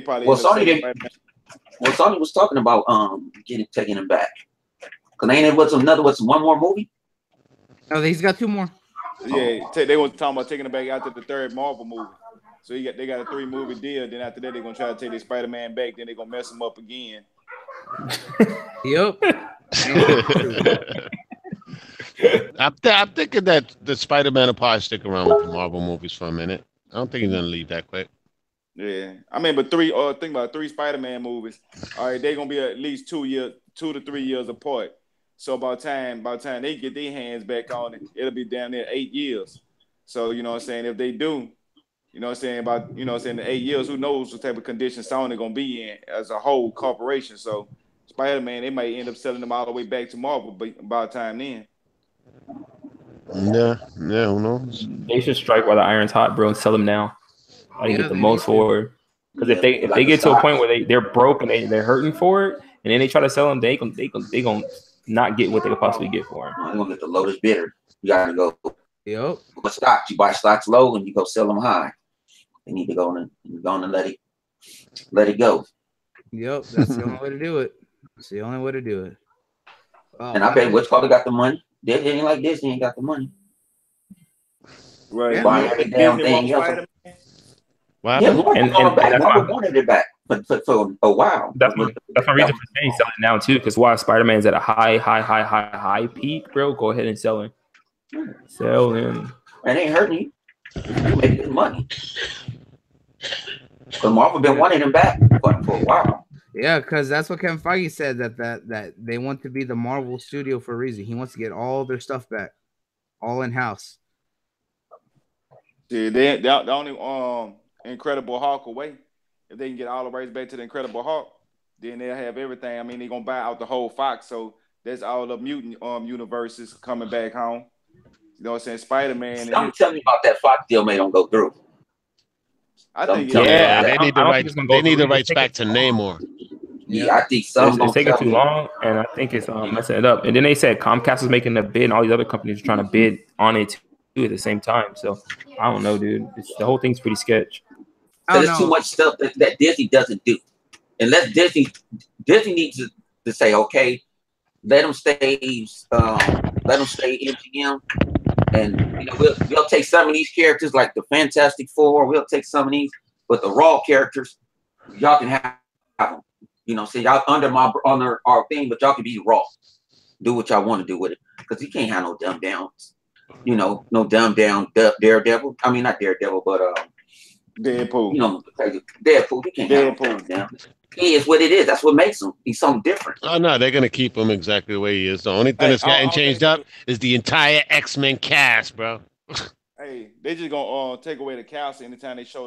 probably... Well, Sony was talking about taking him back. Because ain't it one more movie? No, he's got 2 more. Yeah, they were talking about taking him back after the 3rd Marvel movie. So they got a 3-movie deal. Then after that, they're gonna try to take their Spider-Man back. Then they're gonna mess him up again. Yep. I'm thinking that the Spider-Man will probably stick around with the Marvel movies for a minute. I don't think he's gonna leave that quick. Yeah, I mean, but think about 3 Spider-Man movies. All right, they're gonna be at least 2 to 3 years apart. So by the time they get their hands back on it, it'll be down there 8 years. So you know what I'm saying? If they do, you know what I'm saying, about the 8 years, who knows what type of condition Sony gonna be in as a whole corporation. So Spider-Man, they might end up selling them all the way back to Marvel by the time then. Yeah, who knows? They should strike while the iron's hot, bro, and sell them now. I can get the most for it. Because if they get to a point where they're broke and they're hurting for it, and then they try to sell them, they gonna not get what they could possibly get for them. They're gonna get the lowest bidder. You gotta go. Yep. But stocks, you buy stocks low and you go sell them high. They need to go and let it go. Yep, that's the only way to do it. It's the only way to do it. Oh, and I bet which probably got the money. They ain't like Disney ain't got the money. Right. Yeah. Buying every damn thing else. Wow. Yeah, Marvel wanted it back, but for a while. That's my reason for saying sell it now too. Because while Spider-Man's at a high peak, bro, go ahead and sell him. Sell him. And it ain't hurting you. You make good money. Because Marvel been wanting him back for a while. Yeah, because that's what Kevin Feige said that they want to be the Marvel studio for a reason. He wants to get all their stuff back, all in house. Yeah, the only Incredible Hulk away. If they can get all the rights back to the Incredible Hulk, then they'll have everything. I mean, they're gonna buy out the whole Fox, so that's all the mutant universes coming back home. You know what I'm saying? Spider-Man. Don't tell me about that Fox deal may don't go through. I think they need the rights. They need the rights back to Namor. Yeah, I think some. It's taking too long, and I think it's messing it up. And then they said Comcast is making a bid, and all these other companies are trying to bid on it too at the same time. So I don't know, dude. The whole thing's pretty sketch. There's too much stuff that Disney doesn't do. Unless Disney needs to say, okay, let them stay MGM, and we'll take some of these characters like the Fantastic Four. We'll take some of these, but the Raw characters, y'all can have them. So y'all under our thing, but y'all can be Raw. Do what y'all want to do with it, because you can't have no dumb downs. No dumb down Daredevil. I mean, not Daredevil, but Deadpool. Deadpool. You can't have no dumb down. He is what it is. That's what makes him. He's something different. Oh no, they're gonna keep him exactly the way he is. The only thing that's getting changed up is the entire X-Men cast, bro. Hey, they just gonna take away the castle anytime they show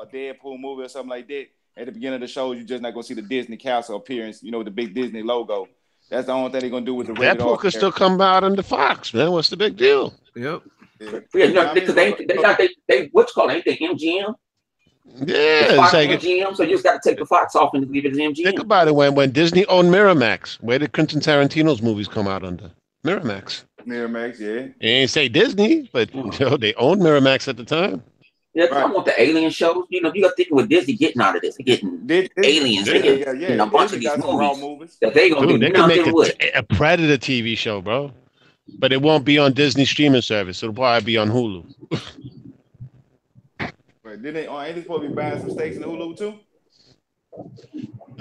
a Deadpool movie or something like that. At the beginning of the show, you're just not gonna see the Disney castle appearance. The big Disney logo. That's the only thing they're gonna do with the rated Deadpool could still come out under Fox, man. What's the big deal? Yep. Yeah, because they what's called ain't they MGM? Yeah, Fox MGM. So you just got to take the Fox off and leave it as MGM. Think about it. When Disney owned Miramax, where did Quentin Tarantino's movies come out under? Miramax. Miramax, yeah. They ain't say Disney, but they owned Miramax at the time. Yeah, I want the alien shows. You got to think what Disney getting out of this. They're getting aliens. They're getting a bunch of these movies that they gonna do they can make a Predator TV show, bro. But it won't be on Disney streaming service. It'll probably be on Hulu. Right? Ain't they supposed to be buying some stakes in Hulu too?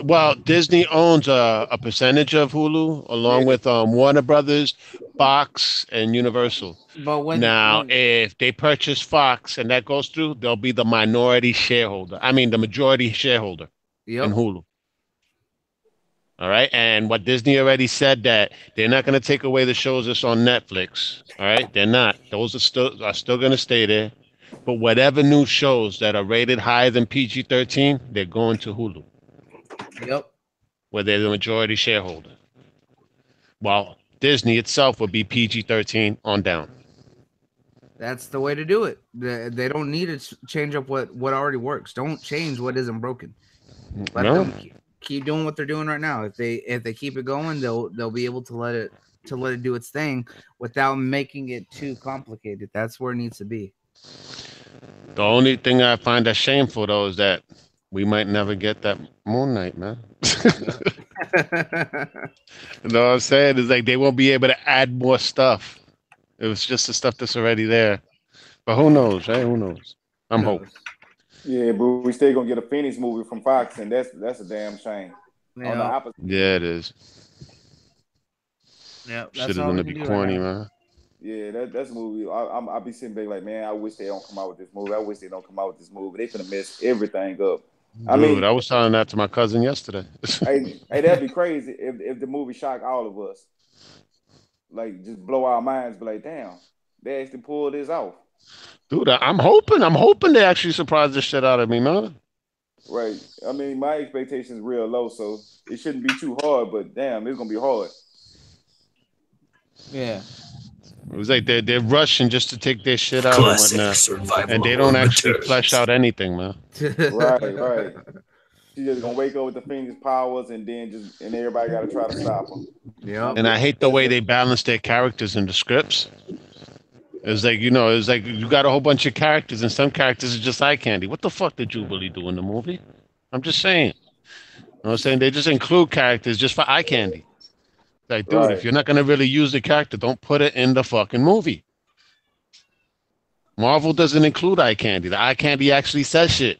Well, Disney owns a percentage of Hulu, along with Warner Brothers, Fox, and Universal. But if they purchase Fox and that goes through, they'll be the minority shareholder. I mean, the majority shareholder in Hulu. All right, and what Disney already said that they're not going to take away the shows that's on Netflix. All right, they're not. Those are still going to stay there. But whatever new shows that are rated higher than PG-13, they're going to Hulu. Yep. Where they're the majority shareholder. While Disney itself would be PG-13 on down. That's the way to do it. They don't need to change up what already works. Don't change what isn't broken. Let them keep doing what they're doing right now. If they keep it going, they'll be able to let it do its thing without making it too complicated. That's where it needs to be. The only thing I find that shameful though is that we might never get that Moon Knight, man. You know what I'm saying? It's like they won't be able to add more stuff. It was just the stuff that's already there. But who knows, right? Who knows? I'm hoping. Yeah, but we still gonna get a Phoenix movie from Fox, and that's a damn shame. Yeah, it is. Yeah, shit is gonna be corny, man. Yeah, that's a movie. I'll be sitting back like, man, I wish they don't come out with this movie. I wish they don't come out with this movie. They finna mess everything up. Dude, I was telling that to my cousin yesterday. hey, that'd be crazy if the movie shocked all of us. Like, just blow our minds, be like, damn, they actually pulled this off. Dude, I'm hoping they actually surprise the shit out of me, man. Right. I mean, my expectations is real low, so it shouldn't be too hard, but damn, it's gonna be hard. Yeah. It was like they're rushing just to take their shit out and whatnot, and they don't actually flesh out anything, man. Right. She's just gonna wake up with the Phoenix powers, and then and everybody gotta try to stop them. Yeah. And I hate the way they balance their characters in the scripts. It's like, you got a whole bunch of characters, and some characters are just eye candy. What the fuck did Jubilee do in the movie? I'm just saying. You know what I'm saying? They just include characters just for eye candy. Like, dude, if you're not gonna really use the character, don't put it in the fucking movie. Marvel doesn't include eye candy. The eye candy actually says shit.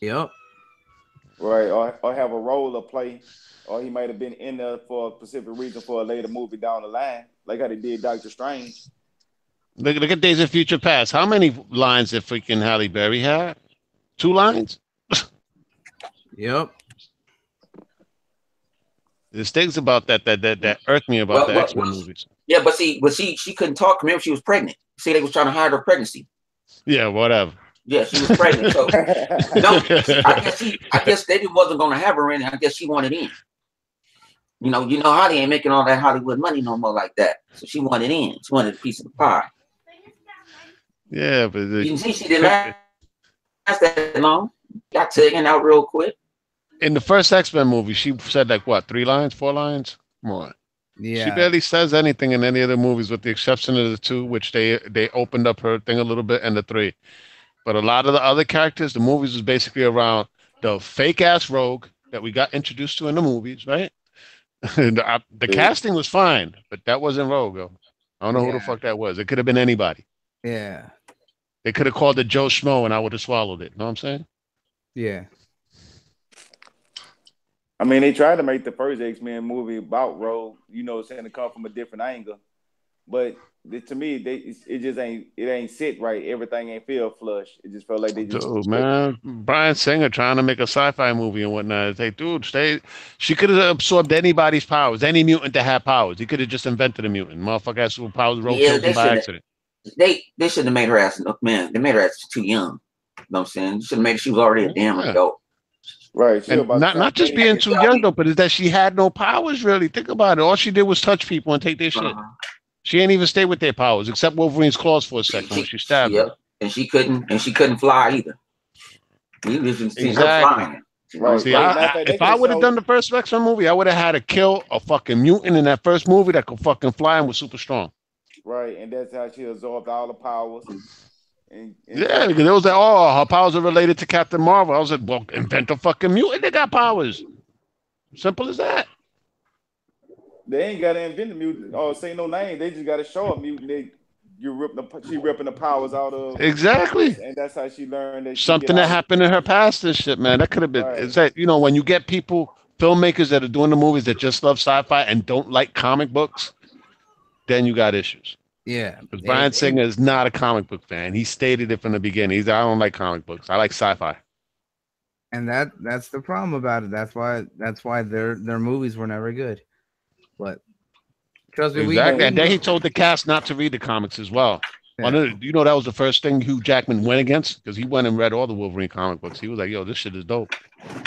Yep. Right, or have a role to play, or he might have been in there for a specific reason for a later movie down the line, like how they did Doctor Strange. Look at Days of Future Past. How many lines did freaking Halle Berry have? 2 lines? Yep. There's things about that irked me about the X-Men movies. Yeah, but she couldn't talk. Remember, she was pregnant. See, they was trying to hide her pregnancy. Yeah, whatever. Yeah, she was pregnant. So no, I guess David wasn't gonna have her in. I guess she wanted in. You know how they ain't making all that Hollywood money no more like that. So she wanted in. She wanted a piece of the pie. Yeah, but you can see she didn't last that long. Got taken out real quick. In the first X-Men movie, she said like what, 3 lines, 4 lines? More. Yeah. She barely says anything in any of the movies, with the exception of the 2, which they opened up her thing a little bit, and the 3. But a lot of the other characters, the movies was basically around the fake ass Rogue that we got introduced to in the movies, right? The casting was fine, but that wasn't Rogue. Though. I don't know who the fuck that was. It could have been anybody. Yeah. They could have called it Joe Schmo, and I would have swallowed it. Know what I'm saying? Yeah. I mean, they tried to make the first X-Men movie about Rogue, saying to come from a different angle. But to me, it just ain't sit right. Everything ain't feel flush. It just felt like they just. Dude, man, Bryan Singer trying to make a sci-fi movie and whatnot. It's like, dude, she could have absorbed anybody's powers, any mutant to have powers. He could have just invented a mutant. Motherfucker has superpowers, Rogue killed him by accident. They shouldn't have made her ass. Man, they made her ass too young. You know what I'm saying? Should have made she was already a damn adult. Right. And not just being too young though, but is that she had no powers really. Think about it. All she did was touch people and take their shit. She ain't even stay with their powers, except Wolverine's claws for a second when she stabbed him. And she couldn't fly either. You just seen her flying. Right. See, if I would have done the first X-Men movie, I would have had to kill a fucking mutant in that first movie that could fucking fly and was super strong. Right, and that's how she absorbed all the powers. Yeah, because it was like, her powers are related to Captain Marvel. I was like, well, invent a fucking mutant. They got powers. Simple as that. They ain't got to invent a mutant or say no name. They just got to show a mutant. She ripping the powers out of. Exactly. And that's how she learned that. Something that happened in her past and shit, man. That could have been. Right. It's that, when you get filmmakers that are doing the movies that just love sci-fi and don't like comic books, then you got issues. Yeah. Because Bryan Singer is not a comic book fan. He stated it from the beginning. I don't like comic books. I like sci-fi. And that's the problem about it. That's why their movies were never good. But trust me, exactly. And then he told the cast not to read the comics as well. Yeah. That was the first thing Hugh Jackman went against, because he went and read all the Wolverine comic books. He was like, "Yo, this shit is dope."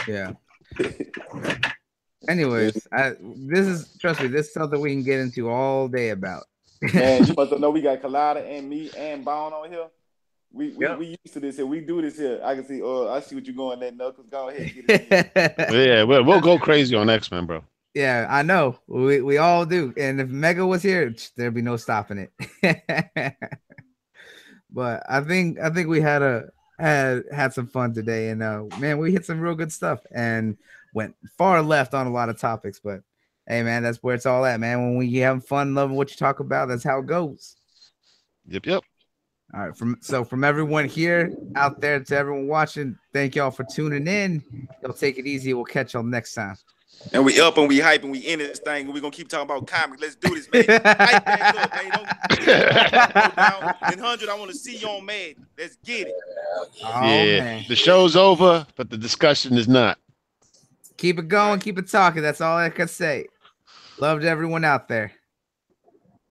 Yeah. Anyways, trust me, this is something we can get into all day about. Man, you must know we got Collider and me and Bone on here. We used to this here. We do this here. I can see. I see what you're going there, Knuckles. Go ahead. Get it yeah, we'll go crazy on X-Men, bro. Yeah, I know. We all do. And if Mega was here, there'd be no stopping it. But I think we had some fun today, and man, we hit some real good stuff and went far left on a lot of topics. But hey, man, that's where it's all at, man. When we having fun, loving what you talk about, that's how it goes. Yep. All right. From everyone here out there to everyone watching, thank y'all for tuning in. Y'all take it easy. We'll catch y'all next time. And we up and we hype and we in this thing and we're gonna keep talking about comics. Let's do this, man. Hype that up, man. Don't down. In 100, I want to see you on Mad. Let's get it. Man. The show's over, but the discussion is not. Keep it going, keep it talking. That's all I can say. Love to everyone out there.